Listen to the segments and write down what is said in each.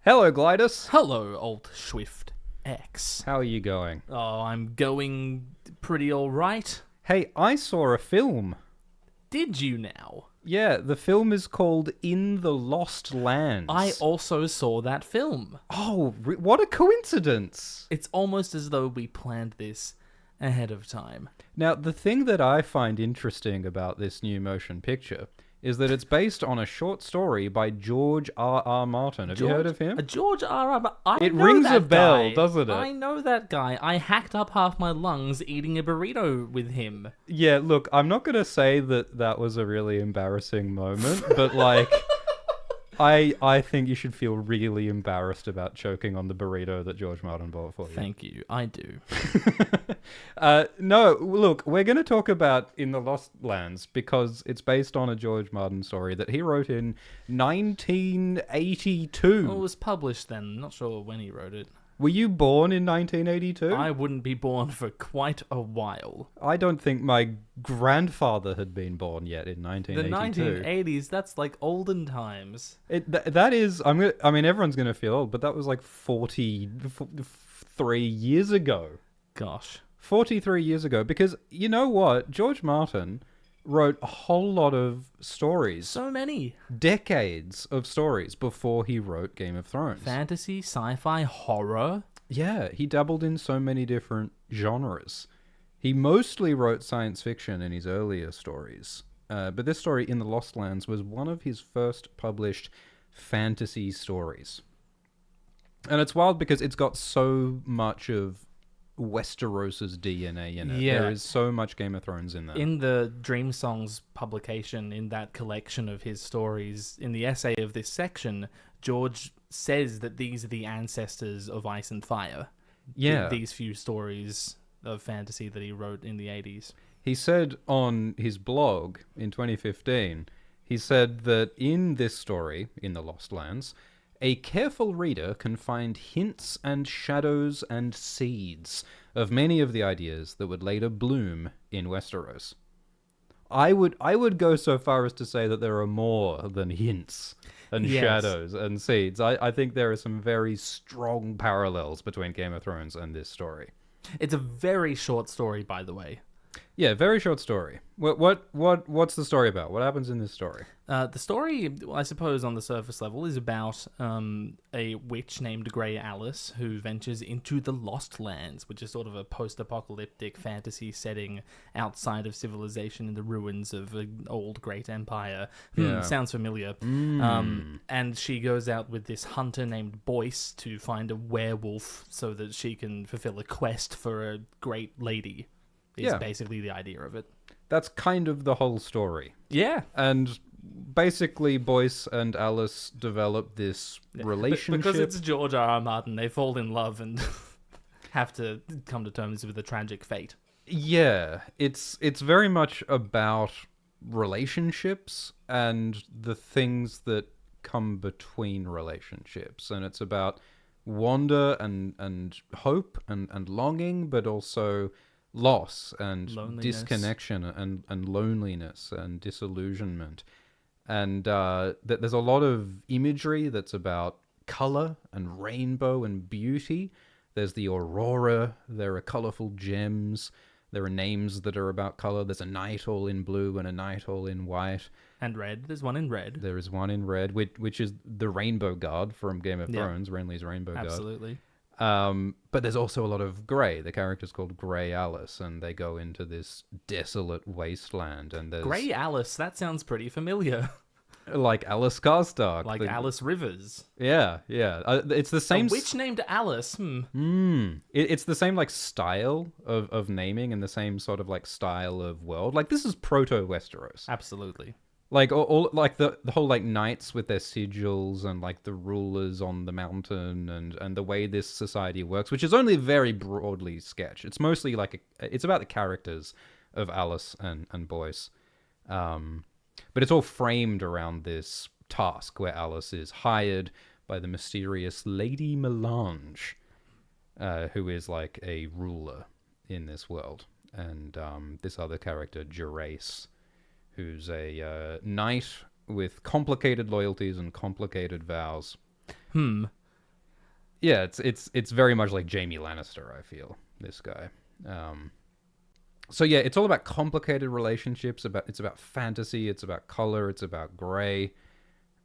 Hello, Glidus. Hello, old Swift X. How are you going? Oh, I'm going pretty alright. Hey, I saw a film. Did you now? Yeah, the film is called In the Lost Lands. I also saw that film. Oh, what a coincidence. It's almost as though we planned this ahead of time. Now, the thing that I find interesting about this new motion picture is that it's based on a short story by George R.R. Martin. Have you heard of him? George R.R. It know rings that a bell, guy. doesn't it? I know that guy. I hacked up half my lungs eating a burrito with him. Yeah, look, I'm not going to say that that was a really embarrassing moment, but like... I think you should feel really embarrassed about choking on the burrito that George Martin bought for you. Thank you. I do. No, look, we're going to talk about In the Lost Lands because it's based on a George Martin story that he wrote in 1982. Well, it was published then. Not sure when he wrote it. Were you born in 1982? I wouldn't be born for quite a while. I don't think my grandfather had been born yet in 1982. The 1980s, that's like olden times. That is, everyone's going to feel old, but that was like 43 years ago. Gosh. 43 years ago, because you know what? George Martin wrote a whole lot of stories. So many. Decades of stories before he wrote Game of Thrones. Fantasy, sci-fi, horror. Yeah, he dabbled in so many different genres. He mostly wrote science fiction in his earlier stories. But this story, In the Lost Lands, was one of his first published fantasy stories. And it's wild because it's got so much of Westeros's DNA in it. Yeah. There is so much Game of Thrones in there. In the Dream Songs publication, in that collection of his stories, in the essay of this section, George says that these are the ancestors of Ice and Fire. Yeah. These few stories of fantasy that he wrote in the 80s. He said on his blog in 2015, he said that in this story, In the Lost Lands, a careful reader can find hints and shadows and seeds of many of the ideas that would later bloom in Westeros. I would go so far as to say that there are more than hints and shadows and seeds. I think there are some very strong parallels between Game of Thrones and this story. It's a very short story, by the way. Yeah, very short story. What's the story about? What happens in this story? The story, I suppose, on the surface level, is about a witch named Grey Alice who ventures into the Lost Lands, which is sort of a post-apocalyptic fantasy setting outside of civilization in the ruins of an old great empire. Sounds familiar. And she goes out with this hunter named Boyce to find a werewolf so that she can fulfill a quest for a great lady. Is basically the idea of it. That's kind of the whole story. Yeah. And basically, Boyce and Alice develop this relationship. Because it's George R.R. Martin, they fall in love and have to come to terms with a tragic fate. Yeah, it's very much about relationships and the things that come between relationships. And it's about wonder and hope and longing, but also loss and disconnection and loneliness and disillusionment. And there's a lot of imagery that's about color and rainbow and beauty. There's the aurora, there are colorful gems, there are names that are about color. There's a night all in blue and a night all in white. And red, there's one in red. There is one in red, which is the Rainbow Guard from Game of Thrones, Renly's Rainbow Guard. Absolutely. But there's also a lot of grey. The character's called Grey Alice, and they go into this desolate wasteland. And there's Grey Alice, that sounds pretty familiar. like Alice Skarsgård, Like Alice Rivers. Yeah. It's the same. A witch named Alice. It's the same like style of naming and the same sort of like style of world. Like this is proto Westeros. Absolutely. Like all like the whole like knights with their sigils and like the rulers on the mountain and the way this society works, which is only very broadly sketched. It's mostly like it's about the characters of Alice and Boyce, but it's all framed around this task where Alice is hired by the mysterious Lady Melange, who is like a ruler in this world, and this other character Gerace, who's a knight with complicated loyalties and complicated vows. Yeah, it's very much like Jaime Lannister, I feel, this guy. So yeah, it's all about complicated relationships. It's about fantasy. It's about color. It's about gray.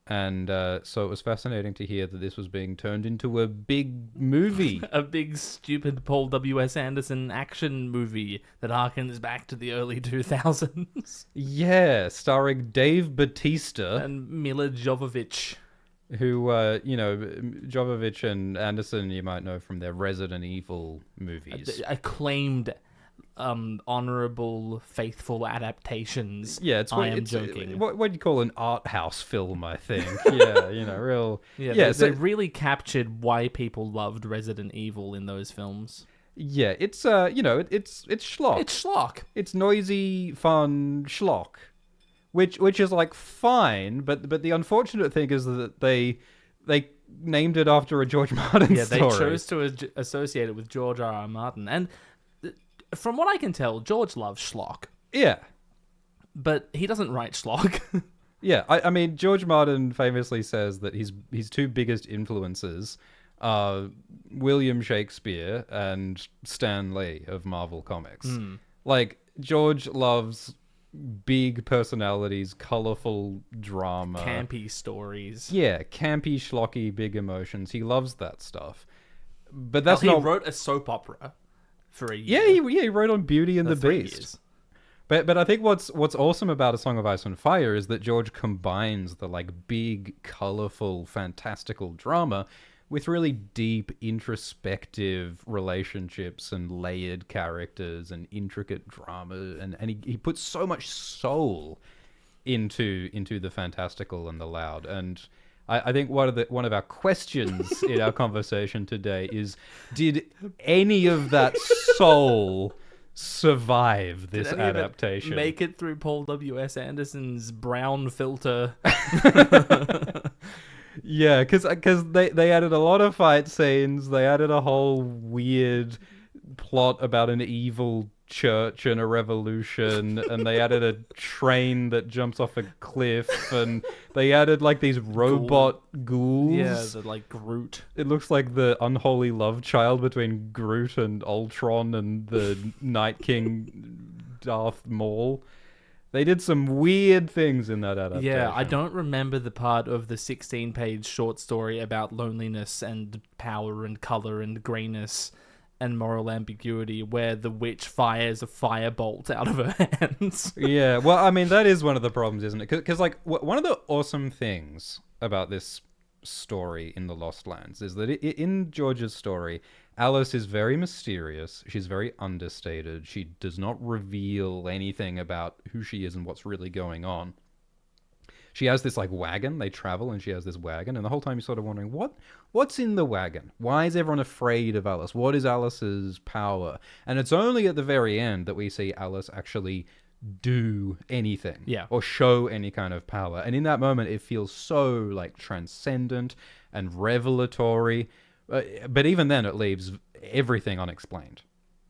And so it was fascinating to hear that this was being turned into a big movie. A big, stupid Paul W.S. Anderson action movie that harkens back to the early 2000s. Yeah, starring Dave Bautista. And Mila Jovovich. Who, Jovovich and Anderson you might know from their Resident Evil movies. Acclaimed, honorable, faithful adaptations. Yeah, it's joking. What do you call an art house film, I think. Yeah, real... Yeah, they really captured why people loved Resident Evil in those films. Yeah, it's, it's schlock. It's schlock. It's noisy, fun schlock. Which is like fine, but the unfortunate thing is that they named it after a George Martin story. Yeah, they chose to associate it with George R.R. Martin, and from what I can tell, George loves schlock. Yeah, but he doesn't write schlock. Yeah, I mean George Martin famously says that his two biggest influences are William Shakespeare and Stan Lee of Marvel Comics. Like George loves big personalities, colorful drama, campy stories. Yeah, campy, schlocky, big emotions. He loves that stuff. But that's not... He wrote a soap opera for a year. Yeah, he wrote on Beauty and the Beast. Years. But I think what's awesome about A Song of Ice and Fire is that George combines the like big, colorful, fantastical drama with really deep, introspective relationships and layered characters and intricate drama, and he puts so much soul into the fantastical and the loud. And I think one of our questions in our conversation today is: did any of that soul survive this adaptation? Make it through Paul W.S. Anderson's brown filter? Yeah, because they added a lot of fight scenes. They added a whole weird plot about an evil church and a revolution, and they added a train that jumps off a cliff, and they added like these robot ghouls. Yeah, the like Groot. It looks like the unholy love child between Groot and Ultron and the Night King Darth Maul. They did some weird things in that adaptation. Yeah, I don't remember the part of the 16-page short story about loneliness and power and color and grayness and moral ambiguity where the witch fires a firebolt out of her hands. Yeah, well, I mean, that is one of the problems, isn't it? Because like, one of the awesome things about this story in the Lost Lands is that in George's story, Alice is very mysterious. She's very understated. She does not reveal anything about who she is and what's really going on. She has this like wagon. They travel and she has this wagon. And the whole time you're sort of wondering, what's in the wagon? Why is everyone afraid of Alice? What is Alice's power? And it's only at the very end that we see Alice actually do anything. Yeah. Or show any kind of power. And in that moment, it feels so like transcendent and revelatory. But even then, it leaves everything unexplained.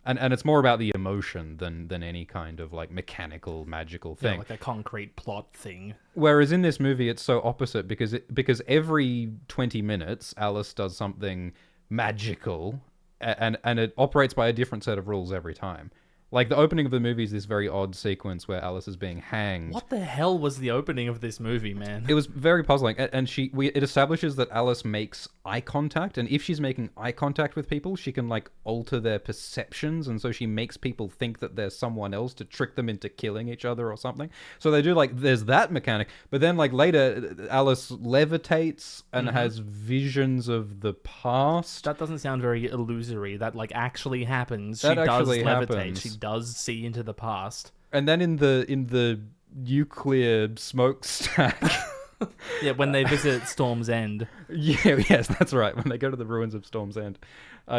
And it's more about the emotion than any kind of like mechanical, magical thing. Yeah, like a concrete plot thing. Whereas in this movie, it's so opposite because every 20 minutes, Alice does something magical, and it operates by a different set of rules every time. Like, the opening of the movie is this very odd sequence where Alice is being hanged. What the hell was the opening of this movie, man? It was very puzzling. And it establishes that Alice makes eye contact. And if she's making eye contact with people, she can, like, alter their perceptions. And so she makes people think that there's someone else to trick them into killing each other or something. So they do, like, there's that mechanic. But then, like, later, Alice levitates and has visions of the past. That doesn't sound very illusory. That, like, actually happens. That she actually does levitate. happens. She does see into the past. And then in the nuclear smokestack. Yeah, when they visit Storm's End. Yeah, yes, that's right. When they go to the ruins of Storm's End,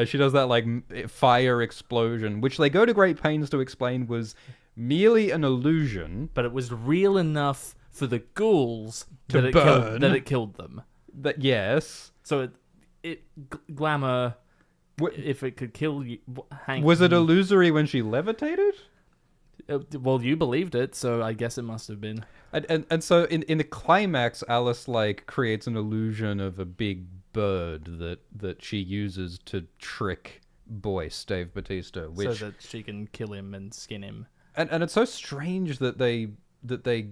she does that like fire explosion, which they go to great pains to explain was merely an illusion, but it was real enough for the ghouls to burn. That it killed them. That yes. So glamour. If it could kill you, was it illusory when she levitated? Well, you believed it, so I guess it must have been. And so in the climax, Alice like creates an illusion of a big bird that she uses to trick Boyce, Dave Bautista, So which that she can kill him and skin him. and it's so strange that they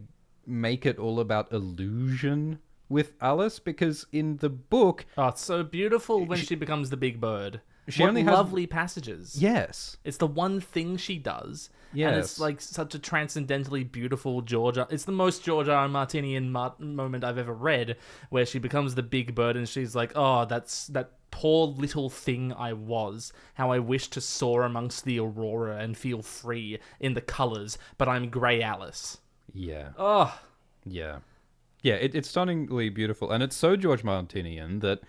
make it all about illusion with Alice, because in the book Oh, it's so beautiful when she becomes the big bird. she What only has lovely passages. yes. It's the one thing she does. Yes. And it's like such a transcendentally beautiful It's the most George R.R. Martinian moment I've ever read, where she becomes the big bird and she's like, oh, that's that poor little thing I was. How I wish to soar amongst the aurora and feel free in the colours, but I'm Grey Alice. Yeah. Oh, Yeah. Yeah, it's stunningly beautiful, and it's so George Martinian that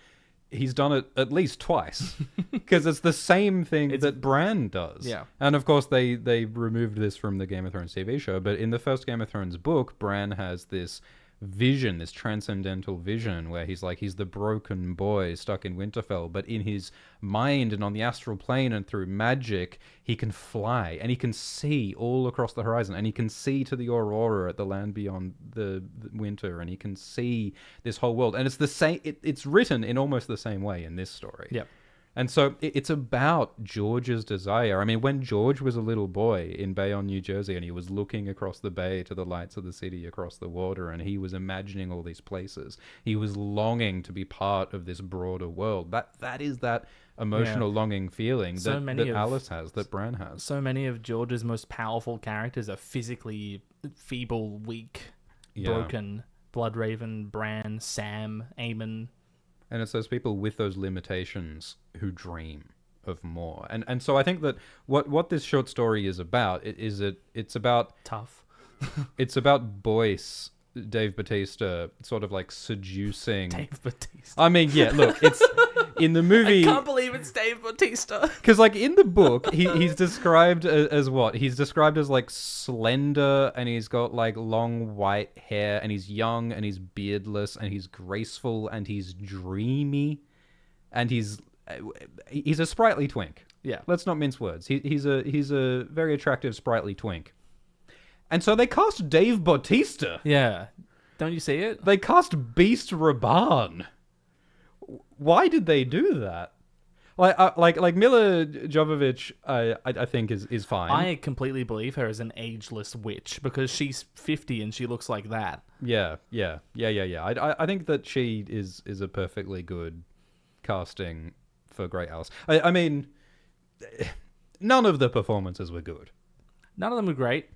he's done it at least twice, because it's the same thing that Bran does. Yeah. And of course they removed this from the Game of Thrones TV show, but in the first Game of Thrones book, Bran has this vision, this transcendental vision, where he's the broken boy stuck in Winterfell, but in his mind and on the astral plane and through magic, he can fly and he can see all across the horizon, and he can see to the aurora at the land beyond the winter, and he can see this whole world. And it's the same. It's written in almost the same way in this story. Yep. And so it's about George's desire. I mean, when George was a little boy in Bayonne, New Jersey, and he was looking across the bay to the lights of the city across the water, and he was imagining all these places, he was longing to be part of this broader world. That is that emotional longing feeling that Alice has, that Bran has. So many of George's most powerful characters are physically feeble, weak, broken. Bloodraven, Bran, Sam, Aemon. And it's those people with those limitations who dream of more. And so I think that what this short story is about, it's about... Tough. It's about Boyce, Dave Bautista, sort of like seducing... Dave Bautista. I mean, yeah, look, it's... In the movie... I can't believe it's Dave Bautista. Because, like, in the book, he's described as what? He's described as, like, slender, and he's got, like, long white hair, and he's young, and he's beardless, and he's graceful, and he's dreamy, and he's a sprightly twink. Yeah. Let's not mince words. He's a very attractive, sprightly twink. And so they cast Dave Bautista. Yeah. Don't you see it? They cast Beast Raban. Why did they do that? Like Mila Jovovich, I think is fine. I completely believe her as an ageless witch because she's 50 and she looks like that. Yeah. I think that she is a perfectly good casting for Grey Alice. I mean, none of the performances were good. None of them were great.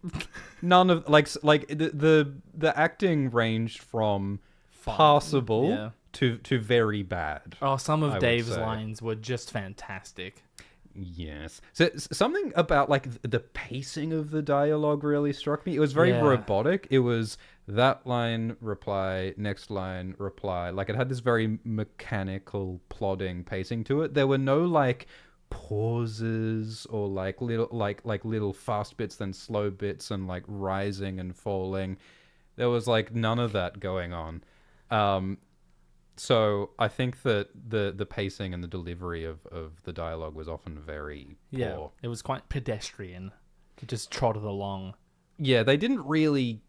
None of the acting ranged from passable to very bad. Oh, some of Dave's lines were just fantastic. Yes. So something about like the pacing of the dialogue really struck me. It was very robotic. It was that line, reply, next line, reply. Like it had this very mechanical, plodding pacing to it. There were no like pauses or like little fast bits then slow bits and like rising and falling. There was like none of that going on. So I think that the pacing and the delivery of the dialogue was often very poor. Yeah, it was quite pedestrian. It just trotted along. Yeah, they didn't really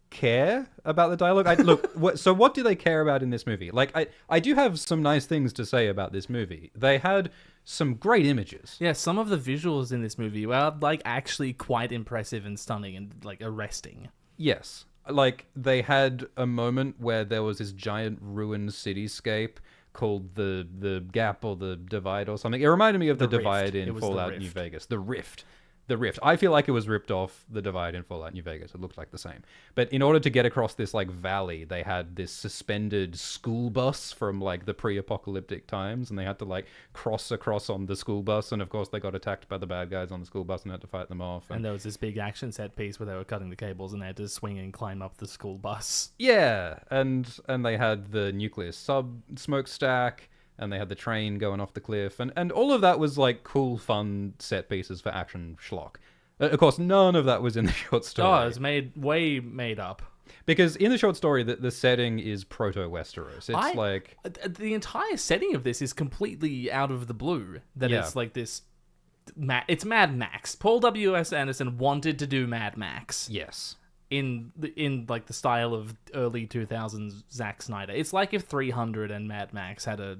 care about the dialogue. So what do they care about in this movie? Like, I do have some nice things to say about this movie. They had some great images. Yeah, some of the visuals in this movie were like actually quite impressive and stunning and like arresting. Yes. Like, they had a moment where there was this giant ruined cityscape called the Gap or the Divide or something. It reminded me of the Divide in Fallout New Vegas. The Rift. The Rift. I feel like it was ripped off the Divide in Fallout New Vegas. It looked like the same. But in order to get across this like valley, they had this suspended school bus from like the pre-apocalyptic times, and they had to like cross across on the school bus, and of course they got attacked by the bad guys on the school bus and had to fight them off. And there was this big action set piece where they were cutting the cables and they had to swing and climb up the school bus. Yeah, and they had the nuclear sub smokestack, and they had the train going off the cliff, and all of that was like cool, fun set pieces for action schlock. Of course, none of that was in the short story. Oh, it was made up. Because in the short story, the setting is proto-Westeros. It's the entire setting of this is completely out of the blue. That it's like this. It's Mad Max. Paul W.S. Anderson wanted to do Mad Max. Yes. in like the style of early 2000s Zack Snyder. It's like if 300 and Mad Max had a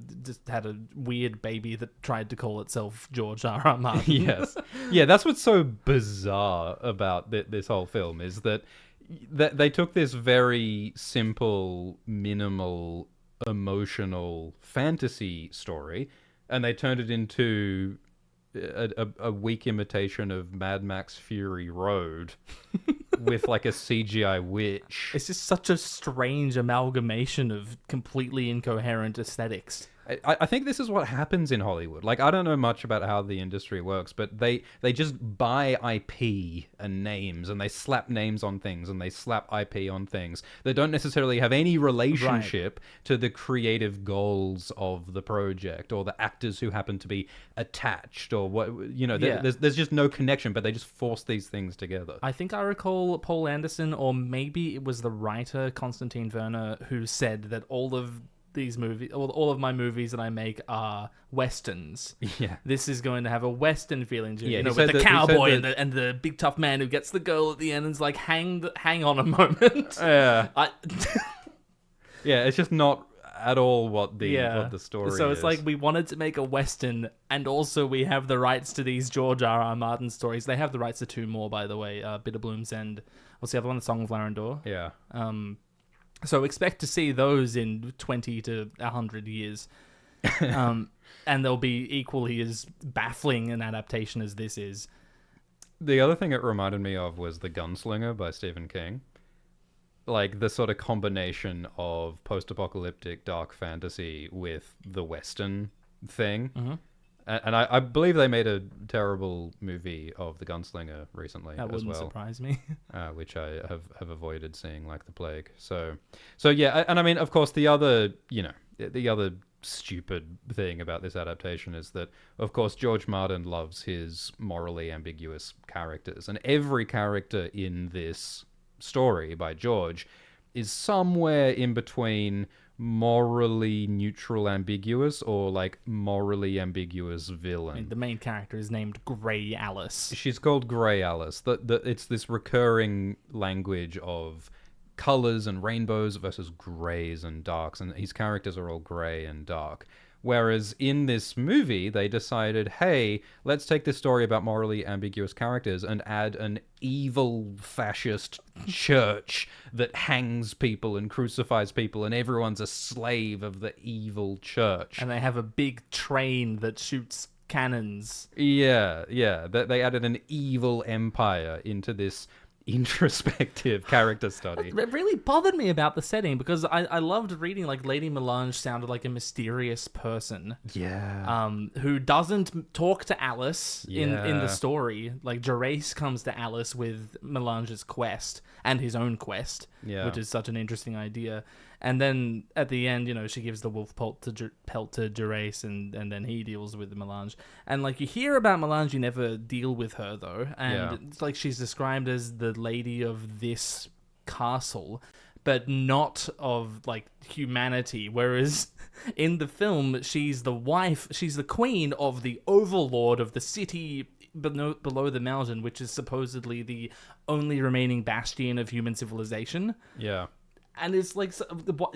weird baby that tried to call itself George R.R. Martin. Yes. Yeah, that's what's so bizarre about this whole film is that they took this very simple, minimal, emotional fantasy story and they turned it into a weak imitation of Mad Max Fury Road with like a CGI witch. It's just such a strange amalgamation of completely incoherent aesthetics. I think this is what happens in Hollywood. Like, I don't know much about how the industry works, but they just buy IP and names, and they slap names on things, and they slap IP on things that don't necessarily have any relationship to the creative goals of the project or the actors who happen to be attached or what, you know, there's just no connection, but they just force these things together. I think I recall Paul Anderson, or maybe it was the writer Konstantin Werner, who said that all of these movies, all of my movies that I make are westerns. Yeah, this is going to have a western feeling to it, yeah, you know, with the cowboy and the big tough man who gets the girl at the end and is like, hang on a moment. Yeah, yeah, it's just not at all what the story is. So it's like we wanted to make a western, and also we have the rights to these George R.R. Martin stories. They have the rights to 2 more, by the way. Bitter Blooms and what's the other one? The Song of Larendor. Yeah. So expect to see those in 20 to 100 years. And they'll be equally as baffling an adaptation as this is. The other thing it reminded me of was The Gunslinger by Stephen King. Like the sort of combination of post-apocalyptic dark fantasy with the Western thing. Mm-hmm. And I believe they made a terrible movie of The Gunslinger recently that as well. That wouldn't surprise me. Which I have avoided seeing like the plague. So yeah, and I mean, of course, the other stupid thing about this adaptation is that, of course, George Martin loves his morally ambiguous characters. And every character in this story by George is somewhere in between morally neutral ambiguous or like morally ambiguous villain. I mean, the main character is named Grey Alice. She's called Grey Alice. It's this recurring language of colors and rainbows versus grays and darks, and his characters are all gray and dark. Whereas in this movie, they decided, hey, let's take this story about morally ambiguous characters and add an evil fascist church that hangs people and crucifies people, and everyone's a slave of the evil church. And they have a big train that shoots cannons. Yeah. They added an evil empire into this introspective character study. It really bothered me about the setting because I loved reading like Lady Melange sounded like a mysterious person. Yeah. Who doesn't talk to Alice in the story. Like Gerace comes to Alice with Melange's quest and his own quest, which is such an interesting idea. And then at the end, you know, she gives the wolf pelt to Gerace, and then he deals with the Melange. And like you hear about Melange, you never deal with her though. And it's like she's described as the lady of this castle, but not of like humanity. Whereas in the film, she's the wife, she's the queen of the overlord of the city below the mountain, which is supposedly the only remaining bastion of human civilization. Yeah. And it's like,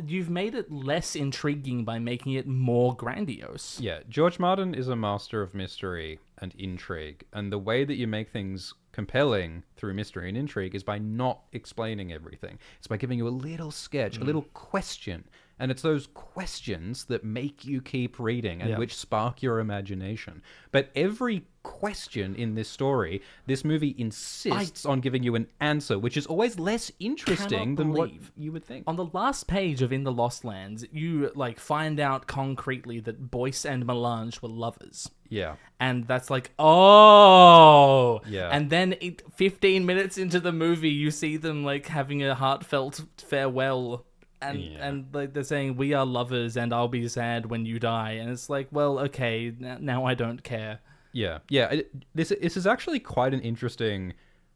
you've made it less intriguing by making it more grandiose. Yeah, George Martin is a master of mystery and intrigue. And the way that you make things compelling through mystery and intrigue is by not explaining everything. It's by giving you a little sketch, a little question. And it's those questions that make you keep reading and which spark your imagination. But every question in this story, this movie insists on giving you an answer, which is always less interesting than what you would think. On the last page of In the Lost Lands, you like find out concretely that Boyce and Melange were lovers. Yeah. And that's like, oh! Yeah. And then 15 minutes into the movie, you see them like having a heartfelt farewell. And like they're saying, we are lovers and I'll be sad when you die. And it's like, well, okay, now I don't care. Yeah. This is actually quite an interesting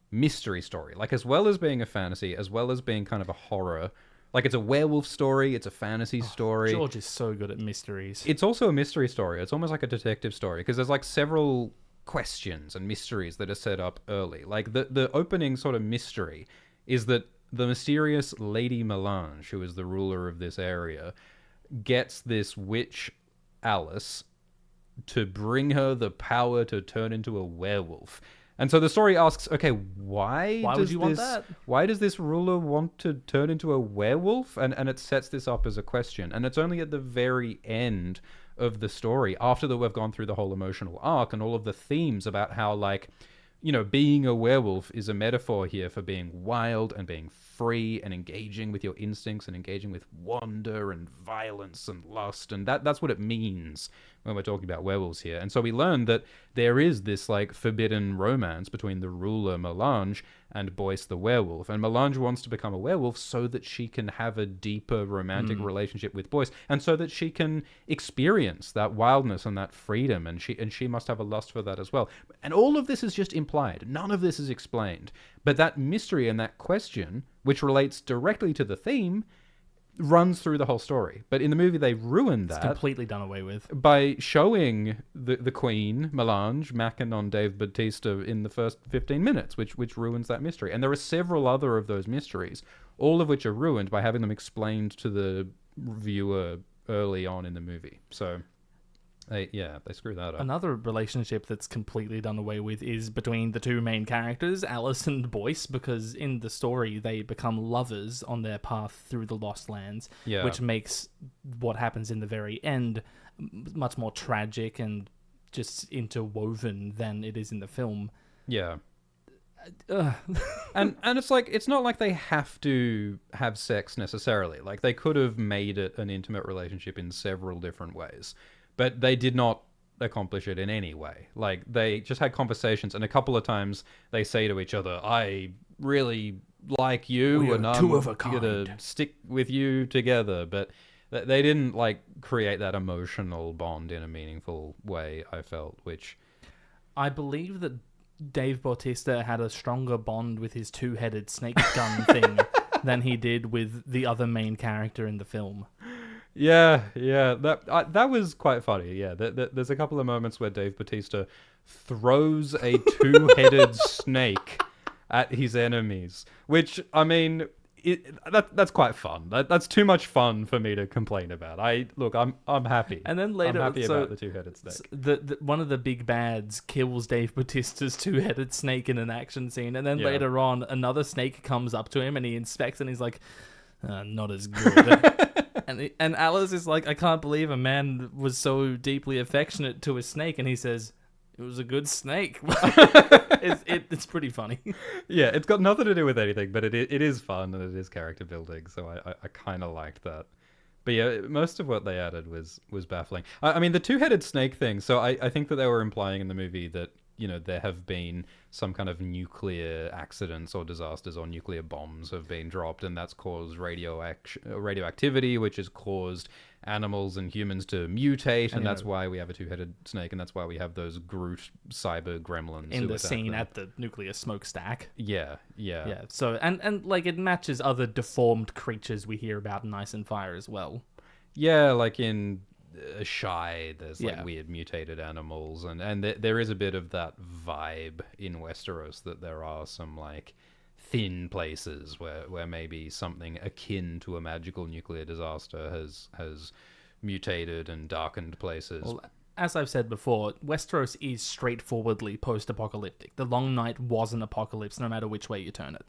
mystery story. Like, as well as being a fantasy, as well as being kind of a horror. Like, it's a werewolf story, it's a fantasy story. George is so good at mysteries. It's also a mystery story. It's almost like a detective story, because there's like several questions and mysteries that are set up early. Like, the opening sort of mystery is that the mysterious Lady Melange, who is the ruler of this area, gets this witch Alice to bring her the power to turn into a werewolf. And so the story asks, okay, why would you want that? Why does this ruler want to turn into a werewolf? And it sets this up as a question. And it's only at the very end of the story, after that we've gone through the whole emotional arc and all of the themes about how, like, you know, being a werewolf is a metaphor here for being wild and being free and engaging with your instincts and engaging with wonder and violence and lust. And that's what it means when we're talking about werewolves here. And so we learn that there is this, like, forbidden romance between the ruler Melange and Boyce the werewolf. And Melange wants to become a werewolf so that she can have a deeper romantic relationship with Boyce, and so that she can experience that wildness and that freedom, and she must have a lust for that as well. And all of this is just implied. None of this is explained. But that mystery and that question, which relates directly to the theme, runs through the whole story. But in the movie, they ruin that. It's completely done away with. By showing the Queen, Melange, macking on Dave Bautista in the first 15 minutes, which ruins that mystery. And there are several other of those mysteries, all of which are ruined by having them explained to the viewer early on in the movie. So they screw that up. Another relationship that's completely done away with is between the two main characters, Alice and Boyce, because in the story they become lovers on their path through the Lost Lands, which makes what happens in the very end much more tragic and just interwoven than it is in the film. Yeah. and it's like, it's not like they have to have sex necessarily. Like, they could have made it an intimate relationship in several different ways. But they did not accomplish it in any way. Like, they just had conversations, and a couple of times they say to each other, I really like you, and I'm gonna stick with you together. But they didn't, like, create that emotional bond in a meaningful way, I felt, which... I believe that Dave Bautista had a stronger bond with his two-headed snake gun thing than he did with the other main character in the film. Yeah, that was quite funny. Yeah, there's a couple of moments where Dave Bautista throws a two-headed snake at his enemies, which, I mean, that's quite fun. That's too much fun for me to complain about. I'm happy. And then later, I'm happy about the two-headed snake. The one of the big bads kills Dave Bautista's two-headed snake in an action scene, and then later on, another snake comes up to him and he inspects, and he's like, not as good. And Alice is like, I can't believe a man was so deeply affectionate to a snake. And he says, it was a good snake. It's pretty funny. Yeah, it's got nothing to do with anything, but it is fun and it is character building. So I kind of liked that. But yeah, most of what they added was baffling. I mean, the two-headed snake thing. So I think that they were implying in the movie that, you know, there have been some kind of nuclear accidents or disasters, or nuclear bombs have been dropped, and that's caused radioactivity, which has caused animals and humans to mutate, and that's why we have a two-headed snake, and that's why we have those Groot cyber gremlins in the scene at the nuclear smokestack. Yeah. So and like, it matches other deformed creatures we hear about in Ice and Fire as well. Yeah, like in Shy, there's like weird mutated animals, and there is a bit of that vibe in Westeros, that there are some like thin places where maybe something akin to a magical nuclear disaster has mutated and darkened places. Well, as I've said before, Westeros is straightforwardly post-apocalyptic. The Long Night was an apocalypse, no matter which way you turn it.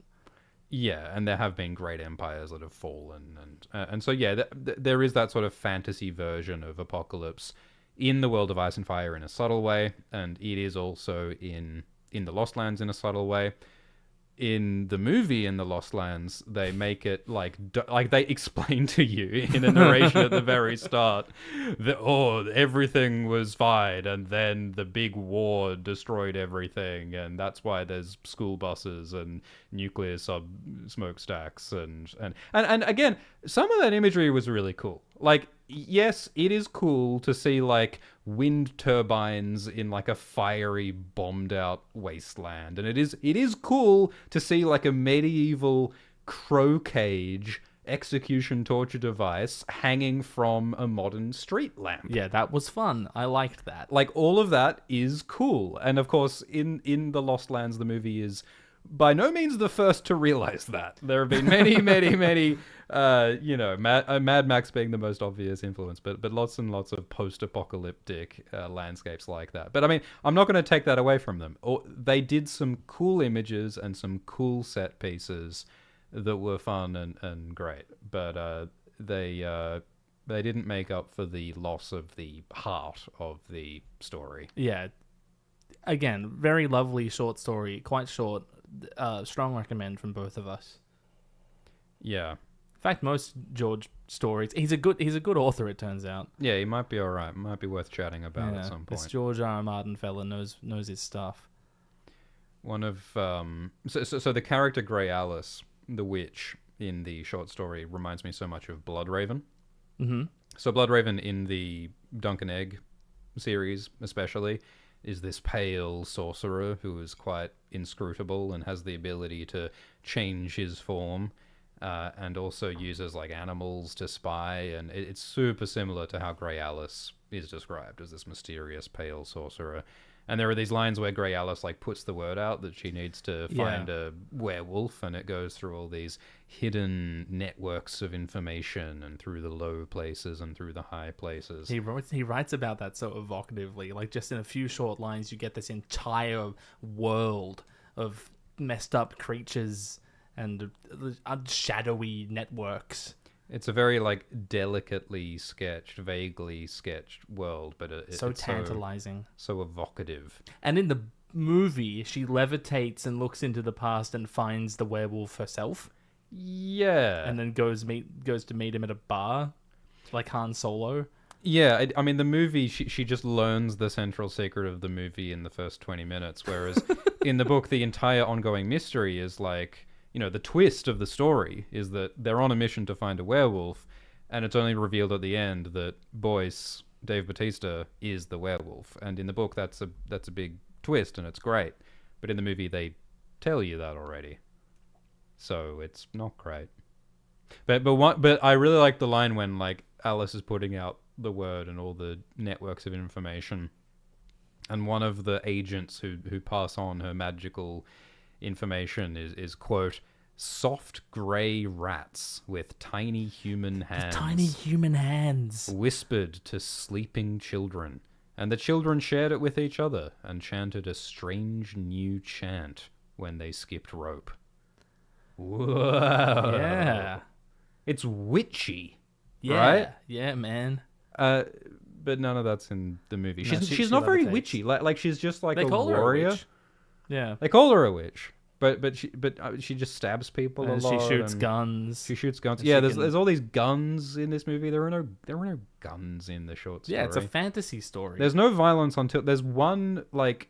Yeah, and there have been great empires that have fallen, and so there is that sort of fantasy version of apocalypse in the world of Ice and Fire in a subtle way, and it is also in the Lost Lands in a subtle way. In the movie in the Lost Lands, they make it like they explain to you in a narration at the very start that everything was fine, and then the big war destroyed everything, and that's why there's school buses and nuclear smokestacks and again, some of that imagery was really cool. Like, yes, it is cool to see like wind turbines in like a fiery, bombed out wasteland, and it is cool to see like a medieval crow cage execution torture device hanging from a modern street lamp. Yeah, that was fun. I liked that. Like, all of that is cool. And of course, in the Lost Lands, the movie is by no means the first to realize that. There have been many, many, Mad Max being the most obvious influence, but lots and lots of post-apocalyptic landscapes like that. But I mean, I'm not going to take that away from them. They did some cool images and some cool set pieces that were fun and great, but they didn't make up for the loss of the heart of the story. Yeah. Again, very lovely short story, quite short. Strong recommend from both of us. Yeah. In fact, most George stories, he's a good author. It turns out. Yeah, he might be all right. Might be worth chatting about at some point. This George R.R. Martin fella knows his stuff. One of so the character Grey Alice, the witch in the short story, reminds me so much of Bloodraven. Mm-hmm. So Bloodraven in the Dunk and Egg series, especially, is this pale sorcerer who is quite inscrutable and has the ability to change his form, and also uses like animals to spy. And it's super similar to how Grey Alice is described, as this mysterious pale sorcerer. And there are these lines where Grey Alice like puts the word out that she needs to find a werewolf, and it goes through all these hidden networks of information and through the low places and through the high places. He writes about that so evocatively. Like, just in a few short lines, you get this entire world of messed up creatures and shadowy networks. It's a very like delicately sketched, vaguely sketched world, but it's tantalizing, so evocative. And in the movie, she levitates and looks into the past and finds the werewolf herself. Yeah, and then goes to meet him at a bar, like Han Solo. Yeah, I mean, the movie, she just learns the central secret of the movie in the first 20 minutes, whereas in the book, the entire ongoing mystery is like, the twist of the story is that they're on a mission to find a werewolf, and it's only revealed at the end that Boyce, Dave Bautista, is the werewolf. And in the book, that's a big twist, and it's great. But in the movie, they tell you that already, so it's not great. But I really like the line when like Alice is putting out the word and all the networks of information, and one of the agents who pass on her magical information is quote, soft grey rats with tiny human hands whispered to sleeping children, and the children shared it with each other and chanted a strange new chant when they skipped rope. Whoa. Yeah, it's witchy. Yeah, right? Yeah, man. But none of that's in the movie. No, she's not very witchy. Like she's just like a warrior. Yeah, they call her a witch, but she just stabs people a lot. She shoots guns. She shoots guns. Yeah, there's all these guns in this movie. There were no guns in the short story. Yeah, it's a fantasy story. There's no violence until there's one like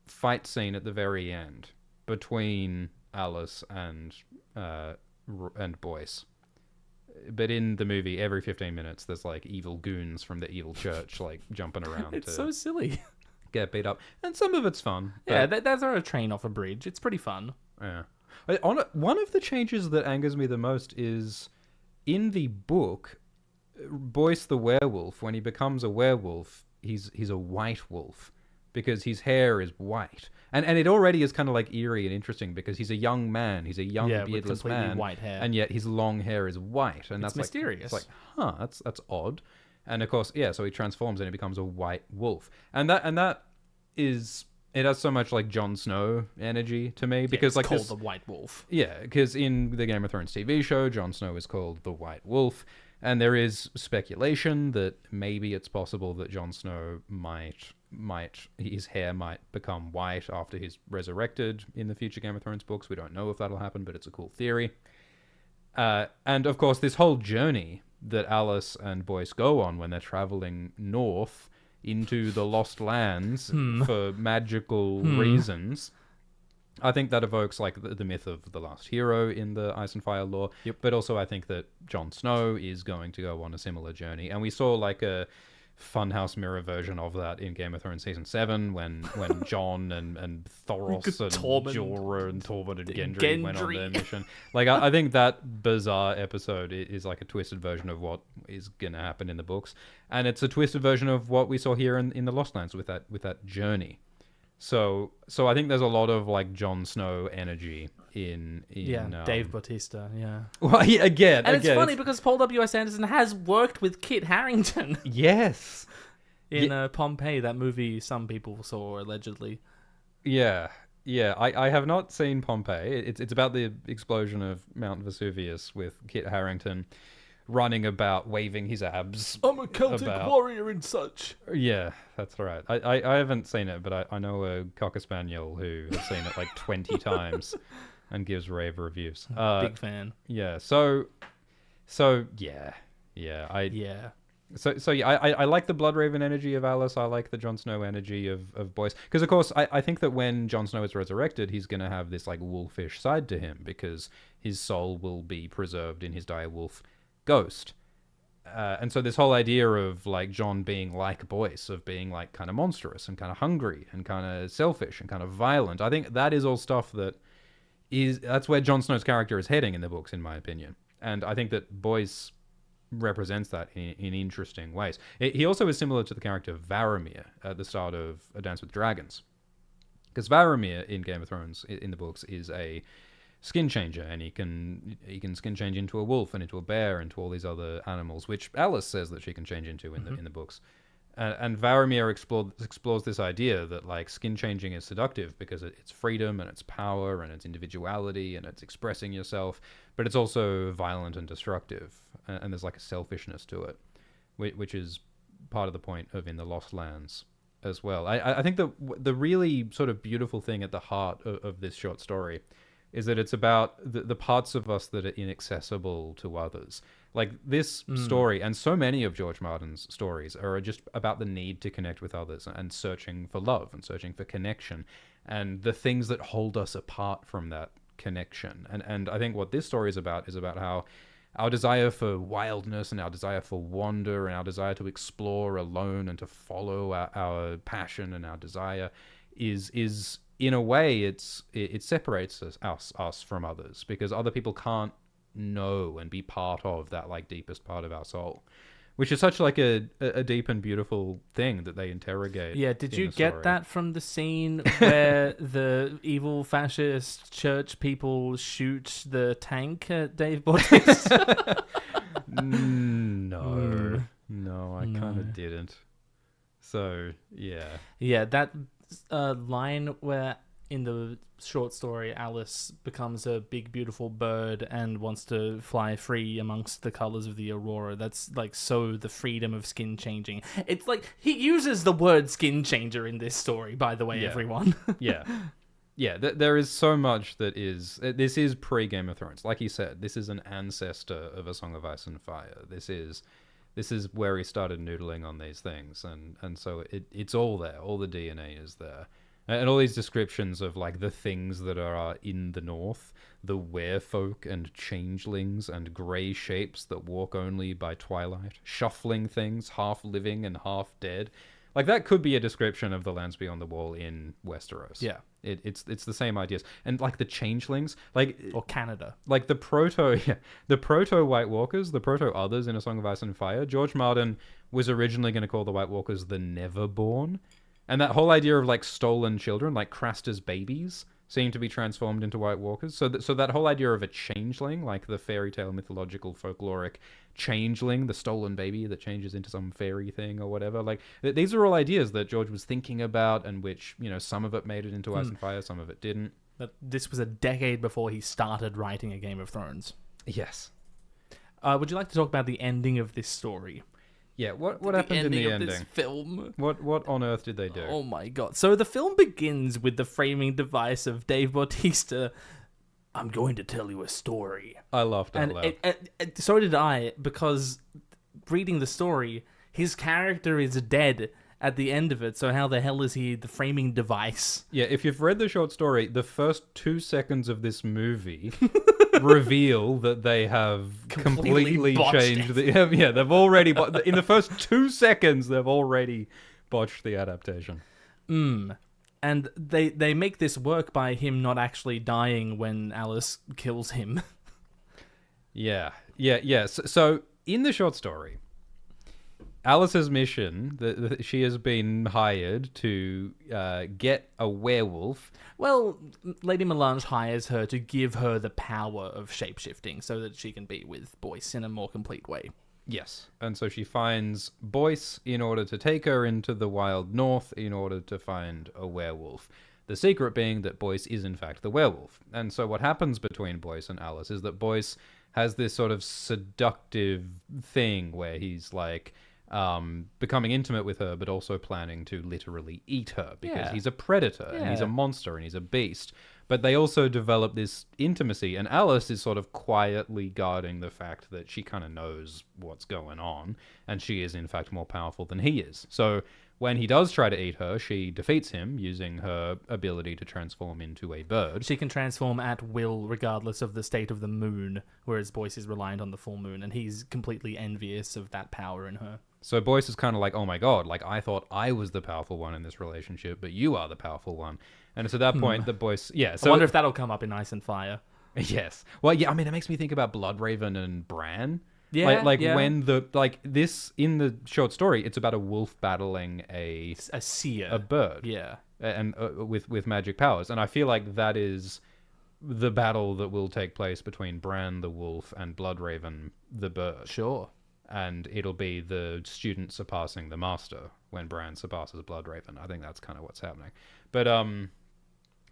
fight scene at the very end between Alice and Boyce. But in the movie, every 15 minutes, there's like evil goons from the evil church like jumping around. It's so silly. Get beat up, and some of it's fun. Yeah, they throw a train off a bridge. It's pretty fun. Yeah. One of the changes that angers me the most is in the book, Boyce the werewolf. When he becomes a werewolf, he's a white wolf because his hair is white, and it already is kind of like eerie and interesting because he's a young man. He's a young beardless with man, white hair, and yet his long hair is white, and it's that's mysterious. It's like, that's odd. And of course, so he transforms and he becomes a white wolf. And that is, it has so much like Jon Snow energy to me because it's called the White Wolf. Yeah, because in the Game of Thrones TV show, Jon Snow is called the White Wolf, and there is speculation that maybe it's possible that Jon Snow his hair might become white after he's resurrected in the future Game of Thrones books. We don't know if that'll happen, but it's a cool theory. And of course, this whole journey that Alice and Boyce go on when they're traveling north into the Lost Lands for magical reasons, I think that evokes like the myth of the last hero in the Ice and Fire lore. Yep. But also I think that Jon Snow is going to go on a similar journey. And we saw like a Funhouse mirror version of that in Game of Thrones season 7 when Jon and Thoros and Jorah and Tormund and Gendry went on their mission. Like I think that bizarre episode is like a twisted version of what is gonna happen in the books, and it's a twisted version of what we saw here in the Lost Lands with that journey. So I think there's a lot of like Jon Snow energy in Dave Bautista, yeah. Well, yeah, again, And it's funny because Paul W.S. Anderson has worked with Kit Harington yes, in Pompeii, that movie some people saw allegedly. yeah, yeah. I have not seen Pompeii. It's about the explosion of Mount Vesuvius with Kit Harington running about waving his abs. I'm a Celtic warrior and such. Yeah, that's right. I haven't seen it, but I know a Cocker Spaniel who has seen it like 20 times and gives rave reviews. Big fan. Yeah, so yeah. So yeah, I like the Bloodraven energy of Alice. I like the Jon Snow energy of Boyce. Because, of course, I think that when Jon Snow is resurrected, he's going to have this, like, wolfish side to him because his soul will be preserved in his dire wolf ghost. And so this whole idea of, like, Jon being like Boyce, of being, like, kind of monstrous and kind of hungry and kind of selfish and kind of violent, I think that is all stuff that's where Jon Snow's character is heading in the books, in my opinion. And I think that Boyce represents that in interesting ways. He also is similar to the character Varamir at the start of A Dance with Dragons. Because Varamir in Game of Thrones, in the books, is a skin changer, and he can skin change into a wolf and into a bear and to all these other animals, which Alice says that she can change into in the books. And Varamir explores this idea that like skin changing is seductive because it's freedom and it's power and it's individuality and it's expressing yourself, but it's also violent and destructive, and there's like a selfishness to it, which is part of the point of In the Lost Lands as well. I think the really sort of beautiful thing at the heart of this short story is that it's about the parts of us that are inaccessible to others. Like this story, and so many of George Martin's stories, are just about the need to connect with others and searching for love and searching for connection and the things that hold us apart from that connection. And I think what this story is about how our desire for wildness and our desire for wonder and our desire to explore alone and to follow our passion and our desire is in a way it separates us from others, because other people can't know and be part of that like deepest part of our soul, which is such like a deep and beautiful thing that they interrogate. Yeah, did you get that from the scene where the evil fascist church people shoot the tank at Dave Bautista? No, I kind of didn't. So yeah, that line where in the short story Alice becomes a big beautiful bird and wants to fly free amongst the colors of the aurora, that's like so the freedom of skin changing. It's like he uses the word skin changer in this story, by the way, everyone. There is so much that is, this is pre-Game of Thrones, like he said. This is an ancestor of A Song of Ice and Fire. This is where he started noodling on these things, and so it's all there. All the DNA is there. And all these descriptions of like the things that are in the north, the werefolk and changelings and grey shapes that walk only by twilight, shuffling things, half living and half dead. Like that could be a description of the lands beyond the wall in Westeros. Yeah. It's the same ideas. And like the changelings, like or Canada. Like the proto White Walkers, the proto others in A Song of Ice and Fire, George Martin was originally going to call the White Walkers the Neverborn. And that whole idea of like stolen children, like Craster's babies, seem to be transformed into White Walkers. So that whole idea of a changeling, like the fairy tale mythological folkloric changeling, the stolen baby that changes into some fairy thing or whatever, like these are all ideas that George was thinking about, and which, you know, some of it made it into Ice and Fire, some of it didn't. But this was a decade before he started writing A Game of Thrones. Yes. Would you like to talk about the ending of this story? Yeah, what happened in the ending? This film. What on earth did they do? Oh my god. So the film begins with the framing device of Dave Bautista. I'm going to tell you a story. I laughed out loud. So did I, because reading the story, his character is dead at the end of it, so how the hell is he the framing device? Yeah, if you've read the short story, the first 2 seconds of this movie reveal that they have completely changed they've already in the first 2 seconds they've already botched the adaptation. And they make this work by him not actually dying when Alice kills him. Yeah. So in the short story, Alice's mission, she has been hired to get a werewolf. Well, Lady Melange hires her to give her the power of shapeshifting so that she can be with Boyce in a more complete way. Yes. And so she finds Boyce in order to take her into the wild north in order to find a werewolf. The secret being that Boyce is in fact the werewolf. And so what happens between Boyce and Alice is that Boyce has this sort of seductive thing where he's like becoming intimate with her, but also planning to literally eat her because he's a predator and he's a monster and he's a beast. But they also develop this intimacy, and Alice is sort of quietly guarding the fact that she kind of knows what's going on, and she is in fact more powerful than he is. So when he does try to eat her, she defeats him using her ability to transform into a bird. She can transform at will regardless of the state of the moon, whereas Boyce is reliant on the full moon, and he's completely envious of that power in her. So Boyce is kind of like, oh my god, like I thought I was the powerful one in this relationship, but you are the powerful one. And it's at that point that Boyce, so I wonder if that'll come up in Ice and Fire. Yes. Well, yeah, I mean, it makes me think about Bloodraven and Bran. Yeah, when this in the short story, it's about a wolf battling a seer, a bird, yeah, and with magic powers, and I feel like that is the battle that will take place between Bran the wolf and Bloodraven the bird. Sure. And it'll be the student surpassing the master when Bran surpasses Bloodraven. I think that's kind of what's happening. But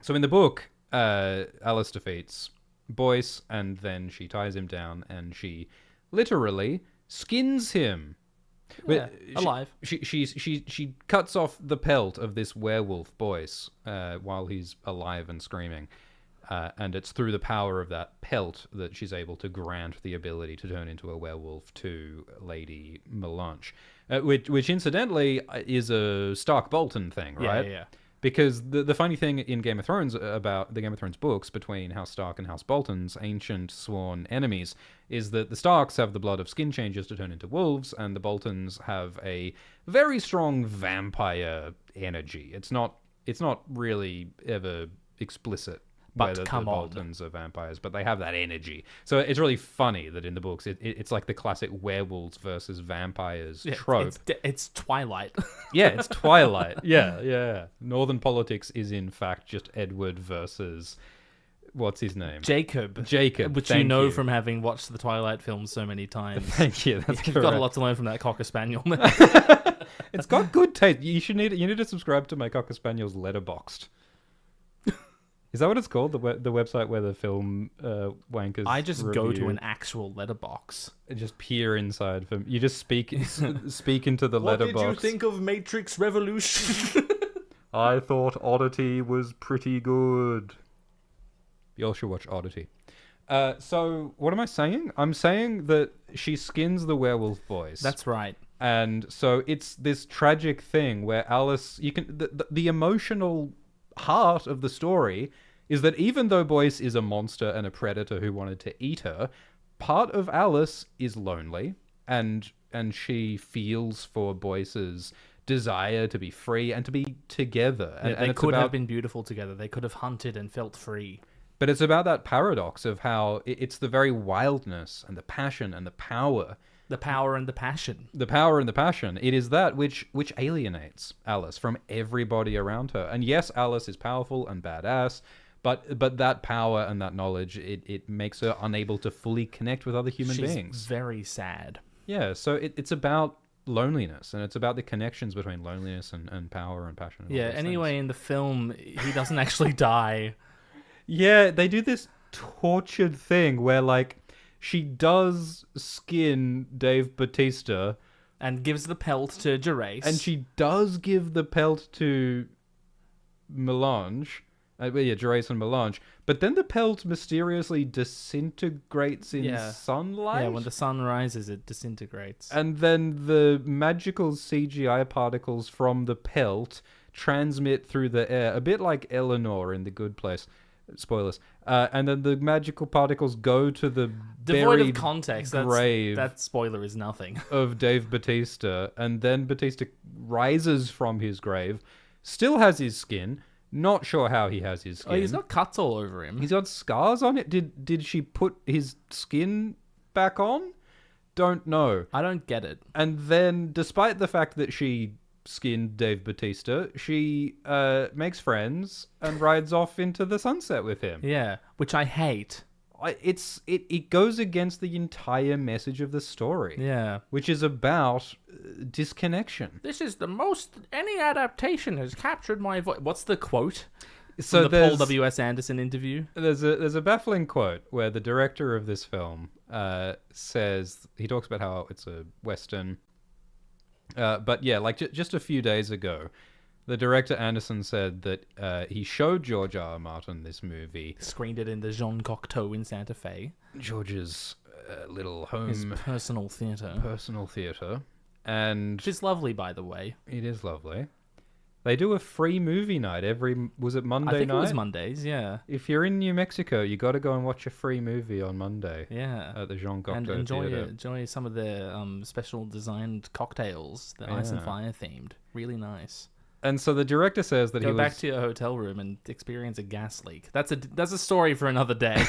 so in the book, Alice defeats Boyce, and then she ties him down, and she literally skins him. Yeah, alive. She cuts off the pelt of this werewolf Boyce while he's alive and screaming. And it's through the power of that pelt that she's able to grant the ability to turn into a werewolf to Lady Melange, which incidentally is a Stark Bolton thing, right? Yeah. Because the funny thing in Game of Thrones about the Game of Thrones books between House Stark and House Bolton's ancient sworn enemies is that the Starks have the blood of skin changers to turn into wolves, and the Boltons have a very strong vampire energy. It's not really ever explicit but whether come the on. Boltons are vampires, but they have that energy. So it's really funny that in the books it's like the classic werewolves versus vampires trope. It's Twilight. Yeah, it's Twilight. Yeah. Northern politics is in fact just Edward versus what's his name? Jacob. Which you know from having watched the Twilight films so many times. Thank you. That's You've correct. got a lot to learn from that Cocker Spaniel. It's got good taste. You need to subscribe to my Cocker Spaniel's Letterboxd. Is that what it's called? The website where the film wankers. I just review. go to an actual letterbox. Just peer inside. You just speak into the letterbox. What did you think of Matrix Revolution? I thought Oddity was pretty good. You all should watch Oddity. So what am I saying? I'm saying that she skins the werewolf boys. That's right. And so it's this tragic thing where Alice, the emotional heart of the story is that even though Boyce is a monster and a predator who wanted to eat her, part of Alice is lonely, and she feels for Boyce's desire to be free and to be together. And they could have been beautiful together. They could have hunted and felt free. But it's about that paradox of how it's the very wildness and the passion and the power. The power and the passion. The power and the passion. It is that which alienates Alice from everybody around her. And yes, Alice is powerful and badass, but that power and that knowledge, it makes her unable to fully connect with other human beings. She's very sad. Yeah, so it's about loneliness, and it's about the connections between loneliness and power and passion. And all those anyway, things. in the film, he doesn't actually die. Yeah, they do this tortured thing where, like, she does skin Dave Bautista. And gives the pelt to Gerace. And she does give the pelt to Melange. Gerace and Melange. But then the pelt mysteriously disintegrates in sunlight. Yeah, when the sun rises, it disintegrates. And then the magical CGI particles from the pelt transmit through the air, a bit like Eleanor in The Good Place. Spoilers. And then the magical particles go to the devoid buried of context. grave. That spoiler is nothing. Of Dave Bautista, and then Bautista rises from his grave, still has his skin. Not sure how he has his skin. Oh, he's got cuts all over him. He's got scars on it. Did she put his skin back on? don't know. I don't get it. And then, despite the fact that she skinned Dave Bautista, she makes friends and rides off into the sunset with him. Yeah, which I hate. It goes against the entire message of the story. Yeah. Which is about disconnection. This is the most any adaptation has captured my voice. What's the quote? So from the Paul W.S. Anderson interview? There's a baffling quote where the director of this film says, he talks about how it's a Western. But yeah, like just a few days ago, the director Anderson said that he showed George R.R. Martin this movie. Screened it in the Jean Cocteau in Santa Fe. George's little home. His personal theatre. And which is lovely, by the way. It is lovely. They do a free movie night was it Monday night? I think it was Mondays, yeah. If you're in New Mexico, you got to go and watch a free movie on Monday. Yeah. At the Jean Cocteau And Theatre. enjoy some of their special designed cocktails, the Ice and Fire themed. Really nice. And so the director says that go back to your hotel room and experience a gas leak. That's a story for another day.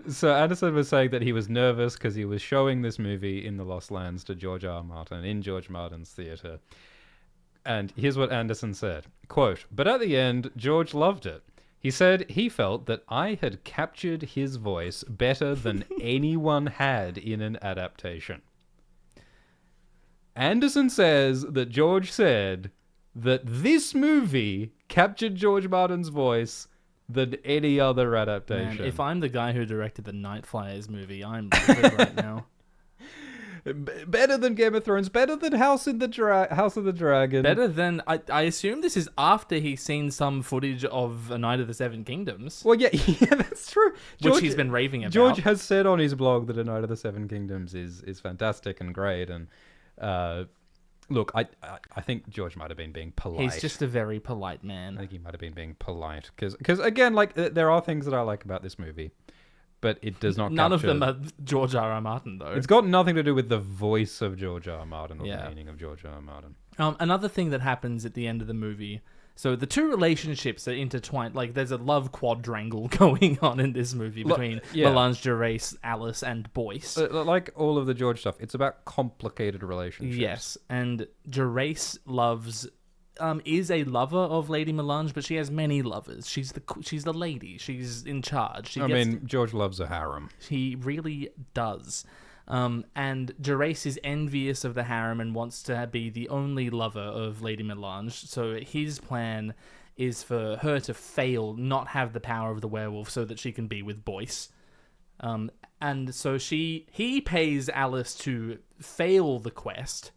So Anderson was saying that he was nervous because he was showing this movie in the Lost Lands to George R. R. Martin in George Martin's theatre. And here's what Anderson said, quote, "But at the end, George loved it. He said he felt that I had captured his voice better than anyone had in an adaptation." Anderson says that George said that this movie captured George Martin's voice than any other adaptation. Man, if I'm the guy who directed the Night Flyers movie, I'm livid right now. Better than Game of Thrones, better than House of the Dragon. Better than... I assume this is after he's seen some footage of A Night of the Seven Kingdoms. Well, yeah, that's true. Which he's been raving about. George has said on his blog that A Night of the Seven Kingdoms is fantastic and great. And look, I think George might have been being polite. He's just a very polite man. I think he might have been being polite. Because again, like, there are things that I like about this movie. But it does not None capture... of them are George R.R. Martin, though. It's got nothing to do with the voice of George R.R. Martin or Yeah. the meaning of George R.R. Martin. Another thing that happens at the end of the movie... So the two relationships are intertwined. Like, there's a love quadrangle going on in this movie between Melange, Gerace, Alice, and Boyce. Like all of the George stuff, it's about complicated relationships. Yes, and Gerace is a lover of Lady Melange, but she has many lovers. She's the lady. She's in charge. George loves a harem. He really does. And Gerace is envious of the harem and wants to be the only lover of Lady Melange. So his plan is for her to fail, not have the power of the werewolf, so that she can be with Boyce. And so he pays Alice to fail the quest.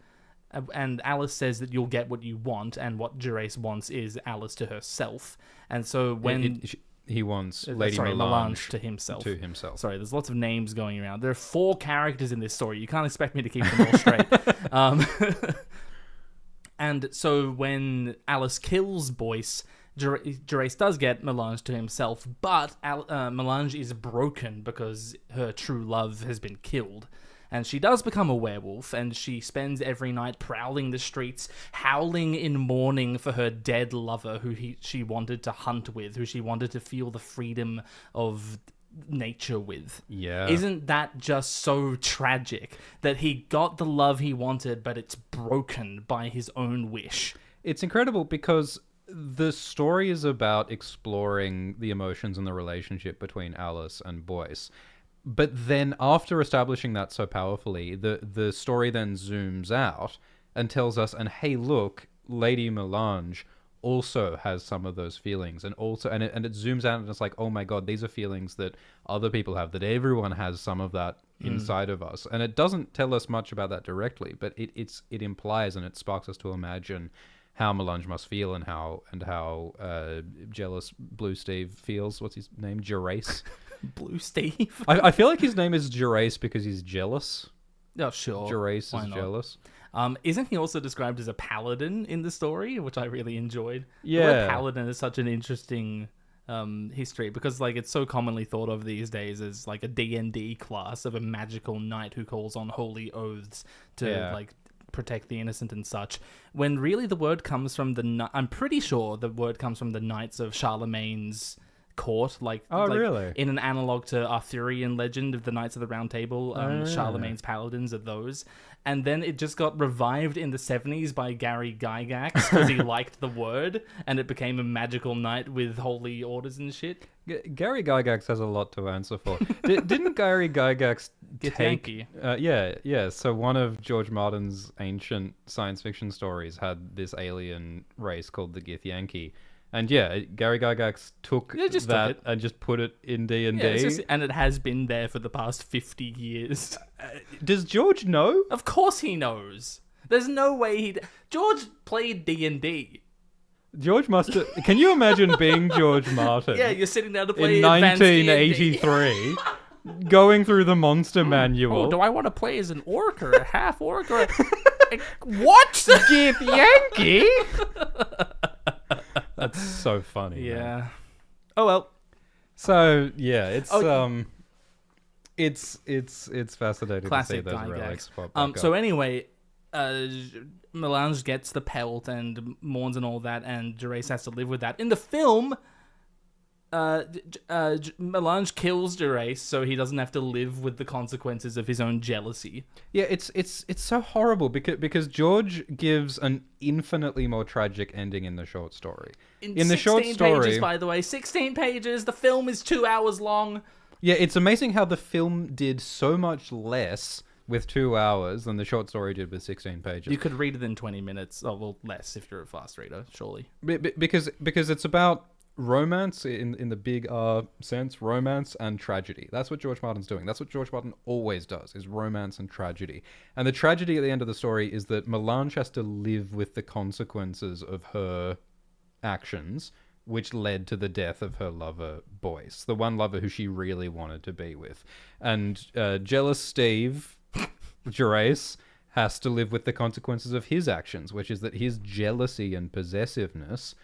And Alice says that you'll get what you want, and what Gerace wants is Alice to herself. And so when... he wants Lady Melange to himself. To himself. Sorry, there's lots of names going around. There are 4 characters in this story. You can't expect me to keep them all straight. And so when Alice kills Boyce, Gerace does get Melange to himself, but Melange is broken because her true love has been killed. And she does become a werewolf, and she spends every night prowling the streets, howling in mourning for her dead lover who she wanted to hunt with, who she wanted to feel the freedom of nature with. Yeah. Isn't that just so tragic that he got the love he wanted, but it's broken by his own wish? It's incredible because the story is about exploring the emotions and the relationship between Alice and Boyce. But then after establishing that so powerfully, the story then zooms out and tells us, and hey, look, Lady Melange also has some of those feelings, and it zooms out and it's like, oh my god, these are feelings that other people have, that everyone has some of that inside of us. And it doesn't tell us much about that directly, but it implies and it sparks us to imagine how Melange must feel and how jealous Blue Steve feels. What's his name? Gerace. Blue Steve? I feel like his name is Gerace because he's jealous. Oh, sure. Gerace is jealous. Isn't he also described as a paladin in the story, which I really enjoyed? Yeah. The word paladin is such an interesting history because like it's so commonly thought of these days as like a D&D class of a magical knight who calls on holy oaths to like protect the innocent and such, when really the word comes from I'm pretty sure the word comes from the Knights of Charlemagne's court, like really? in an analog to Arthurian legend of the Knights of the Round Table. Yeah. Charlemagne's paladins are those, and then it just got revived in the 70s by Gary Gygax because he liked the word, and it became a magical knight with holy orders and shit. Gary Gygax has a lot to answer for. Didn't Gary Gygax Githyanki. Yeah. So one of George Martin's ancient science fiction stories had this alien race called the Githyanki. And yeah, Gary Gygax took that and just put it in D&D. And it has been there for the past 50 years. Does George know? Of course he knows. There's no way George played D&D. George must have... Can you imagine being George Martin? Yeah, you're sitting down to play in advanced 1983, going through the monster manual. Oh, do I want to play as an orc or a half orc or what? Githyanki? That's so funny. Yeah. Man. Oh well. So yeah, it's fascinating Classic to see those Gygax. relics pop back So up. anyway, Melange gets the pelt and mourns and all that, and Gerace has to live with that. In the film, Melange kills Gerace so he doesn't have to live with the consequences of his own jealousy. Yeah, it's so horrible because George gives an infinitely more tragic ending in the short story. In the short story, pages, by the way, 16 pages. The film is 2 hours long. Yeah, it's amazing how the film did so much less with 2 hours than the short story did with 16 pages. You could read it in 20 minutes. Oh, well, less if you're a fast reader, surely. Because it's about romance in the big sense, romance and tragedy. That's what George Martin's doing. That's what George Martin always does, is romance and tragedy. And the tragedy at the end of the story is that Melange has to live with the consequences of her actions, which led to the death of her lover, Boyce, the one lover who she really wanted to be with. And jealous Steve, Gerace, has to live with the consequences of his actions, which is that his jealousy and possessiveness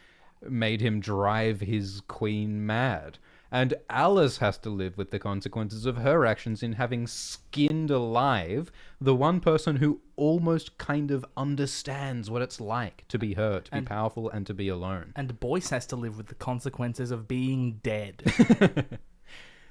made him drive his queen mad. And Alice has to live with the consequences of her actions in having skinned alive the one person who almost kind of understands what it's like to be hurt, to be powerful, and to be alone. And Boyce has to live with the consequences of being dead.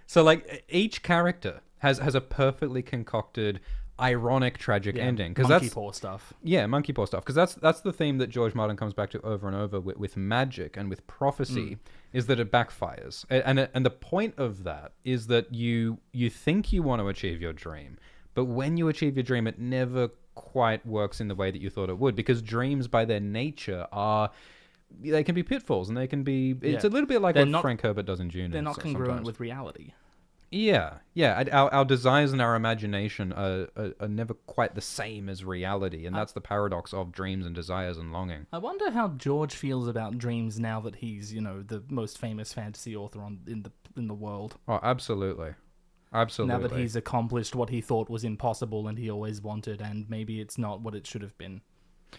So, like, each character has a perfectly concocted, ironic, tragic ending. Monkey paw stuff. Yeah, monkey paw stuff. Because that's the theme that George Martin comes back to over and over with magic and with prophecy, is that it backfires. And the point of that is that you think you want to achieve your dream, but when you achieve your dream, it never quite works in the way that you thought it would, because dreams by their nature they can be pitfalls, and they can be... It's a little bit like what Frank Herbert does in June. They're not congruent with reality. Yeah. Our desires and our imagination are never quite the same as reality, and that's the paradox of dreams and desires and longing. I wonder how George feels about dreams now that he's, the most famous fantasy author in the world. Oh, absolutely. Absolutely. Now that he's accomplished what he thought was impossible and he always wanted, and maybe it's not what it should have been.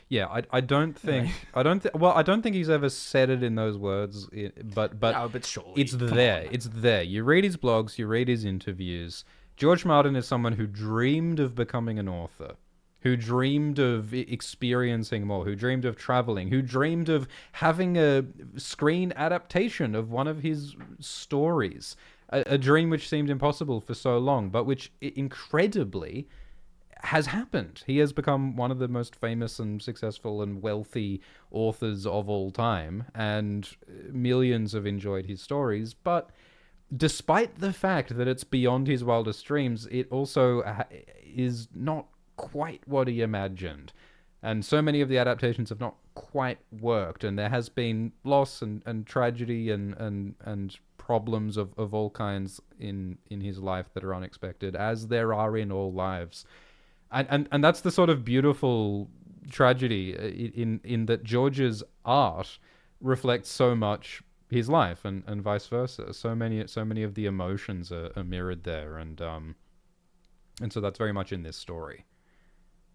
Yeah, I don't think I don't think he's ever said it in those words, but No, but surely. it's there. It's there. You read his blogs, you read his interviews. George Martin is someone who dreamed of becoming an author, who dreamed of experiencing more, who dreamed of traveling, who dreamed of having a screen adaptation of one of his stories, a dream which seemed impossible for so long, but which incredibly has happened. He has become one of the most famous and successful and wealthy authors of all time, and millions have enjoyed his stories. But despite the fact that it's beyond his wildest dreams, it also is not quite what he imagined. And so many of the adaptations have not quite worked, and there has been loss and tragedy and problems of all kinds in his life that are unexpected, as there are in all lives. And that's the sort of beautiful tragedy in that George's art reflects so much his life, and vice versa. So many of the emotions are mirrored there, and so that's very much in this story.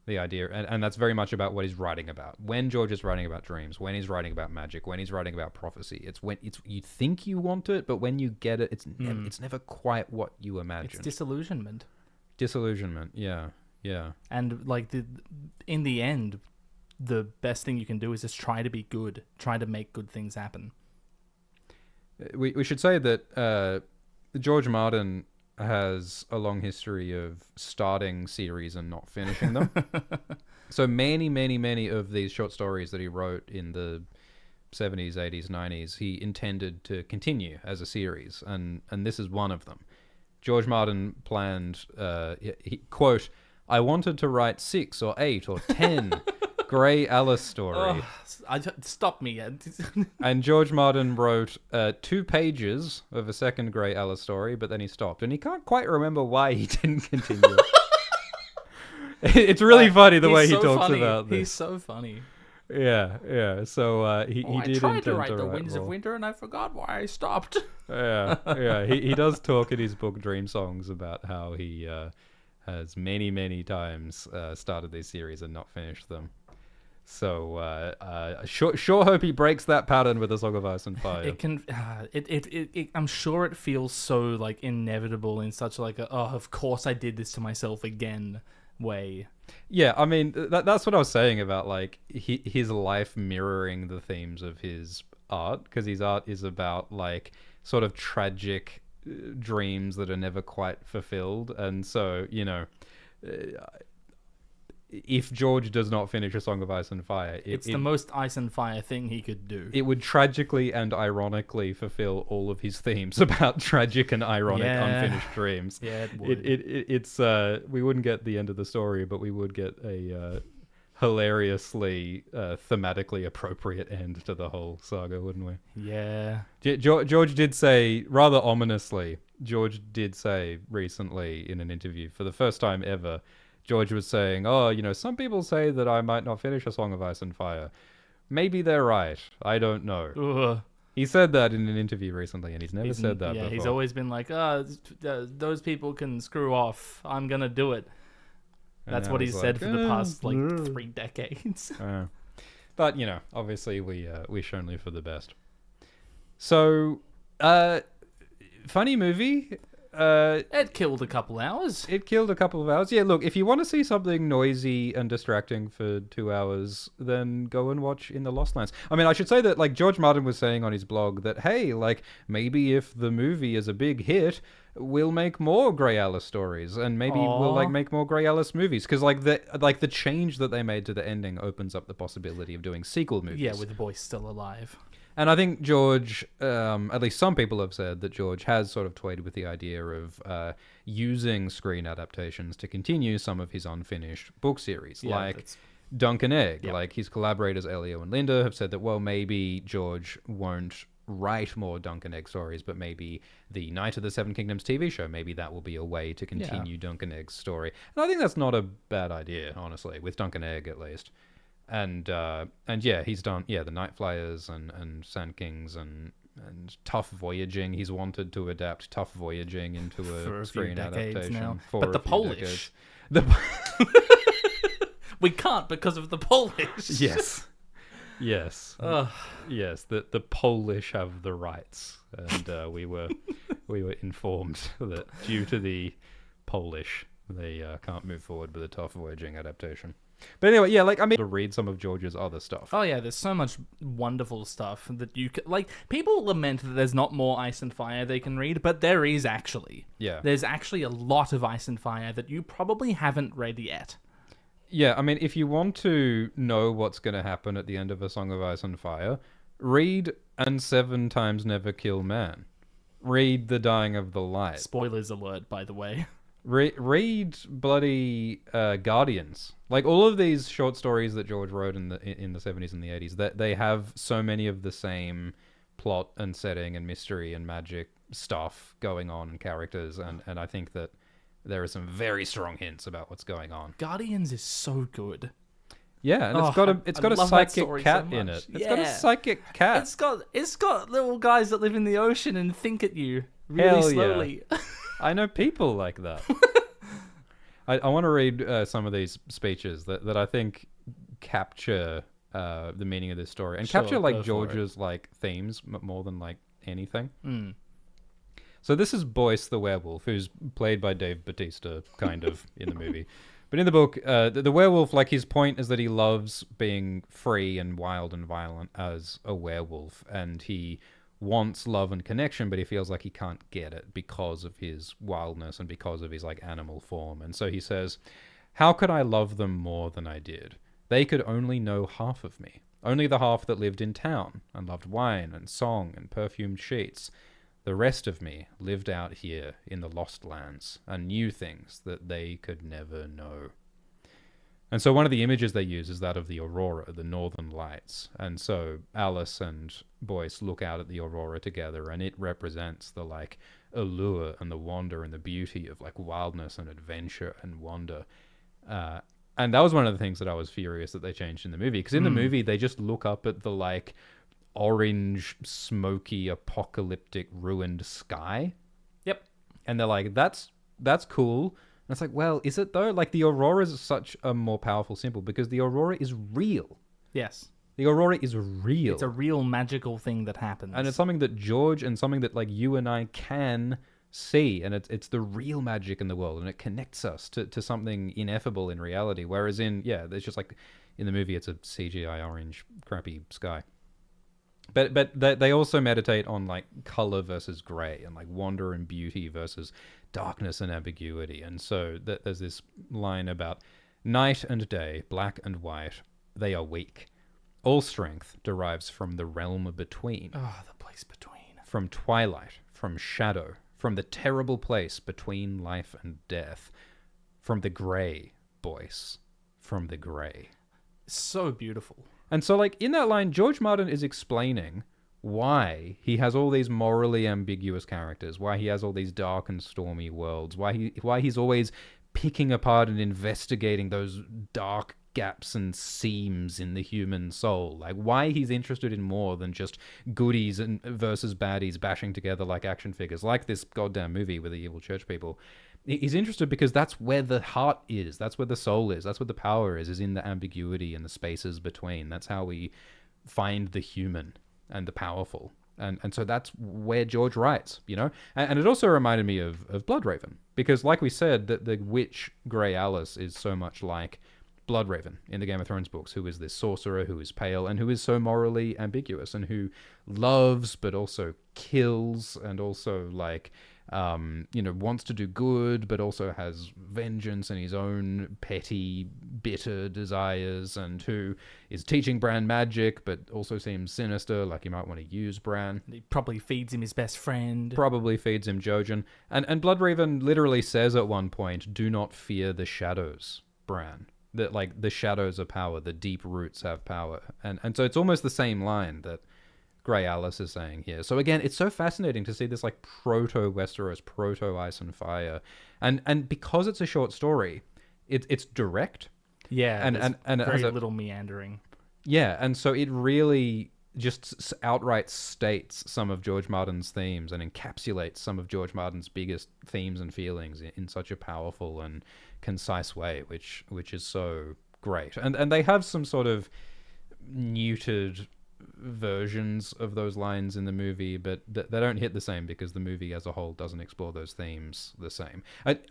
The idea, and that's very much about what he's writing about. When George is writing about dreams, when he's writing about magic, when he's writing about prophecy, it's when you think you want it, but when you get it, it's never quite what you imagine. It's disillusionment. Disillusionment, yeah. Yeah. And in the end, the best thing you can do is just try to be good, try to make good things happen. We should say that George Martin has a long history of starting series and not finishing them. So many of these short stories that he wrote in the 70s, 80s, 90s, he intended to continue as a series, and this is one of them. George Martin planned, quote, "I wanted to write 6 or 8 or 10 Grey Alice story." Stop me. And George Martin wrote 2 pages of a second Grey Alice story, but then he stopped. And he can't quite remember why he didn't continue. It's really funny the way he talks about this. He's so funny. Yeah. So he did tried intend to write The write Winds of more. Winter, and I forgot why I stopped. Yeah. He does talk in his book Dream Songs about how he has many times started these series and not finished them. So sure hope he breaks that pattern with A Song of Ice and Fire. It can. I'm sure it feels so like inevitable in such like a of course I did this to myself again way. Yeah, I mean that's what I was saying about like his life mirroring the themes of his art, because his art is about like sort of tragic dreams that are never quite fulfilled, and so if George does not finish A Song of Ice and Fire, it's the most Ice and Fire thing he could do. It would tragically and ironically fulfill all of his themes about tragic and ironic unfinished dreams. Yeah, it would. It's we wouldn't get the end of the story, but we would get a hilariously thematically appropriate end to the whole saga, wouldn't we? Yeah. George did say, rather ominously, George did say recently in an interview, for the first time ever, George was saying, some people say that I might not finish A Song of Ice and Fire. Maybe they're right. I don't know. Ugh. He said that in an interview recently, and he's never said that before. He's always been like, those people can screw off. I'm going to do it. That's what he's said for the past, 3 decades. But, obviously we should only for the best. So, funny movie. It killed a couple hours. It killed a couple of hours. Yeah, look, if you want to see something noisy and distracting for 2 hours, then go and watch In the Lost Lands. I mean, I should say that, like, George Martin was saying on his blog that, hey, like, maybe if the movie is a big hit, we'll make more Grey Alice stories, and maybe we'll, like, make more Grey Alice movies. Because, the change that they made to the ending opens up the possibility of doing sequel movies. Yeah, with the boy still alive. And I think George, at least some people have said that George has sort of toyed with the idea of using screen adaptations to continue some of his unfinished book series, like Dunk and Egg. Yep. Like his collaborators Elio and Linda have said that, well, maybe George won't write more Dunk and Egg stories, but maybe the Night of the Seven Kingdoms TV show, maybe that will be a way to continue Dunk and Egg's story. And I think that's not a bad idea, honestly, with Dunk and Egg at least. And he's done the Night Flyers and Sand Kings and Tough Voyaging. He's wanted to adapt Tough Voyaging into a screen adaptation now. For but the Polish, we can't because of the Polish. Yes. Yes. The Polish have the rights, and we were informed that due to the Polish, they can't move forward with a Tough Voyaging adaptation. But anyway, to read some of George's other stuff. Oh yeah, there's so much wonderful stuff that you could, like, people lament that there's not more Ice and Fire they can read, but there is actually. Yeah. There's actually a lot of Ice and Fire that you probably haven't read yet. Yeah, I mean, if you want to know what's going to happen at the end of A Song of Ice and Fire, read And 7 Times Never Kill Man. Read The Dying of the Light. Spoilers alert, by the way. Read bloody Guardians. Like, all of these short stories that George wrote in the 70s and the 80s, that they have so many of the same plot and setting and mystery and magic stuff going on and characters, and I think that there are some very strong hints about what's going on. Guardians is so good. Yeah, and it's got a psychic cat in it. It's got a psychic cat. It's got little guys that live in the ocean and think at you really slowly. Yeah. I know people like that. I want to read some of these speeches that I think capture the meaning of this story and capture like George's like themes more than like anything. So this is Boyce the werewolf, who's played by Dave Bautista, kind of, in the movie. But in the book, the werewolf, like, his point is that he loves being free and wild and violent as a werewolf, and he wants love and connection, but he feels like he can't get it because of his wildness and because of his like animal form. And so he says, "How could I love them more than I did? They could only know half of me, only the half that lived in town and loved wine and song and perfumed sheets. The rest of me lived out here in the lost lands and knew things that they could never know." And so one of the images they use is that of the aurora, the northern lights. And so Alice and Boyce look out at the aurora together, and it represents the like allure and the wonder and the beauty of like wildness and adventure and wonder. And that was one of the things that I was furious that they changed in the movie, because in the movie they just look up at the like orange, smoky, apocalyptic, ruined sky. Yep. And they're like, that's cool. And it's like, well, is it though? Like, the aurora is such a more powerful symbol because the aurora is real. Yes. The aurora is real. It's a real magical thing that happens. And it's something that George and something that, like, you and I can see. And it's the real magic in the world. And it connects us to something ineffable in reality. Whereas it's just like, in the movie, it's a CGI orange, crappy sky. But they also meditate on like color versus gray and like wonder and beauty versus darkness and ambiguity. And so there's this line about night and day, black and white, they are weak. All strength derives from the realm between. Oh, the place between. From twilight, from shadow, from the terrible place between life and death. From the gray, Boyce, from the gray. So beautiful. And so, like, in that line, George Martin is explaining why he has all these morally ambiguous characters, why he has all these dark and stormy worlds, why he's always picking apart and investigating those dark gaps and seams in the human soul. Like, why he's interested in more than just goodies and versus baddies bashing together like action figures, like this goddamn movie with the evil church people. He's interested because that's where the heart is. That's where the soul is. That's where the power is in the ambiguity and the spaces between. That's how we find the human and the powerful. And so that's where George writes, you know? And it also reminded me of Bloodraven. Because like we said, the witch Grey Alice is so much like Bloodraven in the Game of Thrones books, who is this sorcerer who is pale and who is so morally ambiguous and who loves but also kills and also like... wants to do good, but also has vengeance and his own petty, bitter desires, and who is teaching Bran magic, but also seems sinister, like he might want to use Bran. He probably feeds him his best friend. Probably feeds him Jojen. And Bloodraven literally says at one point, "Do not fear the shadows, Bran." That, like, the shadows are power, the deep roots have power. And so it's almost the same line that Grey Alice is saying here. So again, it's so fascinating to see this like proto-Westeros, proto-Ice and Fire. And because it's a short story, it's direct. Yeah, and very little meandering. Yeah, and so it really just outright states some of George Martin's themes and encapsulates some of George Martin's biggest themes and feelings in such a powerful and concise way, which is so great. And they have some sort of neutered versions of those lines in the movie, but they don't hit the same because the movie as a whole doesn't explore those themes the same.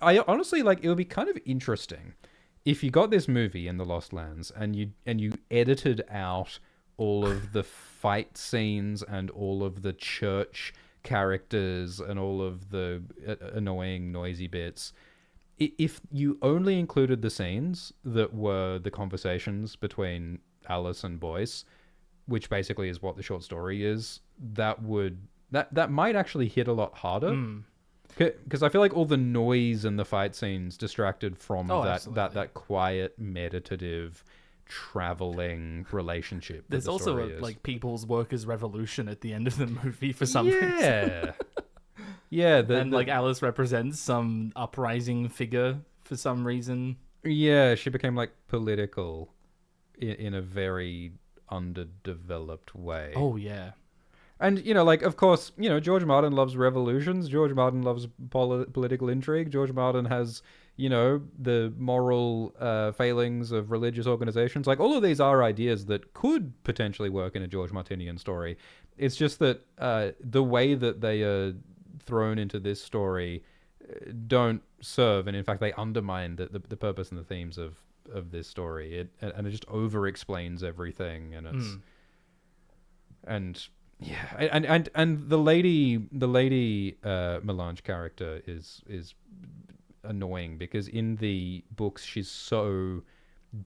I honestly, like, it would be kind of interesting if you got this movie in the Lost Lands and you edited out all of the fight scenes and all of the church characters and all of the annoying noisy bits. If you only included the scenes that were the conversations between Alice and Boyce, which basically is what the short story is, that might actually hit a lot harder. Because I feel like all the noise and the fight scenes distracted from that quiet, meditative, traveling relationship. There's also like People's Workers' Revolution at the end of the movie for some reason. Yeah. And like Alice represents some uprising figure for some reason. Yeah, she became like political in a very underdeveloped way. Oh yeah. And like, of course, George Martin loves revolutions. George Martin loves political intrigue. George Martin has the moral failings of religious organizations. Like, all of these are ideas that could potentially work in a George Martinian story. It's just that the way that they are thrown into this story don't serve, and in fact they undermine the purpose and the themes of this story. It just over explains everything, and it's and Yeah, and the lady Melange character is annoying because in the books she's so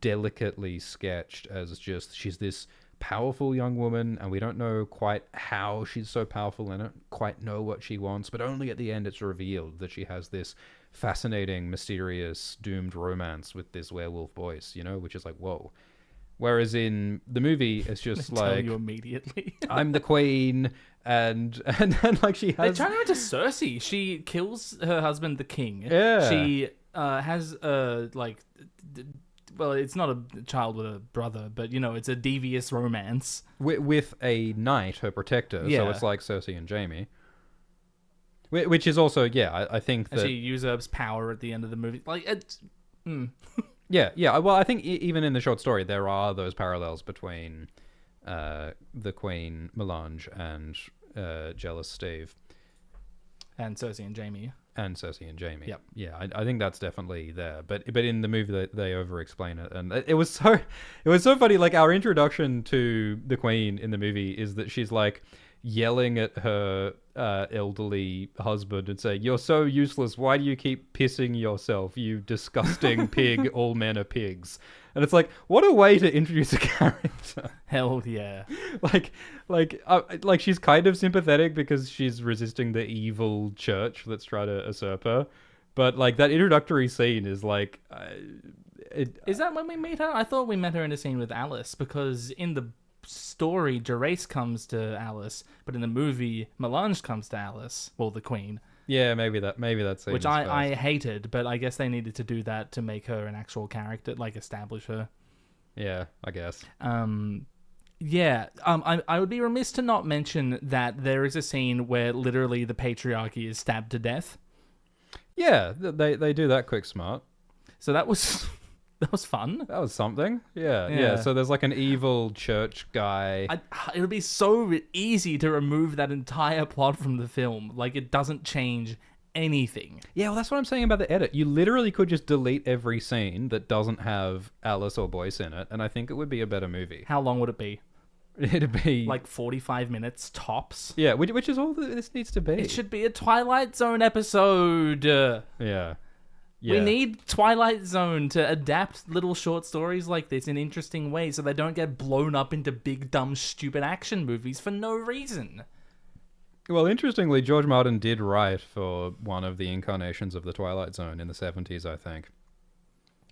delicately sketched as just she's this powerful young woman, and we don't know quite how she's so powerful and don't quite know what she wants, but only at the end it's revealed that she has this fascinating, mysterious, doomed romance with this werewolf voice, which is like, whoa. Whereas in the movie, it's just Tell like you immediately. I'm the queen, and like she They has. turn her into Cersei. She kills her husband, the king. Yeah. She has well, it's not a child with a brother, but it's a devious romance. With a knight, her protector. So Yeah. it's like Cersei and Jaime. Which is also, yeah, I think And that. she usurps power at the end of the movie. Like, it's. Yeah. Well, I think even in the short story, there are those parallels between the Queen, Melange, and Jealous Steve. And Cersei and Jaime. And Cersei and Jaime. Yep. Yeah, I think that's definitely there. But in the movie, they over-explain it. And it was so funny. Like, our introduction to the Queen in the movie is that she's, like, yelling at her elderly husband and saying, "You're so useless. Why do you keep pissing yourself, you disgusting pig? All men are pigs." And it's like, what a way to introduce a character. Hell yeah. like she's kind of sympathetic because she's resisting the evil church that's trying to usurp her. But like that introductory scene is like, Is that when we meet her? I thought we met her in a scene with Alice, because in the story, Gerace comes to Alice, but in the movie, Melange comes to Alice. Well, the Queen. yeah, maybe that scene. Which is I first. hated, but I guess they needed to do that to make her an actual character, like establish her. Yeah, I guess. I would be remiss to not mention that there is a scene where literally the patriarchy is stabbed to death. Yeah, they do that quick smart. So that was that was fun. That was something. Yeah. So there's like an evil church guy. It would be so easy to remove that entire plot from the film. Like, it doesn't change anything. Yeah, well, that's what I'm saying about the edit. You literally could just delete every scene that doesn't have Alice or Boyce in it, and I think it would be a better movie. How long would it be? It'd be Like 45 minutes tops? yeah, which is all that this needs to be. It should be a Twilight Zone episode. Yeah. We need Twilight Zone to adapt little short stories like this in interesting ways so they don't get blown up into big, dumb, stupid action movies for no reason. Well, interestingly, George Martin did write for one of the incarnations of the Twilight Zone in the 70s, I think.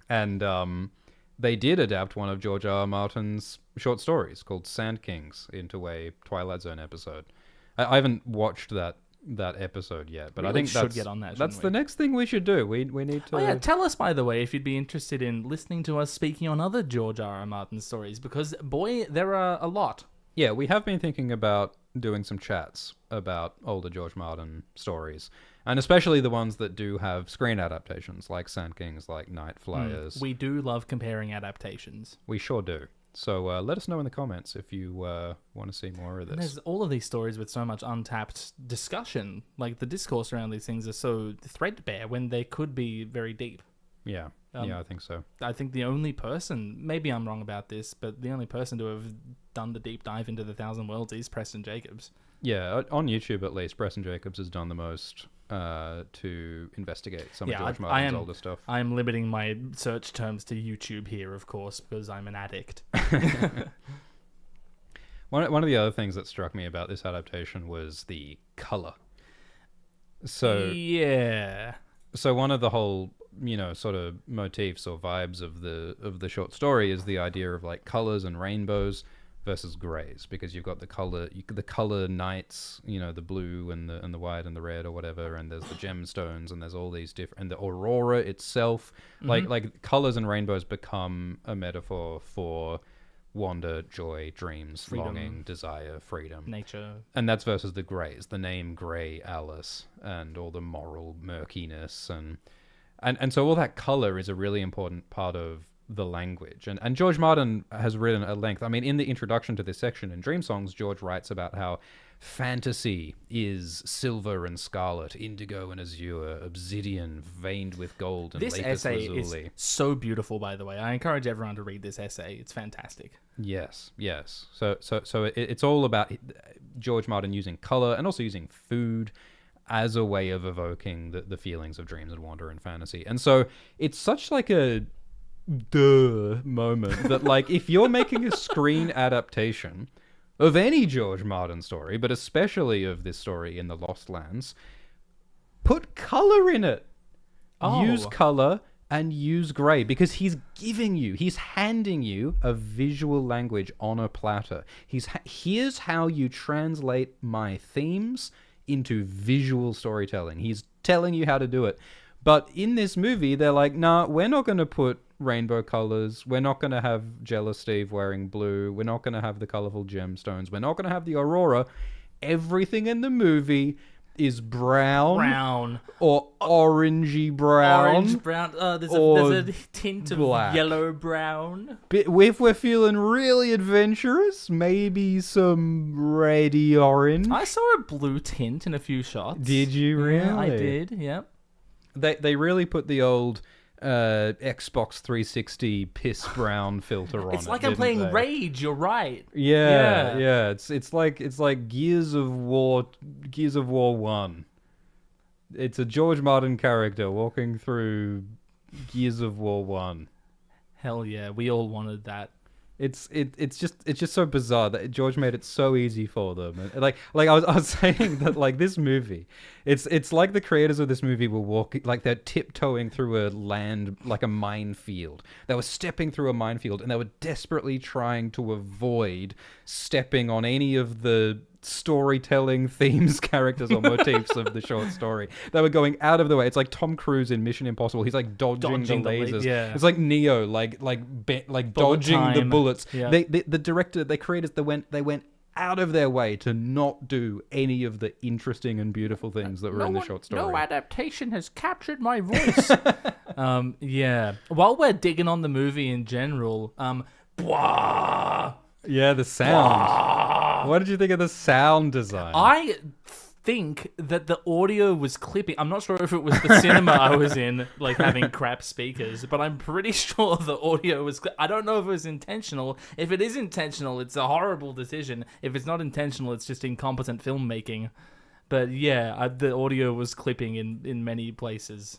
And they did adapt one of George R.R. Martin's short stories called Sand Kings into a Twilight Zone episode. I haven't watched that episode yet, but I think should get on that. That's the next thing we should do. We need to. Oh yeah, tell us, by the way, if you'd be interested in listening to us speaking on other George R.R. Martin stories, because boy, there are a lot. Yeah, we have been thinking about doing some chats about older George Martin stories, and especially the ones that do have screen adaptations, like Sand Kings, like Night Flyers. We do love comparing adaptations. We sure do. So let us know in the comments if you want to see more of And this. there's all of these stories with so much untapped discussion. Like, the discourse around these things are so threadbare when they could be very deep. Yeah, I think so. I think the only person, maybe I'm wrong about this, but the only person to have done the deep dive into the Thousand Worlds is Preston Jacobs. Yeah, on YouTube at least, Preston Jacobs has done the most to investigate some of George Martin's older stuff. I'm limiting my search terms to YouTube here, of course, because I'm an addict. One of the other things that struck me about this adaptation was the color. So yeah. So one of the whole, sort of motifs or vibes of the short story is the idea of like colors and rainbows versus grays, because you've got the color nights, the blue and the white and the red or whatever, and there's the gemstones and there's all these different, and the aurora itself, like colors and rainbows become a metaphor for wonder, joy, dreams, freedom, longing, desire, freedom, nature. And that's versus the grays, the name Grey Alice, and all the moral murkiness, and so all that color is a really important part of the language. And George Martin has written at length. I mean, in the introduction to this section in Dream Songs, George writes about how fantasy is silver and scarlet, indigo and azure, obsidian veined with gold, and This lapis essay lazuli. is so beautiful, by the way. I encourage everyone to read this essay. It's fantastic. Yes, yes. So it's all about George Martin using color and also using food as a way of evoking the feelings of dreams and wonder and fantasy. And so it's such like a duh moment that, like, if you're making a screen adaptation of any George Martin story, but especially of this story in the Lost Lands, put color in it. Oh. Use color and use gray, because he's handing you a visual language on a platter. Here's how you translate my themes into visual storytelling. He's telling you how to do it. But in this movie, they're like, nah, we're not going to put rainbow colors. We're not going to have Jealous Steve wearing blue. We're not going to have the colorful gemstones. We're not going to have the aurora. Everything in the movie is brown or orangey brown. Orange brown. There's a tint of black. yellow brown. If we're feeling really adventurous, maybe some reddy orange. I saw a blue tint in a few shots. Did you really? Yeah, I did. Yep. They really put the old Xbox 360 piss brown filter on. It's like it, I'm playing they? Rage. You're right. Yeah. It's like Gears of War 1. It's a George Martin character walking through Gears of War 1. Hell yeah, we all wanted that. It's just so bizarre that George made it so easy for them. And like I was saying that, like, this movie, it's like the creators of this movie were walking, like they're tiptoeing through a land, like a minefield. They were stepping through a minefield, and they were desperately trying to avoid stepping on any of the storytelling themes, characters, or motifs of the short story. They were going out of the way. It's like Tom Cruise in Mission Impossible. He's like dodging the lasers. Yeah. It's like Neo, like dodging the bullets. Yeah. The director, the creators, they went out of their way to not do any of the interesting and beautiful things that were in the short story. No adaptation has captured my voice. Yeah. While we're digging on the movie in general, blah. Yeah, the sound. What did you think of the sound design? I think that the audio was clipping. I'm not sure if it was the cinema I was in, like having crap speakers, but I'm pretty sure the audio was. I don't know if it was intentional. If it is intentional, it's a horrible decision. If it's not intentional, it's just incompetent filmmaking. But yeah, the audio was clipping in many places.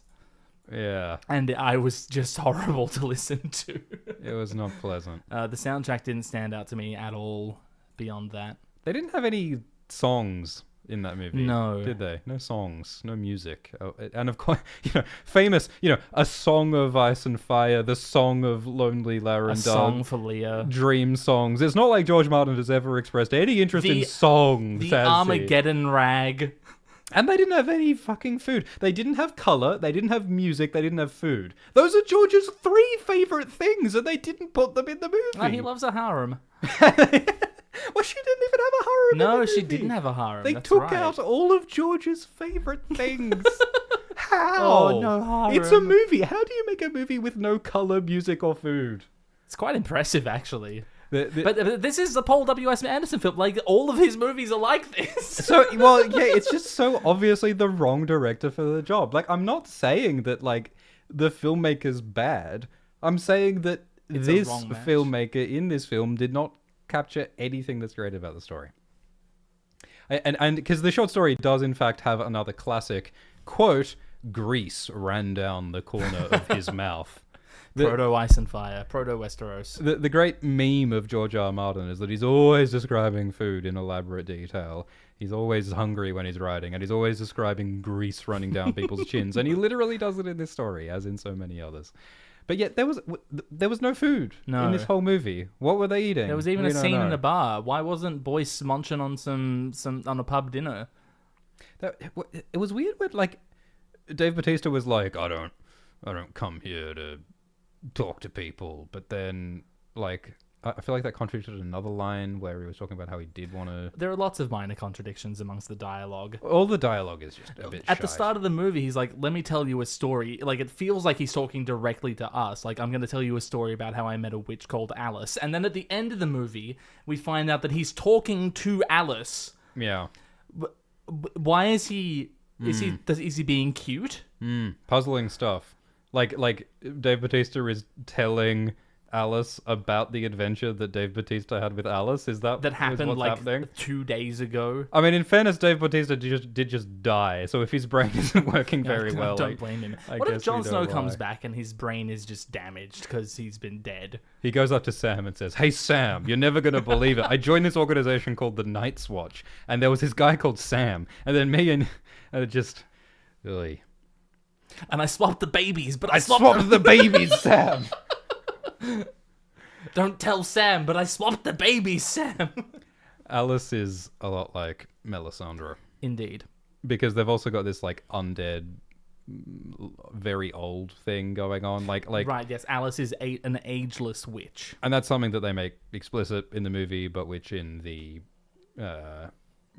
Yeah. And I was just horrible to listen to. It was not pleasant. The soundtrack didn't stand out to me at all beyond that. They didn't have any songs in that movie. No. Did they? No songs, no music. Oh, and of course, famous, A Song of Ice and Fire, The Song of Lonely Larendar. A song for Leah. Dream songs. It's not like George Martin has ever expressed any interest in songs. The has he? Armageddon rag. And they didn't have any fucking food. They didn't have color. They didn't have music. They didn't have food. Those are George's 3 favorite things, and they didn't put them in the movie. He loves a harem. Well, she didn't even have a harem. in the No, movie. she didn't have a harem. They That's took right. out all of George's favorite things. How? Oh, no harem. It's a movie. How do you make a movie with no color, music, or food? It's quite impressive, actually. But This is the Paul W.S. Anderson film. Like, all of his movies are like this. it's just so obviously the wrong director for the job. Like, I'm not saying that, like, the filmmaker's bad. I'm saying that It's a this wrong match. filmmaker in this film did not capture anything that's great about the story. And because the short story does, in fact, have another classic quote, "Grease ran down the corner of his mouth." Proto Ice and Fire. Proto Westeros. The great meme of George R.R. Martin is that he's always describing food in elaborate detail. He's always hungry when he's writing, and he's always describing grease running down people's chins. And he literally does it in this story, as in so many others. But yet, there was no food in this whole movie. What were they eating? There was even We a don't scene know. in a bar. Why wasn't Boyce munching on some on a pub dinner? It was weird when, like, Dave Bautista was like, I don't come here to talk to people. But then, like, I feel like that contradicted another line where he was talking about how he did want to. There are lots of minor contradictions amongst the dialogue. All the dialogue is just a bit. At the shite. start of the movie, he's like, "Let me tell you a story." Like, it feels like he's talking directly to us. Like, I'm going to tell you a story about how I met a witch called Alice. And then at the end of the movie, we find out that he's talking to Alice. Yeah. Why is he? Is he being cute? Puzzling stuff. Like Dave Bautista is telling Alice about the adventure that Dave Bautista had with Alice. Is that happened what's like happening? 2 days ago? I mean, in fairness, Dave Bautista did just die. So if his brain isn't working very well, Don't blame him. What if Jon Snow comes back and his brain is just damaged because he's been dead? He goes up to Sam and says, "Hey Sam, you're never gonna believe it. I joined this organization called the Night's Watch, and there was this guy called Sam, and then me and it just really." And I swapped the babies, but I swapped the babies, Sam. Don't tell Sam, but I swapped the babies, Sam. Alice is a lot like Melisandre. Indeed. Because they've also got this like undead, very old thing going on. Like right, yes, Alice is an ageless witch. And that's something that they make explicit in the movie, but which in the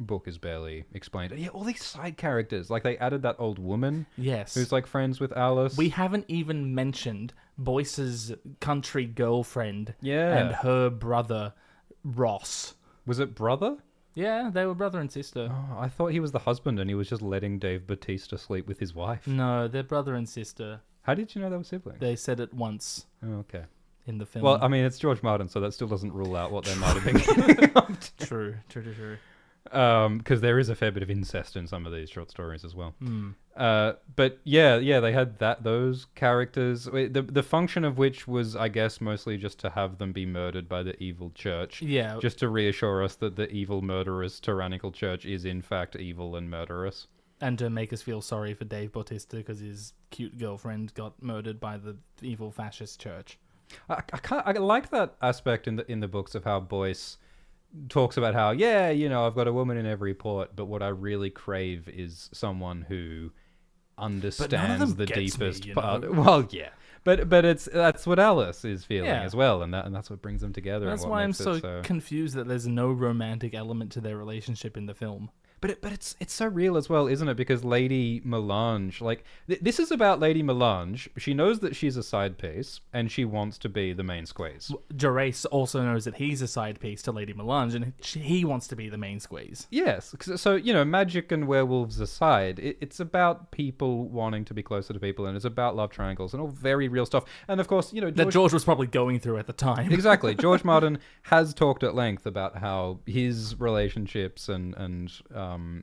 book is barely explained. Yeah, all these side characters. Like they added that old woman. Yes. Who's like friends with Alice. We haven't even mentioned Boyce's country girlfriend. Yeah. And her brother, Ross. Was it brother? Yeah, they were brother and sister. Oh, I thought he was the husband and he was just letting Dave Bautista sleep with his wife. No, they're brother and sister. How did you know they were siblings? They said it once. Oh, okay. In the film. Well, I mean, it's George Martin, so that still doesn't rule out what they might have been. True. Because there is a fair bit of incest in some of these short stories as well. But yeah, they had those characters. The function of which was, I guess, mostly just to have them be murdered by the evil church. Yeah. Just to reassure us that the evil, murderous, tyrannical church is in fact evil and murderous. And to make us feel sorry for Dave Bautista because his cute girlfriend got murdered by the evil fascist church. I like that aspect in the books of how Boyce talks about how, yeah, you know, I've got a woman in every port, but what I really crave is someone who understands the deepest part. Well, yeah, but that's what Alice is feeling as well, and that's what brings them together. That's why I'm so confused that there's no romantic element to their relationship in the film. But it's so real as well, isn't it? Because Lady Melange, like this is about Lady Melange. She knows that she's a side piece, and she wants to be the main squeeze. Gerace also knows that he's a side piece to Lady Melange, and he wants to be the main squeeze. Yes, so you know, magic and werewolves aside, it's about people wanting to be closer to people, and it's about love triangles and all very real stuff. And of course, you know, that George was probably going through at the time. Exactly. George Martin has talked at length about how his relationships and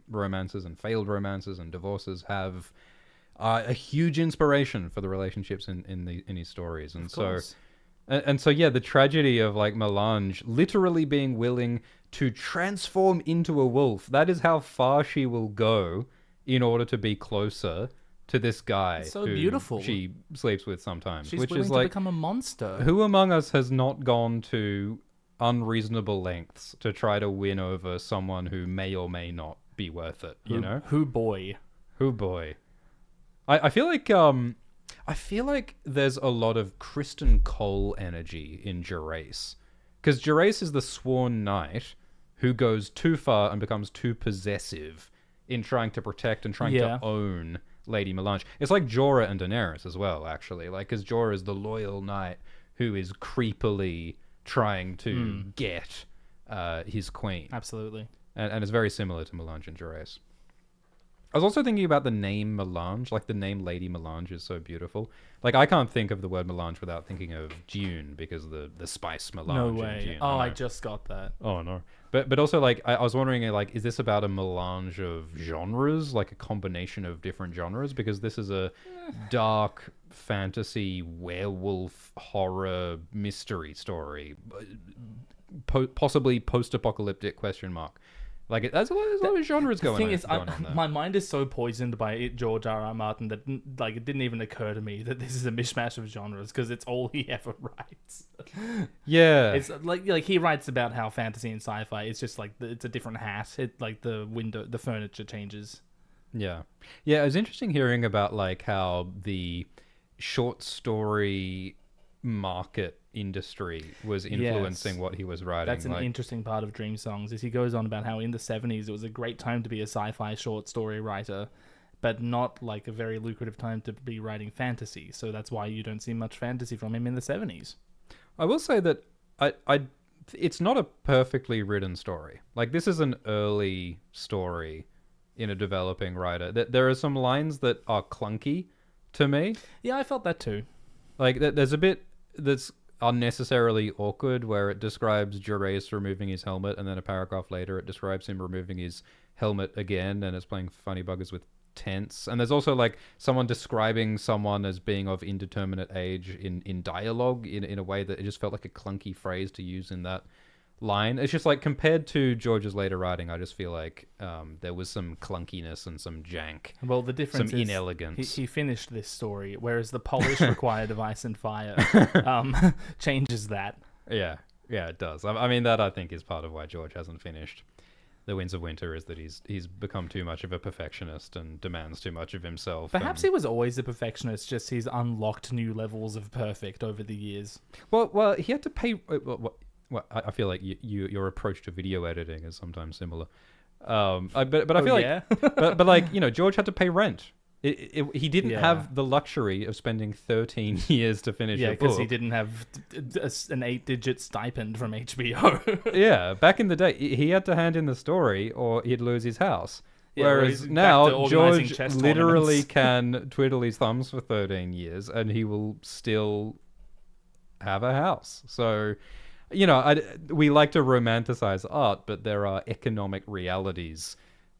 romances and failed romances and divorces have a huge inspiration for the relationships in his stories. And so yeah, the tragedy of like Melange literally being willing to transform into a wolf, that is how far she will go in order to be closer to this guy so who beautiful. She sleeps with sometimes. She's which willing is to like, become a monster. who among us has not gone to unreasonable lengths to try to win over someone who may or may not be worth it, you know? Who boy. I feel like there's a lot of Kristen Cole energy in Gerace. Because Gerace is the sworn knight who goes too far and becomes too possessive in trying to protect and trying to own Lady Melange. It's like Jorah and Daenerys as well, actually. Like, because Jorah is the loyal knight who is creepily trying to get his queen. Absolutely. And it's very similar to Melange and Gerace. I was also thinking about the name Melange. Like, the name Lady Melange is so beautiful. Like, I can't think of the word melange without thinking of Dune, because the spice melange. No way. In Dune. Oh, I just got that. Oh, no. But also, like, I was wondering, like, is this about a melange of genres? Like, a combination of different genres? Because this is a dark fantasy werewolf horror mystery story. Possibly post-apocalyptic ? Like, there's a lot of genres going on. The thing is, my mind is so poisoned by George R.R. Martin that like it didn't even occur to me that this is a mishmash of genres, because it's all he ever writes. Yeah, it's like he writes about how fantasy and sci-fi. It's just like it's a different hat. It like the furniture changes. Yeah. It was interesting hearing about like how the short story market industry was influencing what he was writing. That's an interesting part of Dream Songs, is he goes on about how in the 70s it was a great time to be a sci-fi short story writer, but not like a very lucrative time to be writing fantasy. So that's why you don't see much fantasy from him in the 70s. I will say that it's not a perfectly written story. Like, this is an early story in a developing writer. There are some lines that are clunky to me. Yeah, I felt that too. Like, there's a bit that's unnecessarily awkward where it describes Jurace removing his helmet, and then a paragraph later it describes him removing his helmet again, and it's playing funny buggers with tense. And there's also like someone describing someone as being of indeterminate age in dialogue in a way that it just felt like a clunky phrase to use in that line. It's just like, compared to George's later writing, I just feel like there was some clunkiness and some jank. Well, the difference some is inelegance. He finished this story, whereas the polish required of Ice and Fire changes that. Yeah, it does. I mean, that I think is part of why George hasn't finished The Winds of Winter, is that he's become too much of a perfectionist and demands too much of himself. Perhaps he was always a perfectionist, just he's unlocked new levels of perfect over the years. Well, he had to pay. Well, I feel like your approach to video editing is sometimes similar. But I feel but like, you know, George had to pay rent. He didn't have the luxury of spending 13 years to finish a book. Yeah, because he didn't have an 8-digit stipend from HBO. Yeah, back in the day, he had to hand in the story or he'd lose his house. Yeah, whereas now, George literally can twiddle his thumbs for 13 years and he will still have a house. So, you know, we like to romanticize art, but there are economic realities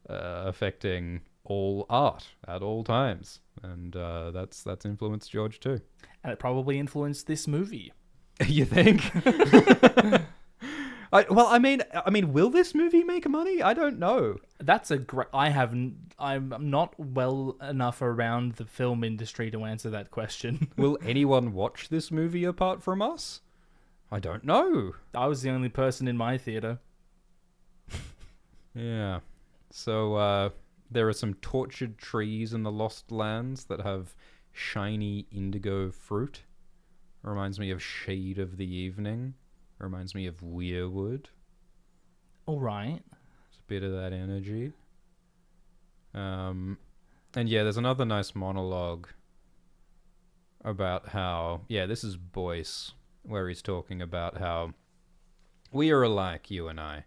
affecting all art at all times, and that's influenced George too. And it probably influenced this movie. You think? I mean, will this movie make money? I don't know. That's a great. I'm not well enough around the film industry to answer that question. Will anyone watch this movie apart from us? I don't know. I was the only person in my theater. Yeah. So there are some tortured trees in the Lost Lands that have shiny indigo fruit. Reminds me of Shade of the Evening. Reminds me of Weirwood. All right. It's a bit of that energy. And yeah, there's another nice monologue about how, this is Boyce, where he's talking about how we are alike, you and I.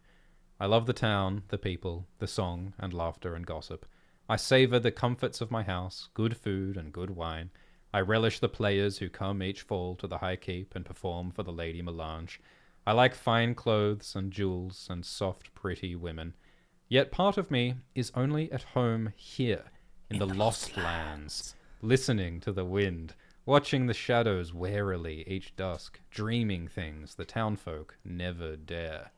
I love the town, the people, the song and laughter and gossip. I savor the comforts of my house, good food and good wine. I relish the players who come each fall to the high keep and perform for the Lady Melange. I like fine clothes and jewels and soft, pretty women. Yet part of me is only at home here, in the Lost Lands, listening to the wind, watching the shadows warily each dusk, dreaming things the townfolk never dare.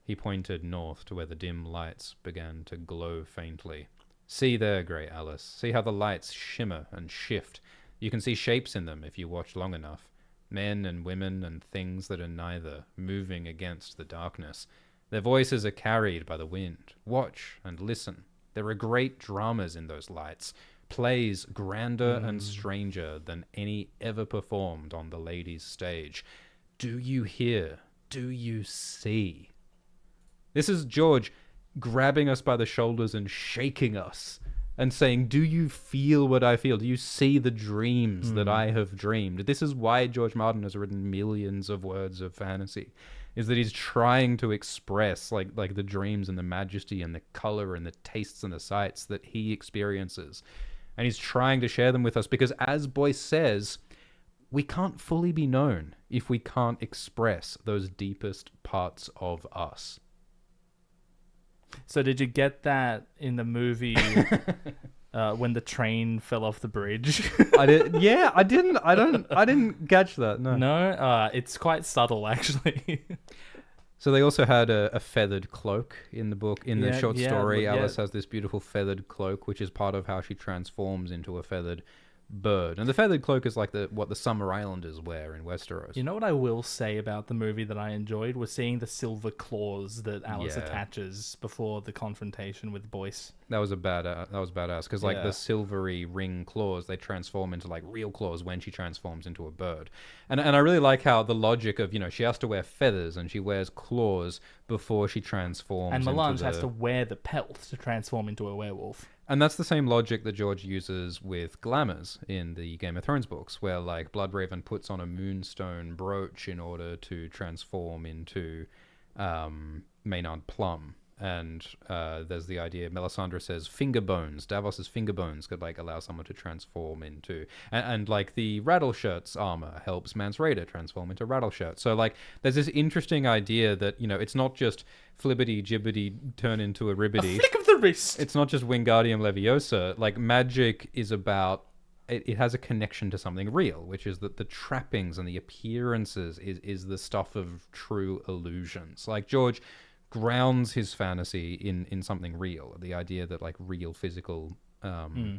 He pointed north to where the dim lights began to glow faintly. See there, Grey Alice. See how the lights shimmer and shift. You can see shapes in them if you watch long enough. Men and women and things that are neither, moving against the darkness. Their voices are carried by the wind. Watch and listen. There are great dramas in those lights. Plays grander and stranger than any ever performed on the ladies' stage. Do you hear? Do you see? This is George grabbing us by the shoulders and shaking us and saying, do you feel what I feel? Do you see the dreams that I have dreamed? This is why George Martin has written millions of words of fantasy, is that he's trying to express like the dreams and the majesty and the color and the tastes and the sights that he experiences. And he's trying to share them with us because, as Boyce says, we can't fully be known if we can't express those deepest parts of us. So did you get that in the movie when the train fell off the bridge? I did. Yeah, I didn't. I didn't catch that. No. No, it's quite subtle actually. So they also had a feathered cloak in the book. In the short story, Alice has this beautiful feathered cloak, which is part of how she transforms into a feathered bird. And the feathered cloak is like what the Summer Islanders wear in Westeros. You know what I will say about the movie that I enjoyed was seeing the silver claws that Alice Yeah. attaches before the confrontation with Boyce. That was badass because like Yeah. the silvery ring claws, they transform into like real claws when she transforms into a bird. And I really like how the logic of, she has to wear feathers and she wears claws before she transforms And into Melange the... has to wear the pelt to transform into a werewolf. And that's the same logic that George uses with glamours in the Game of Thrones books, where like Bloodraven puts on a moonstone brooch in order to transform into Maynard Plum. And there's the idea, Melisandre says finger bones, Davos's finger bones could like allow someone to transform into, and like the Rattleshirt's armor helps Mance Rayder transform into Rattleshirt. So like there's this interesting idea that, it's not just flibbity jibbity turn into a ribbity. A flick of the wrist! It's not just Wingardium Leviosa. Like magic is about, it has a connection to something real, which is that the trappings and the appearances is the stuff of true illusions. Like George grounds his fantasy in something real, the idea that like real physical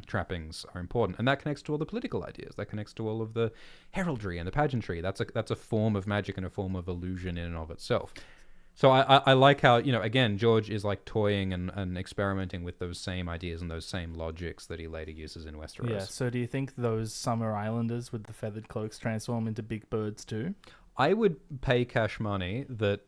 trappings are important, and that connects to all the political ideas, that connects to all of the heraldry and the pageantry. That's a form of magic and a form of illusion in and of itself. So I like how, again, George is like toying and experimenting with those same ideas and those same logics that he later uses in Westeros. Yeah, so do you think those Summer Islanders with the feathered cloaks transform into big birds too? I would pay cash money that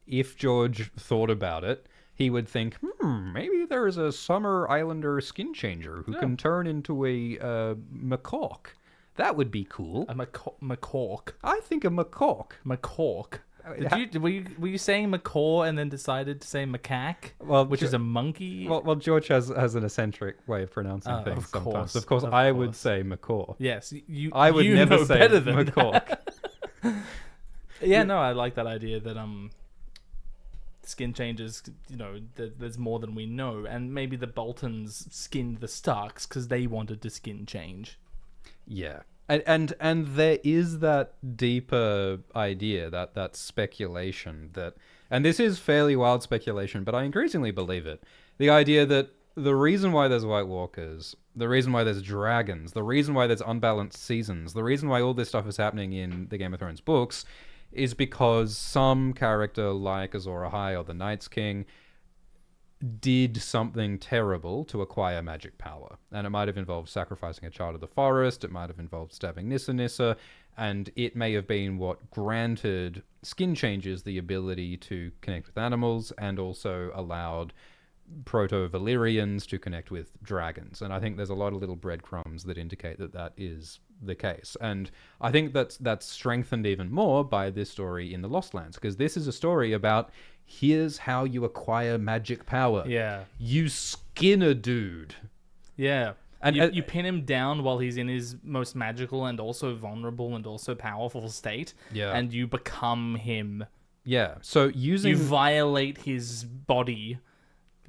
if George thought about it, he would think, maybe there is a Summer Islander skin changer who can turn into a macaque. That would be cool. A macaque. I think a macaque. Macaque. Were you saying macaw and then decided to say macaque? Well, which is a monkey? Well, George has an eccentric way of pronouncing things sometimes. Of course, I would say macaw. Yes, I would never know say better than macaque. Yeah, no, I like that idea that skin changes, there's more than we know, and maybe the Boltons skinned the Starks because they wanted to skin change. Yeah. And there is that deeper idea, that speculation and this is fairly wild speculation, but I increasingly believe it. The idea that the reason why there's White Walkers, the reason why there's dragons, the reason why there's unbalanced seasons, the reason why all this stuff is happening in the Game of Thrones books is because some character like Azor Ahai or the Night's King did something terrible to acquire magic power. And it might have involved sacrificing a child of the forest, it might have involved stabbing Nissa, and it may have been what granted skin changes the ability to connect with animals and also allowed Proto-Valyrians to connect with dragons. And I think there's a lot of little breadcrumbs that indicate that is the case. And I think that's strengthened even more by this story in the Lost Lands, because this is a story about here's how you acquire magic power. Yeah. You skin a dude. Yeah. And you pin him down while he's in his most magical and also vulnerable and also powerful state. Yeah. And you become him. Yeah. So You violate his body.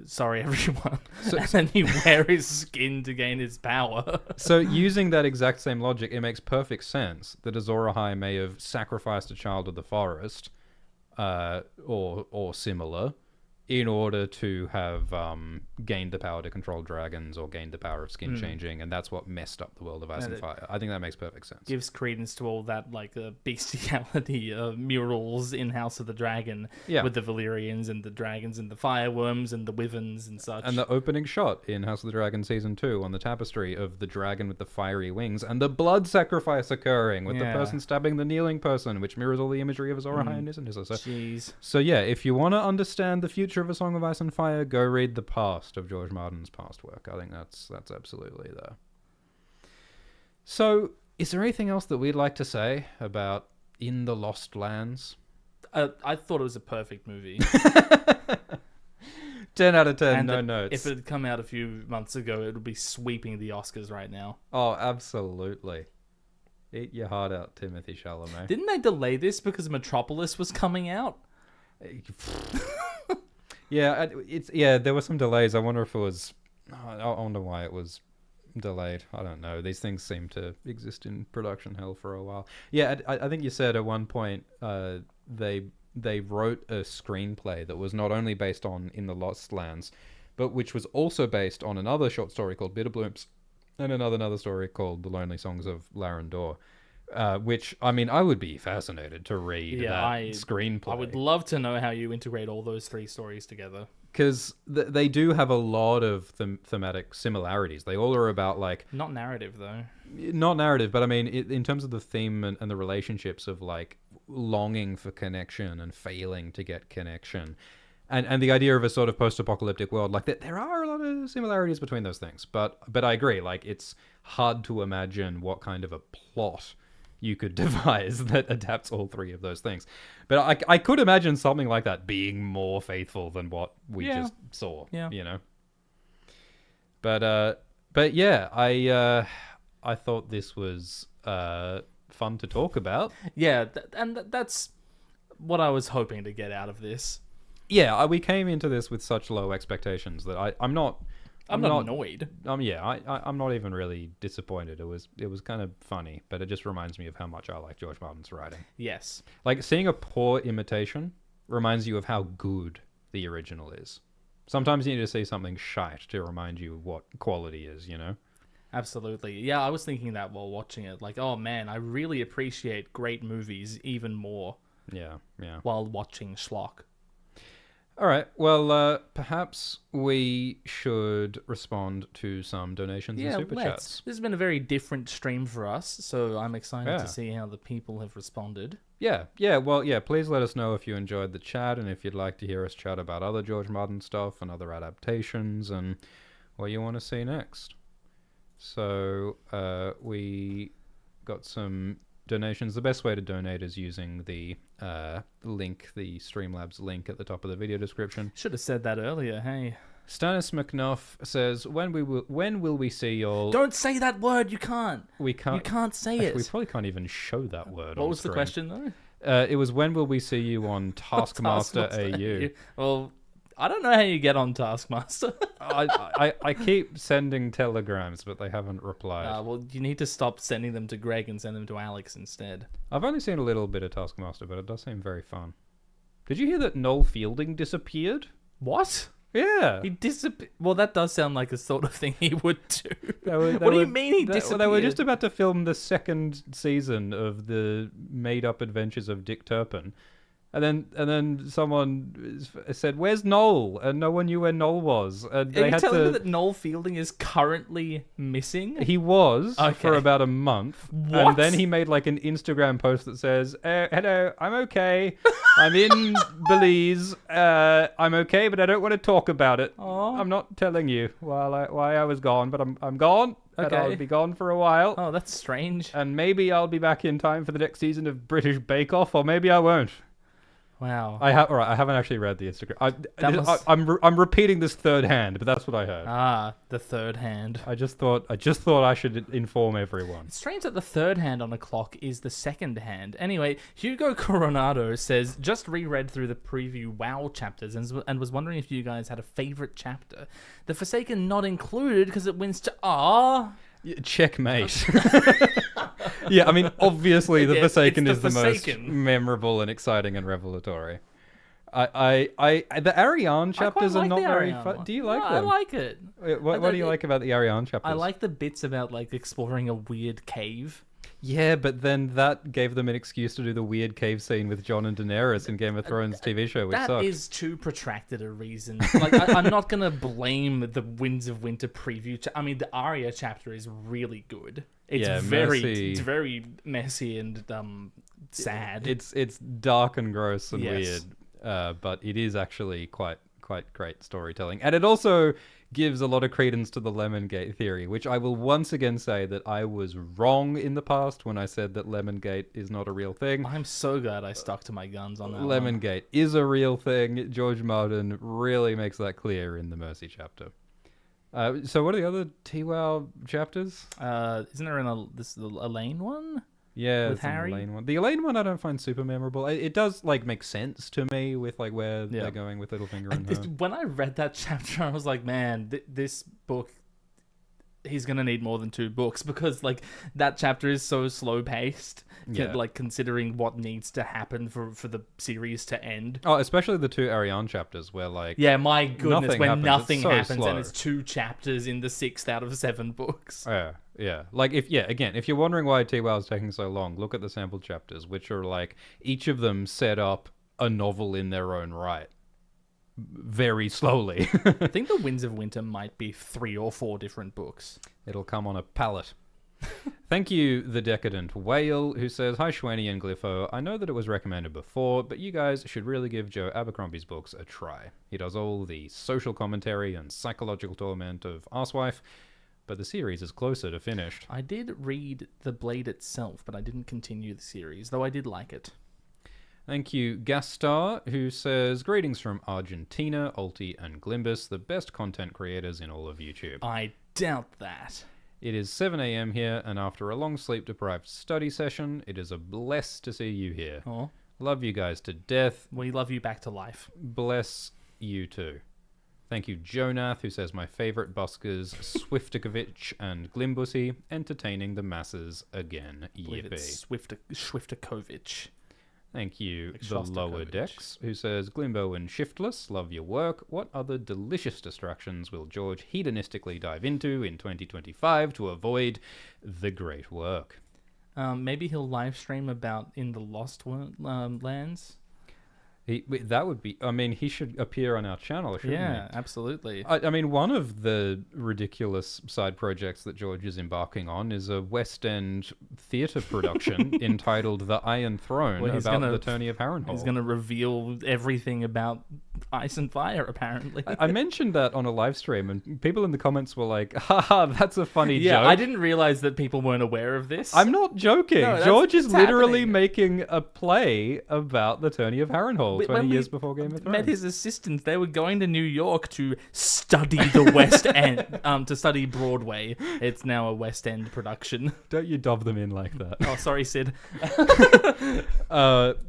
Sorry, everyone. And then you wear his skin to gain his power. So using that exact same logic, it makes perfect sense that Azor Ahai may have sacrificed a child of the forest, or similar, in order to have gained the power to control dragons or gained the power of skin changing, and that's what messed up the world of Ice and Fire. I think that makes perfect sense. Gives credence to all that bestiality murals in House of the Dragon with the Valyrians and the dragons and the fireworms and the wyverns and such. And the opening shot in House of the Dragon Season 2 on the tapestry of the dragon with the fiery wings and the blood sacrifice occurring with the person stabbing the kneeling person, which mirrors all the imagery of Azor Ahai and Nissa. Jeez. So yeah, if you want to understand the future of A Song of Ice and Fire, go read the past of George Martin's past work. I think that's absolutely there. So, is there anything else that we'd like to say about In the Lost Lands? I thought it was a perfect movie. 10 out of 10, and no notes. If it had come out a few months ago, it would be sweeping the Oscars right now. Oh, absolutely. Eat your heart out, Timothée Chalamet. Didn't they delay this because Metropolis was coming out? There were some delays. I wonder if it was... I wonder why it was delayed. I don't know. These things seem to exist in production hell for a while. Yeah, I think you said at one point they wrote a screenplay that was not only based on In the Lost Lands, but which was also based on another short story called Bitterblooms, And another story called The Lonely Songs of Larendor, which, I mean, I would be fascinated to read screenplay. I would love to know how you integrate all those three stories together. Because they do have a lot of thematic similarities. They all are about, like... Not narrative, though. Not narrative, but I mean, in terms of the theme and the relationships of, like, longing for connection and failing to get connection. And the idea of a sort of post-apocalyptic world, like, there are a lot of similarities between those things. But I agree, like, it's hard to imagine what kind of a plot you could devise that adapts all three of those things. But I could imagine something like that being more faithful than what we just saw, you know? But yeah, I thought this was fun to talk about. Yeah, that's what I was hoping to get out of this. Yeah, we came into this with such low expectations that I'm not annoyed. I'm not even really disappointed. It was kind of funny, but it just reminds me of how much I like George Martin's writing. Yes. Like, seeing a poor imitation reminds you of how good the original is. Sometimes you need to see something shite to remind you of what quality is, you know? Absolutely. Yeah, I was thinking that while watching it. Like, oh man, I really appreciate great movies even more. Yeah. While watching schlock. All right. Well, perhaps we should respond to some donations and super chats. This has been a very different stream for us, so I'm excited to see how the people have responded. Yeah. Well, please let us know if you enjoyed the chat and if you'd like to hear us chat about other George Martin stuff and other adaptations and what you want to see next. So we got some donations. The best way to donate is using the link, the Streamlabs link at the top of the video description. Should have said that earlier, hey. Stannis McNuff says, when will we see y'all... Don't say that word, you can't. We can't. You can't say it. We probably can't even show that word What on was screen. the question, though? It was, when will we see you on Taskmaster AU? Well, I don't know how you get on Taskmaster. I keep sending telegrams, but they haven't replied. Well, you need to stop sending them to Greg and send them to Alex instead. I've only seen a little bit of Taskmaster, but it does seem very fun. Did you hear that Noel Fielding disappeared? What? Yeah. He disappeared. Well, that does sound like the sort of thing he would do. What do you mean he disappeared? They were just about to film the second season of the made-up adventures of Dick Turpin. And then someone said, "Where's Noel?" And no one knew where Noel was. And Are you telling me that Noel Fielding is currently missing? He was for about a month. What? And then he made like an Instagram post that says, "Hello, I'm okay. I'm in Belize. I'm okay, but I don't want to talk about it. Aww. I'm not telling you why I was gone, but I'm gone. Okay. And I'll be gone for a while. Oh, that's strange. And maybe I'll be back in time for the next season of British Bake Off, or maybe I won't." Wow. I haven't actually read the Instagram. I'm repeating this third hand, but that's what I heard. Ah, the third hand. I just thought I should inform everyone. It's strange that the third hand on a clock is the second hand. Anyway, Hugo Coronado says, just reread through the preview WoW chapters and was wondering if you guys had a favorite chapter. The Forsaken not included because it wins to Checkmate. Yeah, I mean, obviously, the Forsaken is the most memorable and exciting and revelatory. The Ariane chapters are not very fun. Do you like them? I like it. What do you like about the Ariane chapters? I like the bits about like exploring a weird cave. Yeah, but then that gave them an excuse to do the weird cave scene with Jon and Daenerys in Game of Thrones TV show, which sucked. That is too protracted a reason. Like, I'm not going to blame the Winds of Winter preview. I mean, the Arya chapter is really good. It's very messy and sad. It's dark and gross and weird, but it is actually quite great storytelling. And it also gives a lot of credence to the Lemongate theory, which I will once again say that I was wrong in the past when I said that Lemongate is not a real thing. I'm so glad I stuck to my guns on that Lemongate is a real thing. George Martin really makes that clear in the Mercy chapter. So what are the other TWOW chapters? Isn't there the Elaine one? Yeah, with Harry. The Elaine one I don't find super memorable. It does like make sense to me with like where they're going with Littlefinger and her. When I read that chapter, I was like, man, this book he's gonna need more than 2 books because like that chapter is so slow paced. Yeah. Like considering what needs to happen for the series to end. Oh, especially the 2 Ariane chapters where like Yeah, my goodness, nothing when happens. nothing It's so happens slow. and it's 2 chapters in the 6th out of 7 books. Yeah. Like if you're wondering why TWOW is taking so long, look at the sample chapters, which are like each of them set up a novel in their own right. Very slowly. I think The Winds of Winter might be 3 or 4 different books. It'll come on a pallet. Thank you, The Decadent Whale, who says, Hi, Shwani and Glypho. I know that it was recommended before, but you guys should really give Joe Abercrombie's books a try. He does all the social commentary and psychological torment of Arsewife, but the series is closer to finished. I did read The Blade itself, but I didn't continue the series, though I did like it. Thank you, Gastar, who says, Greetings from Argentina, Alti and Glimbus, the best content creators in all of YouTube. I doubt that. It is 7 a.m. here, and after a long sleep-deprived study session, it is a bless to see you here. Oh, Love you guys to death. we love you back to life. Bless you too. Thank you, Jonath, who says, My favorite buskers, Swiftikovich and Glimbussy, entertaining the masses again. I believe it's Swiftakovich. Thank you, Like the Lower Shostakovich. Decks, who says, Glimbo and Shiftless, love your work. What other delicious distractions will George hedonistically dive into in 2025 to avoid the great work? Maybe he'll live stream about In the Lost Lands. That would be... I mean, he should appear on our channel, shouldn't he? Yeah, absolutely. I mean, one of the ridiculous side projects that George is embarking on is a West End theatre production entitled The Iron Throne Well, he's about gonna- the tourney of Harrenhal. He's going to reveal everything about Ice and Fire, apparently. I mentioned that on a live stream, and people in the comments were like, haha, that's a funny yeah, joke. I didn't realize that people weren't aware of this. I'm not joking. No, George is it's literally happening. making a play about the tourney of Harrenhal 20 When we years before Game of Thrones. met his assistants. They were going to New York to study the West End, to study Broadway. It's now a West End production. Don't you dob them in like that. Oh, sorry, Sid.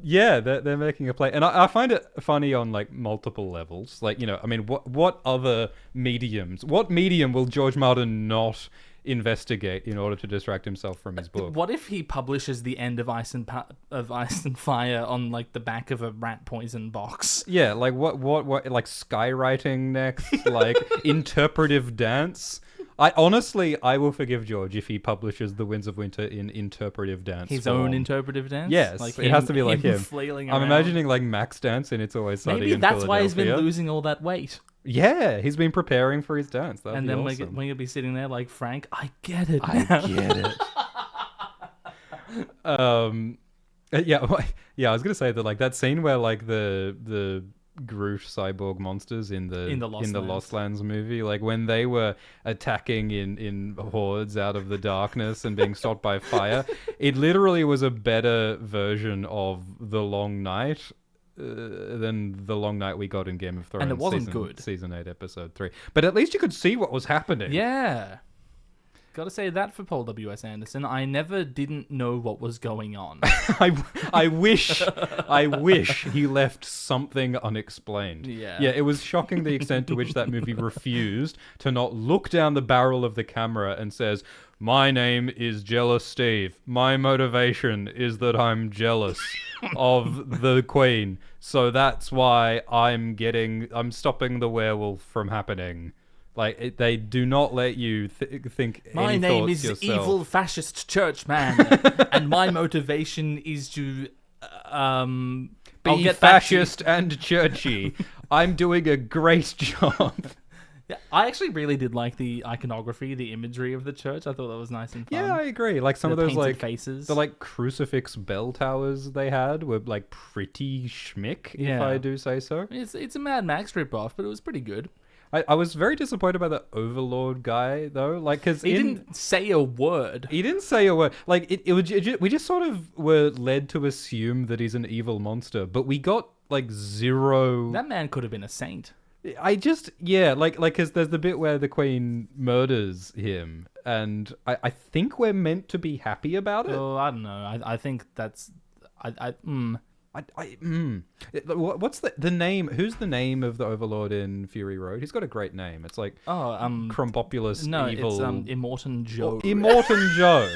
Yeah, they're making a play, and I find it funny on like multiple levels. Like, you know, I mean, what other mediums? What medium will George Martin not investigate in order to distract himself from his book? What if he publishes the end of Ice and Fire on like the back of a rat poison box? Yeah, like what like skywriting next, like interpretive dance. I will forgive George if he publishes The Winds of Winter in interpretive dance. His form. own interpretive dance? Yes, Like it has to be like him. Flailing I'm around. imagining like Max dance in It's Always Sunny Maybe in that's why he's been Philadelphia. losing all that weight. Yeah, he's been preparing for his dance. That'd And be then awesome. we're gonna be sitting there like, Frank, I get it. I now." get it. Yeah, I was gonna say that like that scene where like the Groot cyborg monsters in the Lost Lands movie, like when they were attacking in hordes out of the darkness and being stopped by fire, it literally was a better version of The Long Night than The Long Night we got in Game of Thrones. And it wasn't good. Season 8, Episode 3. But at least you could see what was happening. Yeah. Gotta say that for Paul W.S. Anderson. I never didn't know what was going on. I wish he left something unexplained. Yeah. Yeah, it was shocking the extent to which that movie refused to not look down the barrel of the camera and says, "My name is Jealous Steve. My motivation is that I'm jealous of the Queen. So that's why I'm stopping the werewolf from happening." Like, they do not let you think My any name thoughts is yourself. Evil Fascist Churchman, and my motivation is to I'll Be get back to you. fascist and churchy. I'm doing a great job. Yeah, I actually really did like the iconography, the imagery of the church. I thought that was nice and fun. Yeah, I agree. Like some The of those painted like faces. the like crucifix bell towers they had were like pretty schmick, if Yeah. I do say so. It's a Mad Max ripoff, but it was pretty good. I was very disappointed by the Overlord guy though, like because He didn't say a word. He didn't say a word. Like we just sort of were led to assume that he's an evil monster, but we got like zero. That man could have been a saint. Like because there's the bit where the Queen murders him, and I think we're meant to be happy about it. Oh, I don't know. I think that's What's the name? Who's the name of the Overlord in Fury Road? He's got a great name. It's like Crumbopulous no, evil. it's Immortan Joe. Immortan Joe.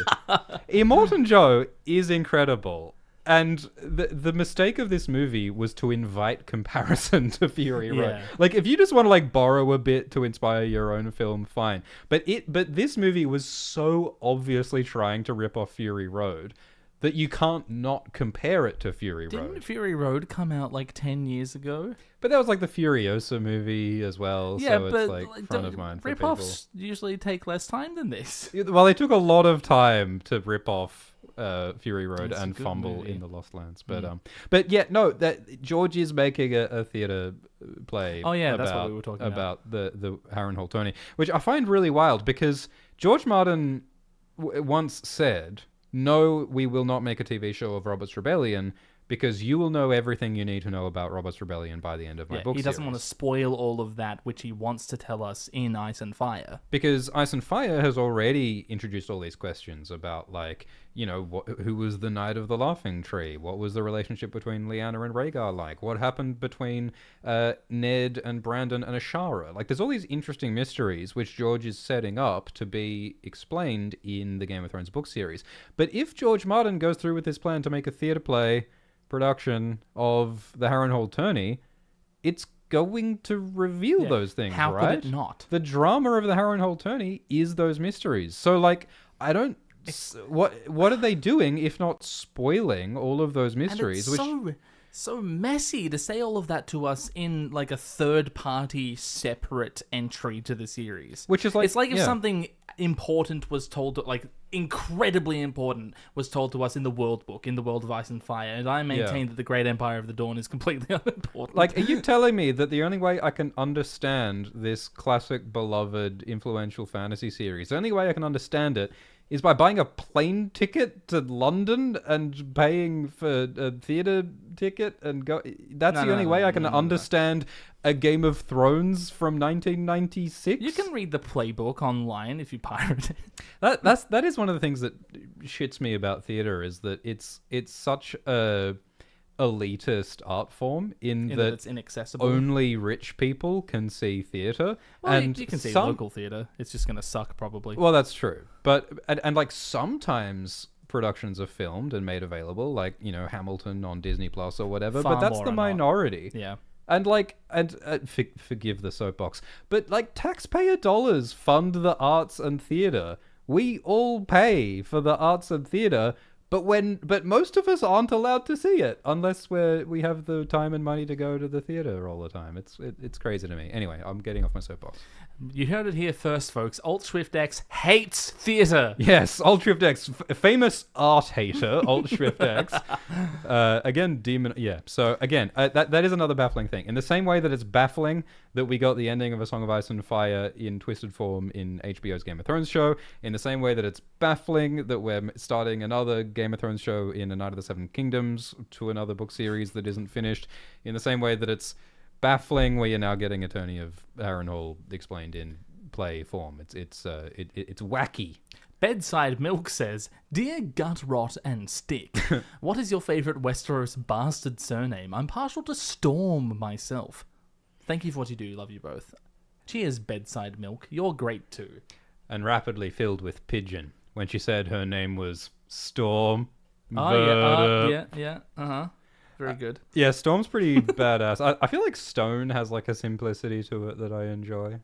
Immortan Joe is incredible. And the mistake of this movie was to invite comparison to Fury Road. Yeah. Like, if you just want to like borrow a bit to inspire your own film, fine. But this movie was so obviously trying to rip off Fury Road that you can't not compare it to Fury Road. Didn't Fury Road come out like 10 years ago? But that was like the Furiosa movie as well, Yeah, so but it's like front of mind for people. rip-offs usually take less time than this. Well, they took a lot of time to rip off Fury Road It's a and good fumble movie. in the Lost Lands, but yeah, no, that George is making a theater play. Oh yeah, that's what we were talking about the Harrenhal Tony, which I find really wild because George Martin once said, "No, we will not make a TV show of Robert's Rebellion." Because you will know everything you need to know about Robert's Rebellion by the end of my book he doesn't series. want to spoil all of that, which he wants to tell us in Ice and Fire. Because Ice and Fire has already introduced all these questions about, like, you know, who was the Knight of the Laughing Tree? What was the relationship between Lyanna and Rhaegar like? What happened between Ned and Brandon and Ashara? Like, there's all these interesting mysteries which George is setting up to be explained in the Game of Thrones book series. But if George Martin goes through with his plan to make a theater play production of the Harrenhal Tourney, it's going to reveal those things, How right? could it not? The drama of the Harrenhal Tourney is those mysteries. So, like, I don't... What are they doing if not spoiling all of those mysteries? And it's so messy to say all of that to us in like a third-party separate entry to the series. Which is like... It's like if something important was told, like incredibly important, was told to us in the World Book, in the World of Ice and Fire, and I maintain that the Great Empire of the Dawn is completely unimportant. Like, are you telling me that the only way I can understand this classic, beloved, influential fantasy series, the only way I can understand it is by buying a plane ticket to London and paying for a theater ticket and go... That's the only way I can understand a Game of Thrones from 1996? You can read the playbook online if you pirate it. That is one of the things that shits me about theater, is that it's such a elitist art form in that it's inaccessible. Only rich people can see theater. Well, and you can see local theater. It's just going to suck probably. Well, that's true. But and like sometimes productions are filmed and made available, like, you know, Hamilton on Disney Plus or whatever, Far but that's more the are not. minority. Yeah. And like, forgive the soapbox, but like taxpayer dollars fund the arts and theater. We all pay for the arts and theater, but most of us aren't allowed to see it unless we have the time and money to go to the theater all the time. It's crazy to me. Anyway, I'm getting off my soapbox. You heard it here first, folks. Alt Swift X hates theater. Yes, Alt Swift X, famous art hater, Alt Swift X. Again, demon. Yeah. So again, that is another baffling thing. In the same way that it's baffling that we got the ending of A Song of Ice and Fire in twisted form in HBO's Game of Thrones show, in the same way that it's baffling that we're starting another Game of Thrones show in A Night of the Seven Kingdoms to another book series that isn't finished, in the same way that it's baffling we are now getting Attorney of Harrenhal explained in play form. It's wacky. Bedside Milk says, "Dear Gut Rot and Stick, what is your favourite Westeros bastard surname? I'm partial to Storm myself. Thank you for what you do. Love you both. Cheers, Bedside Milk. You're great too." And rapidly filled with pigeon when she said her name was Storm. Yeah. Very good. Yeah, Storm's pretty badass. I feel like Stone has like a simplicity to it that I enjoy.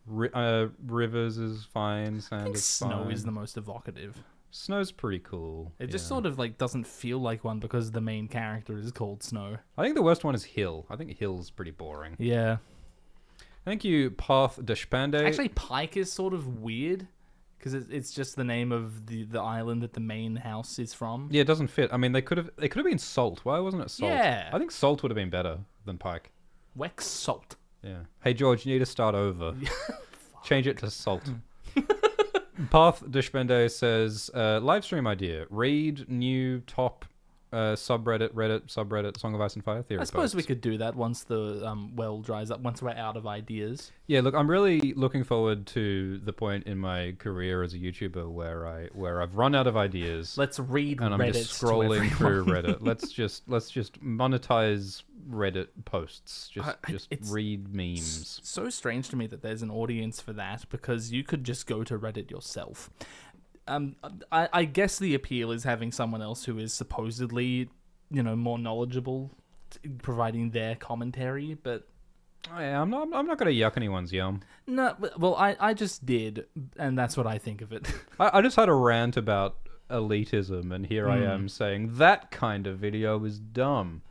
Rivers is fine. Sand is Snow fine. is the most evocative. Snow's pretty cool. It just sort of like doesn't feel like one because the main character is called Snow. I think the worst one is Hill. I think Hill's pretty boring. Yeah. Thank you, Parth Deshpande. Actually, Pike is sort of weird because it's just the name of the island that the main house is from. Yeah, it doesn't fit. I mean, they could have been Salt. Why wasn't it Salt? Yeah. I think Salt would have been better than Pike. Wex Salt. Yeah. Hey George, you need to start over. Change it to Salt. Parth Deshpande says, live stream idea. Read new top Reddit subreddit, Song of Ice and Fire theory. I suppose we posts. could do that once the well dries up, once we're out of ideas. Yeah, look, I'm really looking forward to the point in my career as a YouTuber where I've run out of ideas. Let's read and I'm Reddit just scrolling through everyone. Reddit. Let's just monetize Reddit posts. Just It's read memes. so strange to me that there's an audience for that, because you could just go to Reddit yourself. I guess the appeal is having someone else who is supposedly, more knowledgeable, providing their commentary, but Oh, yeah, I'm not gonna yuck anyone's yum. no, well, I just did, and that's what I think of it. I just had a rant about elitism, and here I am saying that kind of video is dumb.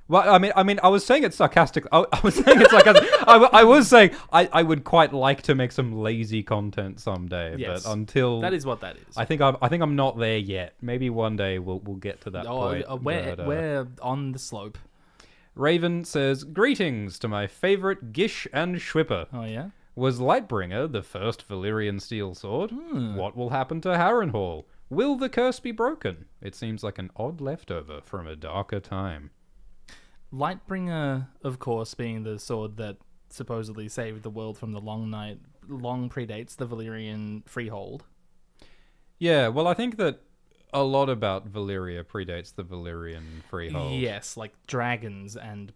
Well, I mean, I was saying it sarcastically. I was saying it's sarcastic. I was saying I would quite like to make some lazy content someday, Yes. but until That is what that is. I think I'm not there yet. Maybe one day we'll get to that point. We're on the slope. Raven says, "Greetings to my favorite Gish and Schwipper. Oh yeah. Was Lightbringer the first Valyrian steel sword? What will happen to Harrenhal? Will the curse be broken? It seems like an odd leftover from a darker time." Lightbringer, of course, being the sword that supposedly saved the world from the Long Night, long predates the Valyrian freehold. Yeah, well, I think that a lot about Valyria predates the Valyrian freehold. Yes, like dragons and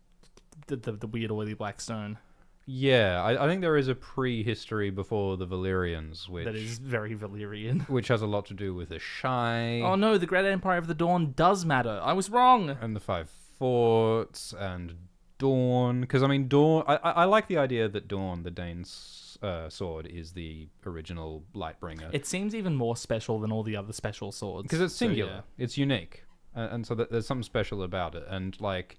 the weird oily black stone. Yeah, I think there is a prehistory before the Valyrians, which That is very Valyrian. which has a lot to do with the Shai Oh no, the Great Empire of the Dawn does matter. I was wrong. and the Five Forts and Dawn. Because I mean, Dawn. I like the idea that Dawn, the Dane's sword, is the original Lightbringer. It seems even more special than all the other special swords. Because it's So, singular, yeah. it's unique, and so there's something special about it. And like,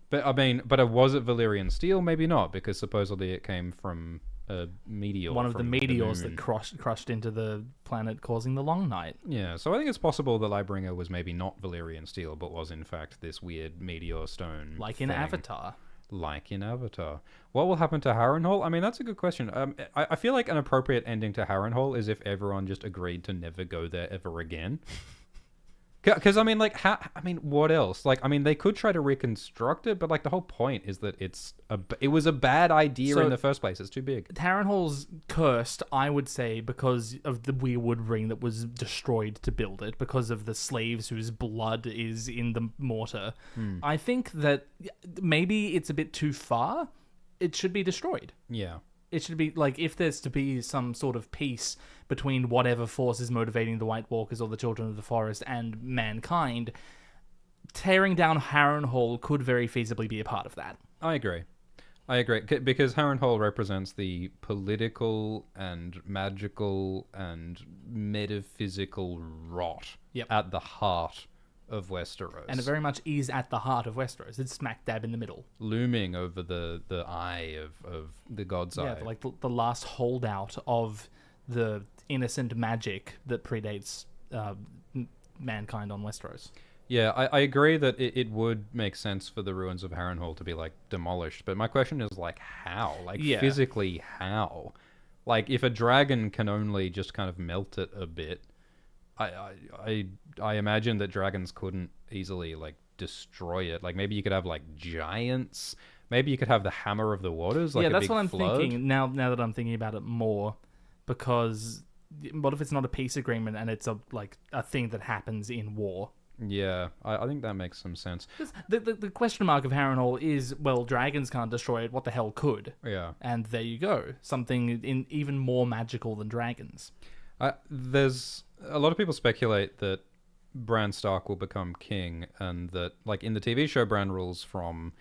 but I mean, but was it Valyrian steel? Maybe not, because supposedly it came from a meteor. One of the from meteors moon. that crushed into the planet, causing the Long Night. Yeah, so I think it's possible that Lightbringer was maybe not Valyrian steel, but was in fact this weird meteor stone. Like in thing. Avatar. Like in Avatar. What will happen to Harrenhal? I mean, that's a good question. I feel like an appropriate ending to Harrenhal is if everyone just agreed to never go there ever again. Because I mean, like, what else? Like, I mean, they could try to reconstruct it, but like the whole point is that it was a bad idea So- in the first place. It's too big. Harrenhal's cursed, I would say, because of the weirwood ring that was destroyed to build it, because of the slaves whose blood is in the mortar. I think that maybe it's a bit too far. It should be destroyed. Yeah. It should be, like, if there's to be some sort of peace between whatever force is motivating the White Walkers or the Children of the Forest and mankind, tearing down Harrenhal could very feasibly be a part of that. I agree. Because Harrenhal represents the political and magical and metaphysical rot Yep. at the heart of Westeros. And it very much is at the heart of Westeros. It's smack dab in the middle. Looming over the eye of the God's Eye. Yeah, like the last holdout of the innocent magic that predates mankind on Westeros. Yeah, I agree that it would make sense for the ruins of Harrenhal to be, like, demolished. But my question is, like, how? Like, Yeah. physically, how? Like, if a dragon can only just kind of melt it a bit, I imagine that dragons couldn't easily, like, destroy it. Like, maybe you could have, like, giants. Maybe you could have the Hammer of the Waters, like yeah, a that's big what I'm flood. thinking now that I'm thinking about it more, because what if it's not a peace agreement and it's a thing that happens in war? Yeah, I think that makes some sense. The question mark of Harrenhal is, well, dragons can't destroy it. What the hell could? Yeah. And there you go. Something even more magical than dragons. There's a lot of people speculate that Bran Stark will become king, and that, like, in the TV show, Bran rules from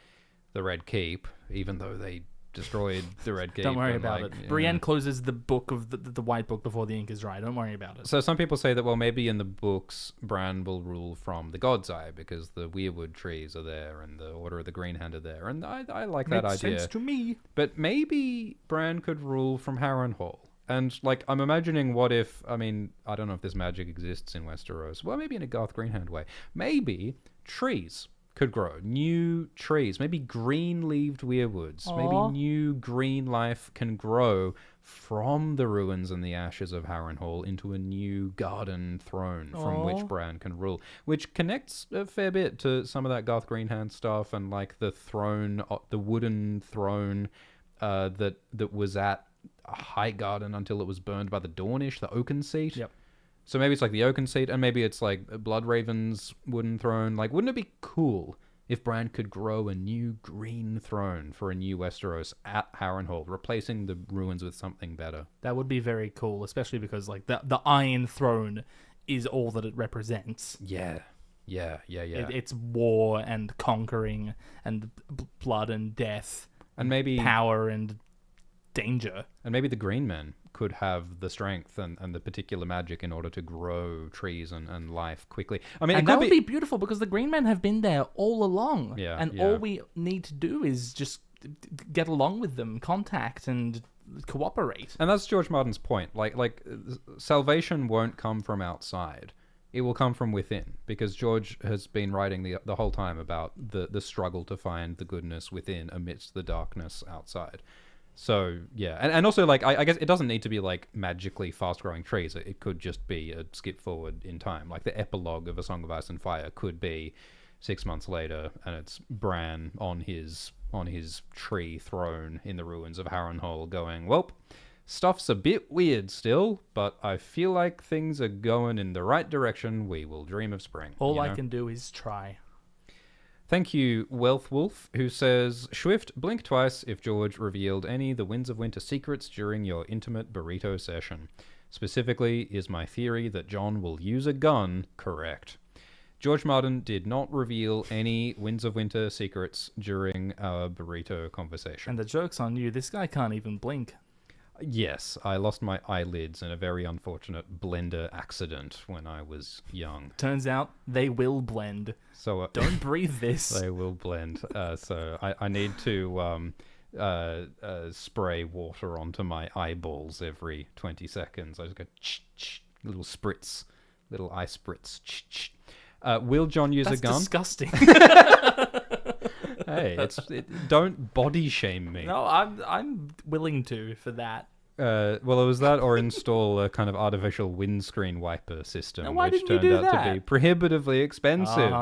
the Red Keep, even though they destroyed the Red Keep. Don't worry and, about like, it. yeah. Brienne closes the book of the White Book before the ink is dry. Don't worry about it. So some people say that, well, maybe in the books, Bran will rule from the God's Eye, because the weirwood trees are there, and the Order of the Green Hand are there, and I like that Makes idea. sense to me. But maybe Bran could rule from Harrenhal. And, like, I'm imagining what if, I mean, I don't know if this magic exists in Westeros. Well, maybe in a Garth Greenhand way. Maybe trees could grow. New trees, maybe green-leaved weirwoods. Aw. Maybe new green life can grow from the ruins and the ashes of Harrenhal into a new garden throne from which Aw. Bran can rule, which connects a fair bit to some of that Garth Greenhand stuff and like the throne, the wooden throne that was at Highgarden until it was burned by the Dornish, the Oaken seat. Yep. So maybe it's like the Oaken seat, and maybe it's like Bloodraven's wooden throne. Like, wouldn't it be cool if Bran could grow a new green throne for a new Westeros at Harrenhal, replacing the ruins with something better? That would be very cool, especially because like the Iron Throne is all that it represents. Yeah. It's war and conquering and blood and death And maybe power and danger. And maybe the Green Men could have the strength and the particular magic in order to grow trees and life quickly. I mean, And it that could would be beautiful because the Green Men have been there all along. Yeah, And yeah. all we need to do is just get along with them, contact and cooperate. And that's George Martin's point. Like salvation won't come from outside. It will come from within, because George has been writing the whole time about the struggle to find the goodness within amidst the darkness outside. So, yeah. And also, like, I guess it doesn't need to be, like, magically fast-growing trees. It could just be a skip forward in time. Like, the epilogue of A Song of Ice and Fire could be 6 months later, and it's Bran on his tree throne in the ruins of Harrenhal going, well, stuff's a bit weird still, but I feel like things are going in the right direction. We will dream of spring. All you I know? can do is try. Thank you, Wealth Wolf, who says, Swift, blink twice if George revealed any The Winds of Winter secrets during your intimate burrito session. Specifically, is my theory that Jon will use a gun correct? George Martin did not reveal any Winds of Winter secrets during our burrito conversation. And the joke's on you. This guy can't even blink. Yes, I lost my eyelids in a very unfortunate blender accident when I was young. Turns out they will blend. So Don't breathe this. they will blend. So I need to spray water onto my eyeballs every 20 seconds. I just go little spritz, little eye spritz. Will Jon use That's a gun? disgusting. Hey, don't body shame me. No, I'm willing to for that. Well, it was that or install a kind of artificial windscreen wiper system, Now, why which didn't you turned do out to that? be prohibitively expensive.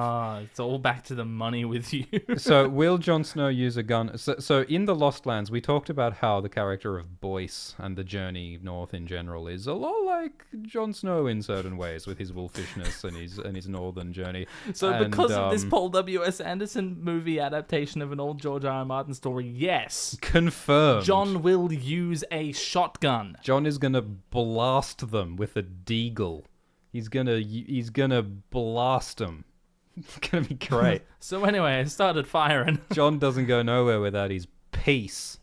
It's all back to the money with you. So, will Jon Snow use a gun? So, in the Lost Lands, we talked about how the character of Boyce and the journey north in general is a lot like Jon Snow in certain ways, with his wolfishness and his northern journey. So And, because of this Paul W.S. Anderson movie adaptation of an old George R.R. Martin story, yes, confirmed, Jon will use a shotgun. Jon is gonna blast them with a deagle. He's gonna blast them. It's gonna be great. So anyway, I started firing. Jon doesn't go nowhere without his peace.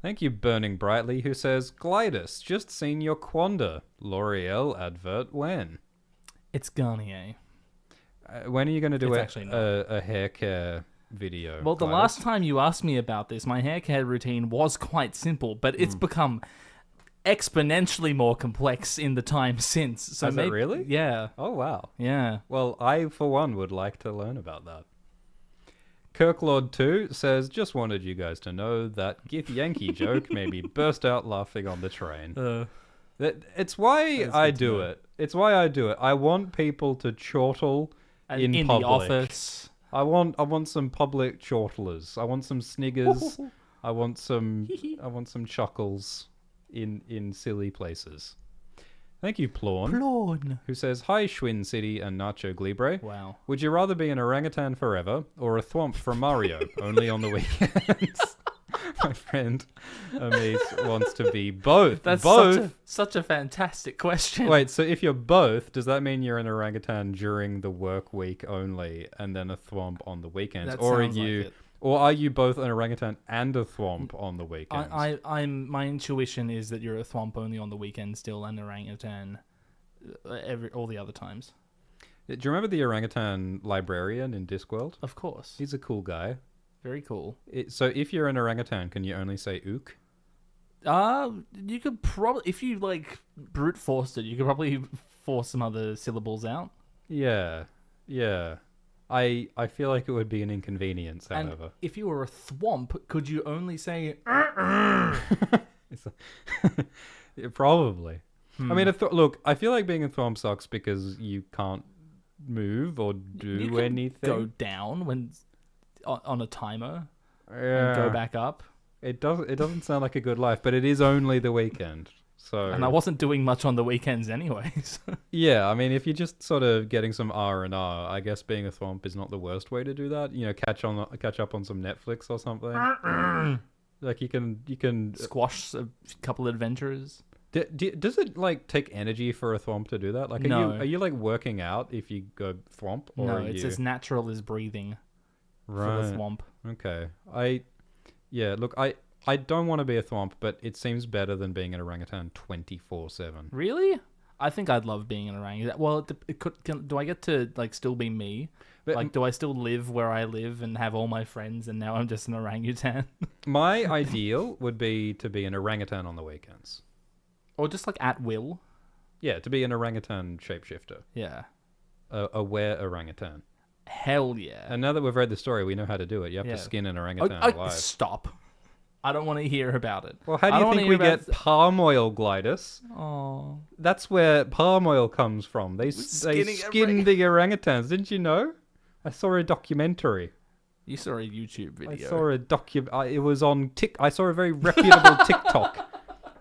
Thank you, Burning Brightly, who says, Glidus, just seen your Quanda. L'Oreal advert when? It's Garnier. When are you going to do It's a actually not. a hair care video? Well, the Glidus? last time you asked me about this, my hair care routine was quite simple, but it's become exponentially more complex in the time since. So Has it really? Yeah. Oh, wow. Yeah. Well, I, for one, would like to learn about that. Kirklord2 says, just wanted you guys to know that Gith Yankee joke made me burst out laughing on the train. It's why I good to do know. it. It's why I do it. I want people to chortle in the public. office. I want some public chortlers. I want some sniggers. I want some chuckles in silly places. Thank you, Plawn, Plawn. who says, Hi, Schwinn City and Nacho Glibre. Wow. Would you rather be an orangutan forever or a thwomp from Mario, only on the weekends? My friend Amis wants to be both. That's both. such a fantastic question. Wait, so if you're both, does that mean you're an orangutan during the work week only and then a thwomp on the weekends? That Or sounds like it. Or are you both an orangutan and a thwomp on the weekends? I'm my intuition is that you're a thwomp only on the weekend still and orangutan all the other times. Do you remember the orangutan librarian in Discworld? Of course. He's a cool guy. Very cool. So if you're an orangutan, can you only say ook? You could probably, if you like brute forced it, you could probably force some other syllables out. Yeah. I feel like it would be an inconvenience, And however. if you were a thwomp, could you only say... It's yeah, probably. I mean, look, I feel like being a thwomp sucks because you can't move or do You can anything. go down when on a timer Yeah. and go back up. It doesn't sound like a good life, but it is only the weekend. So And I wasn't doing much on the weekends anyways. yeah, I mean, if you're just sort of getting some R&R, I guess being a thwomp is not the worst way to do that. You know, catch up on some Netflix or something. Like you can. Squash a couple adventurers. Does it like take energy for a thwomp to do that? Like, No. are you like working out if you go thwomp? Or No, are it's you... as natural as breathing for right. the thwomp. Okay. Look, I don't want to be a thwomp, but it seems better than being an orangutan 24/7. Really? I think I'd love being an orangutan. Well, do I get to like still be me? But Like, do I still live where I live and have all my friends, and now I'm just an orangutan? my ideal would be to be an orangutan on the weekends. Or just like at will? Yeah, to be an orangutan shapeshifter. Yeah. A were orangutan. Hell yeah. And now that we've read the story, we know how to do it. You have Yeah. to skin an orangutan alive. Stop. I don't want to hear about it. Well, how I do you don't think wanna we hear get palm oil, Glidus? Oh. That's where palm oil comes from. They Skinning skinned the orangutans. Didn't you know? I saw a documentary. You saw a YouTube video. I saw a it was on I saw a very reputable TikTok.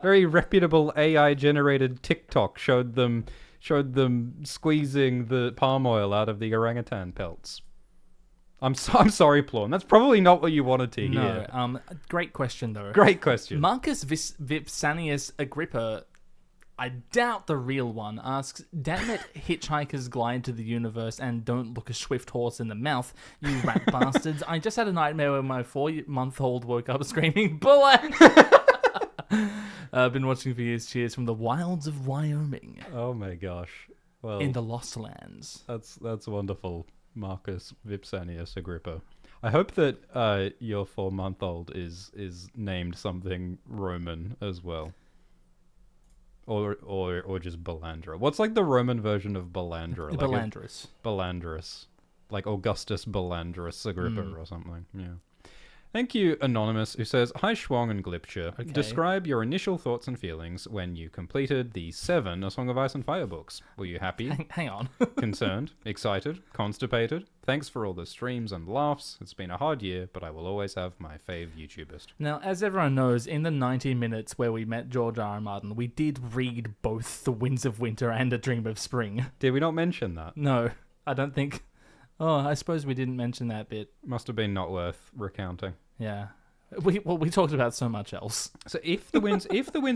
Very reputable AI-generated TikTok showed them squeezing the palm oil out of the orangutan pelts. I'm sorry, Plawn. That's probably not what you wanted to hear. No. Great question though. Great question. Marcus Vipsanius Agrippa, I doubt the real one, asks, "Damn it, hitchhikers glide to the universe and don't look a swift horse in the mouth, you rat bastards. I just had a nightmare where my 4-month-old woke up screaming, bullet!" I've been watching for years. Cheers from the wilds of Wyoming Oh my gosh. Well, in the Lost Lands. that's wonderful, Marcus Vipsanius Agrippa. I hope that your 4-month-old is named something Roman as well. Or just Belandra. What's like the Roman version of Belandra? Like Belandris. Belandrus. Like Augustus Belandrus Agrippa or something. Yeah. Thank you, Anonymous, who says, "Hi, Schwong and Glipture. Okay. Describe your initial thoughts and feelings when you completed the 7 A Song of Ice and Fire books. Were you happy, Hang on. concerned, excited, constipated? Thanks for all the streams and laughs. It's been a hard year, but I will always have my fave YouTubist." Now, as everyone knows, in the 90 minutes where we met George R.R. Martin, we did read both The Winds of Winter and A Dream of Spring. Did we not mention that? No, I don't think... Oh, I suppose we didn't mention that bit. Must have been not worth recounting. Yeah. We talked about so much else. So if the Winds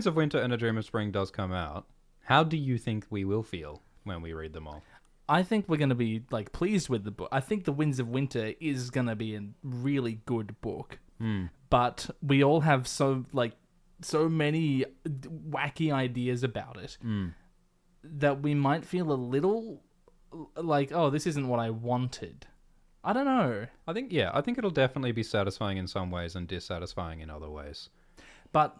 of Winter and A Dream of Spring does come out, how do you think we will feel when we read them all? I think we're going to be like pleased with the book. I think The Winds of Winter is going to be a really good book. But we all have so many wacky ideas about it that we might feel a little like, oh, this isn't what I wanted. I don't know. I think it'll definitely be satisfying in some ways and dissatisfying in other ways. But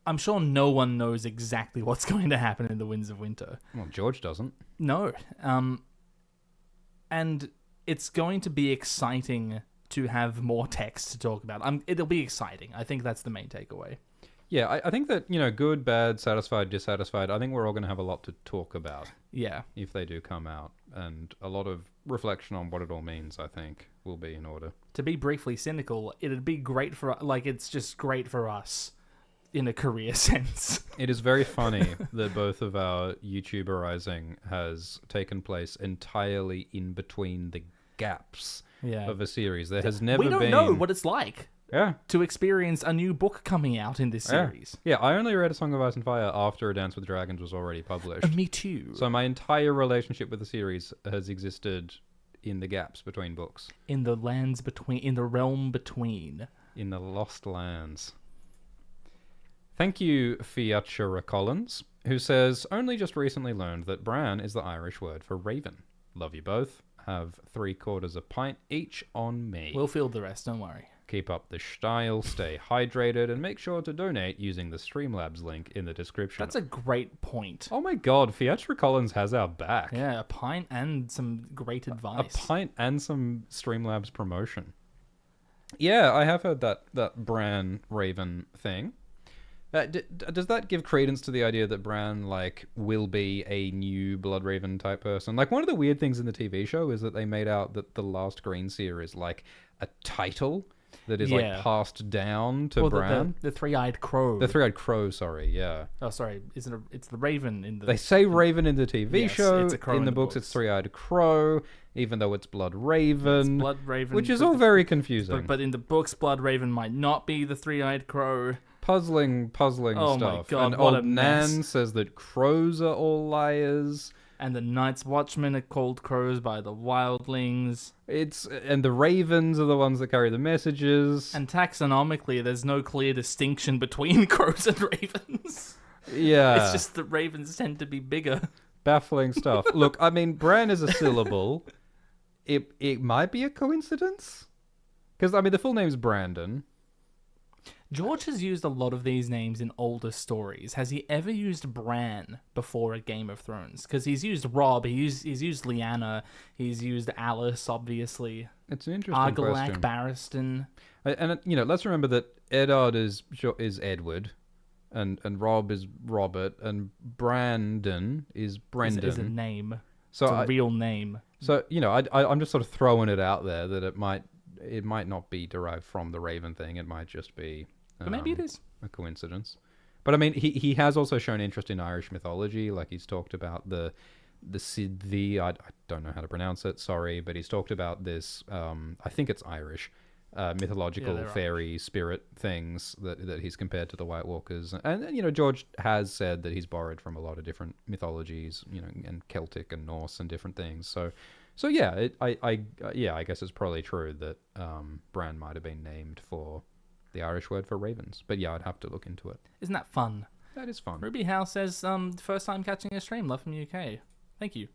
I'm sure no one knows exactly what's going to happen in The Winds of Winter. Well, George doesn't. No. And it's going to be exciting to have more text to talk about. It'll be exciting. I think that's the main takeaway. Yeah, I think that, good, bad, satisfied, dissatisfied, I think we're all going to have a lot to talk about. Yeah. If they do come out. And a lot of reflection on what it all means, I think, will be in order. To be briefly cynical, it'd be great for... it's just great for us in a career sense. It is very funny that both of our YouTuberizing has taken place entirely in between the gaps of a series. There has never been... We don't know what it's like. Yeah. To experience a new book coming out in this series. Yeah, I only read A Song of Ice and Fire after A Dance with Dragons was already published. Me too. So my entire relationship with the series has existed in the gaps between books. In the lands between... In the realm between. In the Lost Lands. Thank you, Fiachura Collins, who says, "Only just recently learned that Bran is the Irish word for raven. Love you both. Have 3/4 a pint each on me." We'll field the rest, don't worry. Keep up the style, stay hydrated, and make sure to donate using the Streamlabs link in the description. That's a great point. Oh my god, Fiatra Collins has our back. Yeah, a pint and some great advice. A pint and some Streamlabs promotion. Yeah, I have heard that Bran Raven thing. Does that give credence to the idea that Bran, like, will be a new Blood Raven type person? Like, one of the weird things in the TV show is that they made out that the last Greenseer is, like, a title that is, like, passed down to Bran. The three-eyed crow. The three-eyed crow, sorry, yeah. Oh, sorry. It's the Raven in the... They say Raven in the TV show. It's a crow in the books, it's three-eyed crow, even though it's Blood Raven. It's Blood Raven. Which is all very confusing. But in the books, Blood Raven might not be the three-eyed crow. Puzzling oh stuff. My God, and what old a mess. Nan says that crows are all liars. And the Night's Watchmen are called crows by the wildlings. And the ravens are the ones that carry the messages. And taxonomically, there's no clear distinction between crows and ravens. Yeah. It's just that ravens tend to be bigger. Baffling stuff. Look, I mean, Bran is a syllable. It might be a coincidence. Because, I mean, the full name's Brandon. George has used a lot of these names in older stories. Has he ever used Bran before a Game of Thrones? Because he's used Robb, he's used Lyanna, he's used Alice, obviously. It's an interesting question. Barristan. And, you know, let's remember that Eddard is Edward, and Robb is Robert, and Brandon is Brendan. Is a name. So it's a real name. So, you know, I'm just sort of throwing it out there that it might not be derived from the Raven thing. It might just be... But maybe it is a coincidence. But I mean, he has also shown interest in Irish mythology. Like, he's talked about the Sidhi. I don't know how to pronounce it. Sorry, but he's talked about this. I think it's Irish mythological fairy spirit things that he's compared to the White Walkers. And you know, George has said that he's borrowed from a lot of different mythologies. You know, and Celtic and Norse and different things. So yeah, I guess it's probably true that Bran might have been named for the Irish word for ravens. But yeah, I'd have to look into it. Isn't that fun? That is fun. Ruby House says, first time catching a stream, love from UK. Thank you.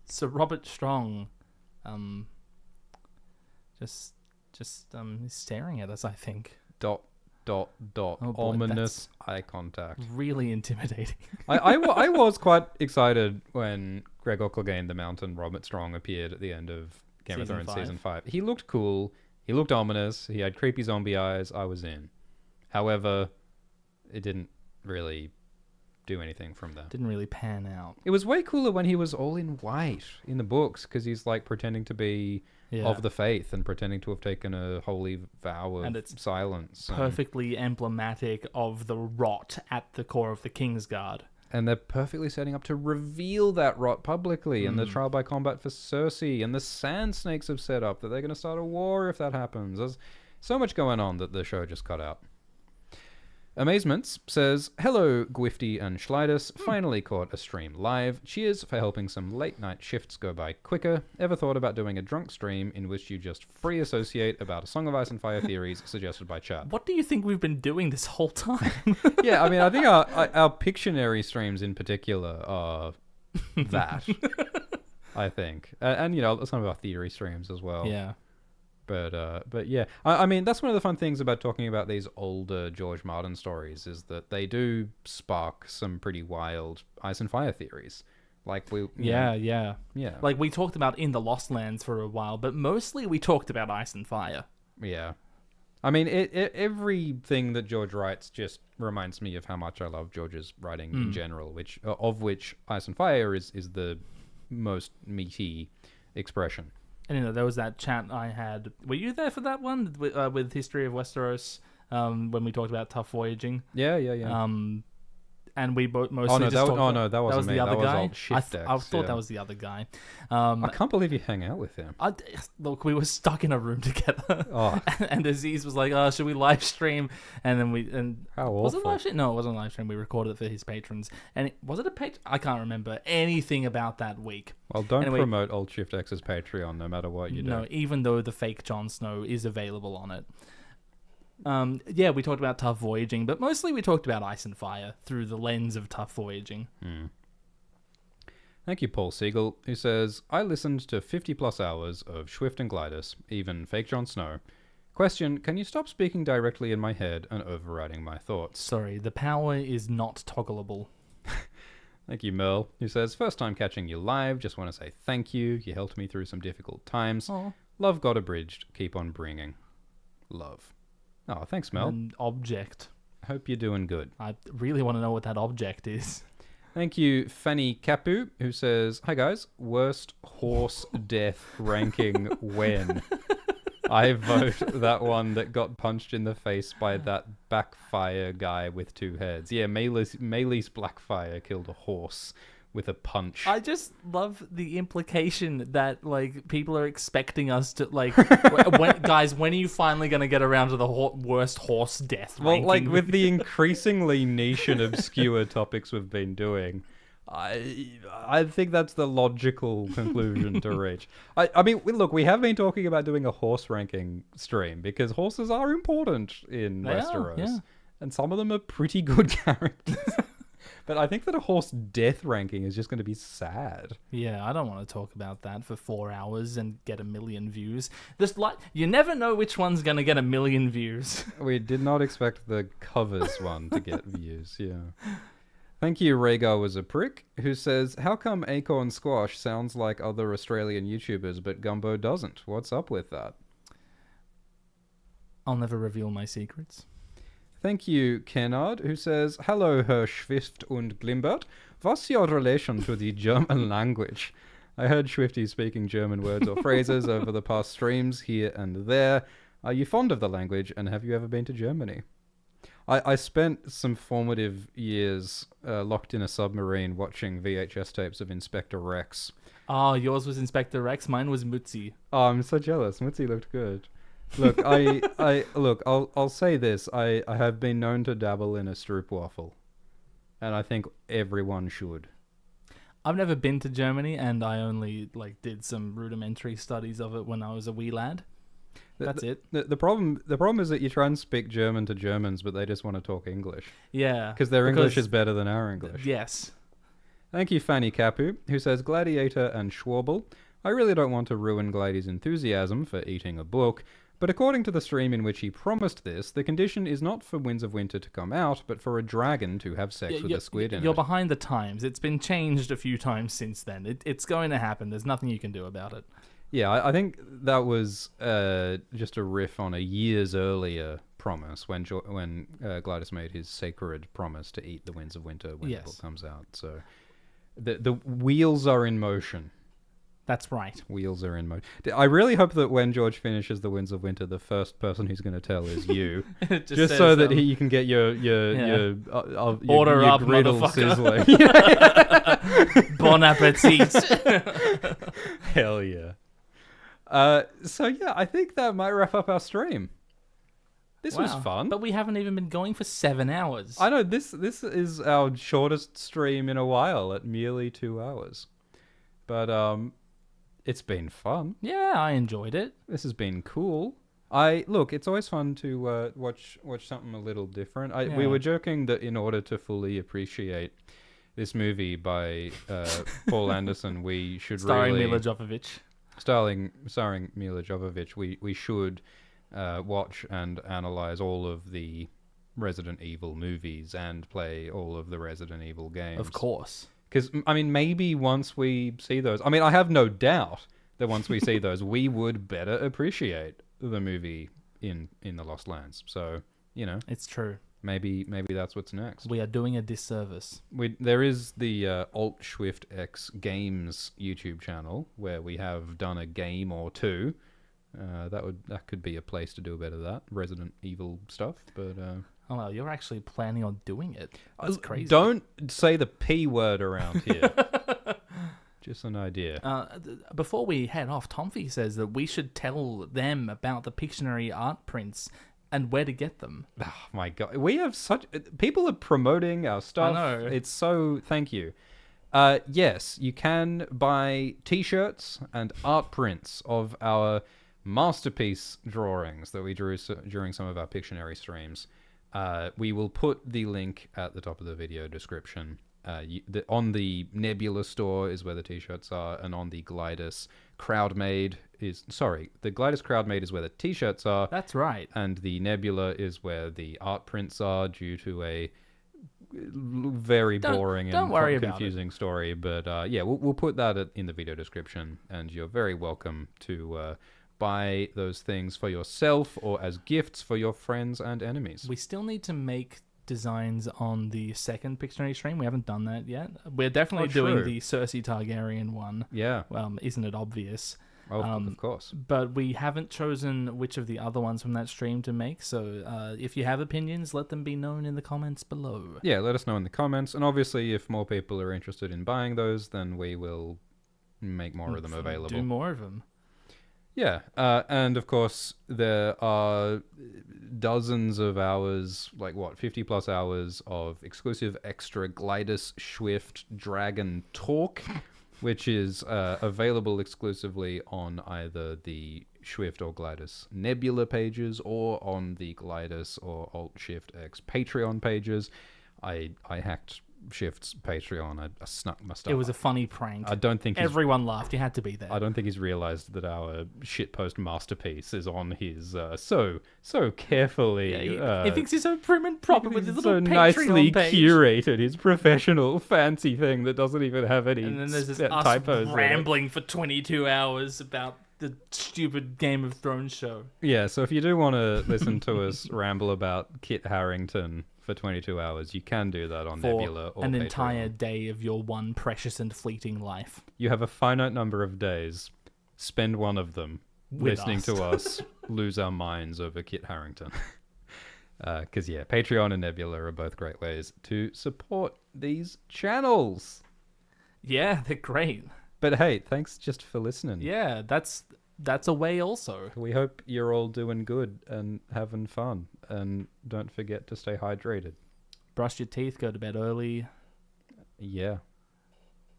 Sir Robert Strong, just staring at us, I think. ... Oh boy, ominous eye contact. Really intimidating. I was quite excited when Greg O'Cloghane, the Mountain Robert Strong, appeared at the end of Game of Thrones Season 5. He looked cool. He looked ominous. He had creepy zombie eyes. I was in. However, it didn't really do anything from there. Didn't really pan out. It was way cooler when he was all in white in the books, because he's like pretending to be of the faith and pretending to have taken a holy vow of silence. Perfectly emblematic of the rot at the core of the Kingsguard. And they're perfectly setting up to reveal that rot publicly in the trial by combat for Cersei. And the Sand Snakes have set up that they're going to start a war if that happens. There's so much going on that the show just cut out. Amazements says, hello, Gwifty and Glidus. Finally caught a stream live. Cheers for helping some late night shifts go by quicker. Ever thought about doing a drunk stream in which you just free associate about a Song of Ice and Fire theories suggested by chat? What do you think we've been doing this whole time? Yeah, I mean, I think our Pictionary streams in particular are that. I think. And you know, some of our theory streams as well. Yeah. But yeah, I mean, that's one of the fun things about talking about these older George Martin stories is that they do spark some pretty wild Ice and Fire theories. Like yeah. Like we talked about In the Lost Lands for a while, but mostly we talked about Ice and Fire. Yeah. I mean, everything that George writes just reminds me of how much I love George's writing in general, which Ice and Fire is the most meaty expression. And you know, there was that chat I had. Were you there for that one with History of Westeros when we talked about tough voyaging? Yeah. And we mostly that just talked that wasn't me. The other that was guy. old Shiftex, I thought that was the other guy. I can't believe you hang out with him. Look, we were stuck in a room together. Oh. And Aziz was like, "Oh, should we live stream?" And then how awful. Was it live stream? No, it wasn't live stream. We recorded it for his patrons. And was it a patron? I can't remember anything about that week. Well, don't promote old Shiftex's Patreon, no matter what you do. No, even though the fake Jon Snow is available on it. Yeah, we talked about tough voyaging, but mostly we talked about Ice and Fire through the lens of tough voyaging. Thank you, Paul Siegel, who says, I listened to 50 plus hours of Swift and Glidus, even fake Jon Snow, Question, can you stop speaking directly in my head and overriding my thoughts? Sorry, the power is not toggleable. Thank you, Merle, who says, first time catching you live. Just want to say thank you. You helped me through some difficult times. Oh. Love got abridged. Keep on bringing love. Oh, thanks, Mel. An object. Hope you're doing good. I really want to know what that object is. Thank you, Fanny Capu, who says, hi guys, worst horse death ranking when? I vote that one that got punched in the face by that backfire guy with 2 heads. Yeah, Melis Blackfire killed a horse with a punch. I just love the implication that, like, people are expecting us to, like, guys, when are you finally going to get around to the worst horse death ranking? Well, like, with the increasingly niche and obscure topics we've been doing, I think that's the logical conclusion to reach. I mean, look, we have been talking about doing a horse ranking stream because horses are important in Westeros. Yeah. And some of them are pretty good characters. But I think that a horse death ranking is just going to be sad. Yeah, I don't want to talk about that for 4 hours and get 1 million views. Just like, you never know which one's going to get 1 million views. We did not expect the covers one to get views, yeah. Thank you, Rhaegar was a prick, who says, how come Acorn Squash sounds like other Australian YouTubers, but Gumbo doesn't? What's up with that? I'll never reveal my secrets. Thank you, Kennard, who says, hello, Herr Schwift und Glimbert. What's your relation to the German language? I heard Schwifty speaking German words or phrases over the past streams here and there. Are you fond of the language, and have you ever been to Germany? I spent some formative years locked in a submarine watching VHS tapes of Inspector Rex. Oh, yours was Inspector Rex. Mine was Mutzi. Oh, I'm so jealous. Mutzi looked good. Look, I'll say this. I have been known to dabble in a stroopwafel, and I think everyone should. I've never been to Germany, and I only did some rudimentary studies of it when I was a wee lad. That's it. The problem is that you try and speak German to Germans, but they just want to talk English. Yeah. Because their English is better than our English. Yes. Thank you, Fanny Capu, who says, Gladiator and Schwarble. I really don't want to ruin Glady's enthusiasm for eating a book, but according to the stream in which he promised this, the condition is not for Winds of Winter to come out, but for a dragon to have sex with a squid in it. You're behind the times. It's been changed a few times since then. It's going to happen. There's nothing you can do about it. Yeah, I think that was just a riff on a years earlier promise when Glidus made his sacred promise to eat the Winds of Winter when the book comes out. So the wheels are in motion. That's right. Wheels are in motion. I really hope that when George finishes the Winds of Winter, the first person he's going to tell is you, just so that you can get your order up, griddle sizzling. Bon appetit. Hell yeah. So yeah, I think that might wrap up our stream. This was fun. But we haven't even been going for 7 hours. I know, this is our shortest stream in a while at merely 2 hours. But it's been fun. Yeah, I enjoyed it. This has been cool. Look, it's always fun to watch something a little different. We were joking that in order to fully appreciate this movie by Paul Anderson, we should starring really... Mila Jovovich. Starring Mila Jovovich, we should watch and analyze all of the Resident Evil movies and play all of the Resident Evil games. Of course. Because, I mean, maybe once we see those... I mean, I have no doubt that once we see those, we would better appreciate the movie in the Lost Lands. So, you know... It's true. Maybe that's what's next. We are doing a disservice. There is the Alt Swift X Games YouTube channel where we have done a game or two. That could be a place to do a bit of that Resident Evil stuff. But oh well, you're actually planning on doing it. That's crazy. Don't say the P word around here. Just an idea. Before we head off, Tomfy says that we should tell them about the Pictionary art prints and where to get them. Oh my god, we have such... People are promoting our stuff. I know. It's so... Thank you. Yes, you can buy t-shirts and art prints of our masterpiece drawings that we drew during some of our Pictionary streams. We will put the link at the top of the video description On the Nebula store is where the t-shirts are, and on the Glidus Crowdmade the Glidus Crowdmade is where the t-shirts are, That's right. and the Nebula is where the art prints are, due to a very boring don't and worry about confusing story. But yeah, we'll put that in the video description, and you're very welcome to buy those things for yourself or as gifts for your friends and enemies. We still need to make designs on the second Pictionary stream. We haven't done that yet. We're definitely doing true. the Cersei Targaryen one. Yeah. Isn't it obvious? Of course. But we haven't chosen which of the other ones from that stream to make. So if you have opinions, let them be known in the comments below. Yeah, let us know in the comments. And obviously, if more people are interested in buying those, then we will make more of them available. Do more of them. Yeah, and of course, there are dozens of hours, 50 plus hours of exclusive extra Glidus Swift Dragon talk, which is available exclusively on either the Swift or Glidus Nebula pages, or on the Glidus or Alt Shift X Patreon pages. I hacked Shift's Patreon. I snuck my stuff. It was a funny prank. I don't think everyone laughed. You had to be there. I don't think he's realized that our shitpost masterpiece is on his so carefully. He thinks he's so prim and proper with his little so Patreon nicely page. curated his professional fancy thing that doesn't even have any And then there's this typos us rambling for 22 hours about the stupid Game of Thrones show. Yeah, so if you do want to listen to us ramble about Kit Harington for 22 hours, you can do that on Nebula or an Patreon. entire day of your one precious and fleeting life. You have a finite number of days. Spend one of them With listening us. to us lose our minds over Kit Harington. Because, yeah, Patreon and Nebula are both great ways to support these channels. Yeah, they're great. But hey, thanks just for listening. Yeah, that's a way also. We hope you're all doing good and having fun. And don't forget to stay hydrated. Brush your teeth, go to bed early. Yeah.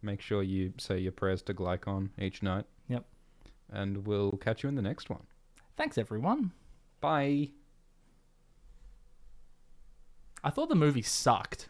Make sure you say your prayers to Glycon each night. Yep. And we'll catch you in the next one. Thanks, everyone. Bye. I thought the movie sucked.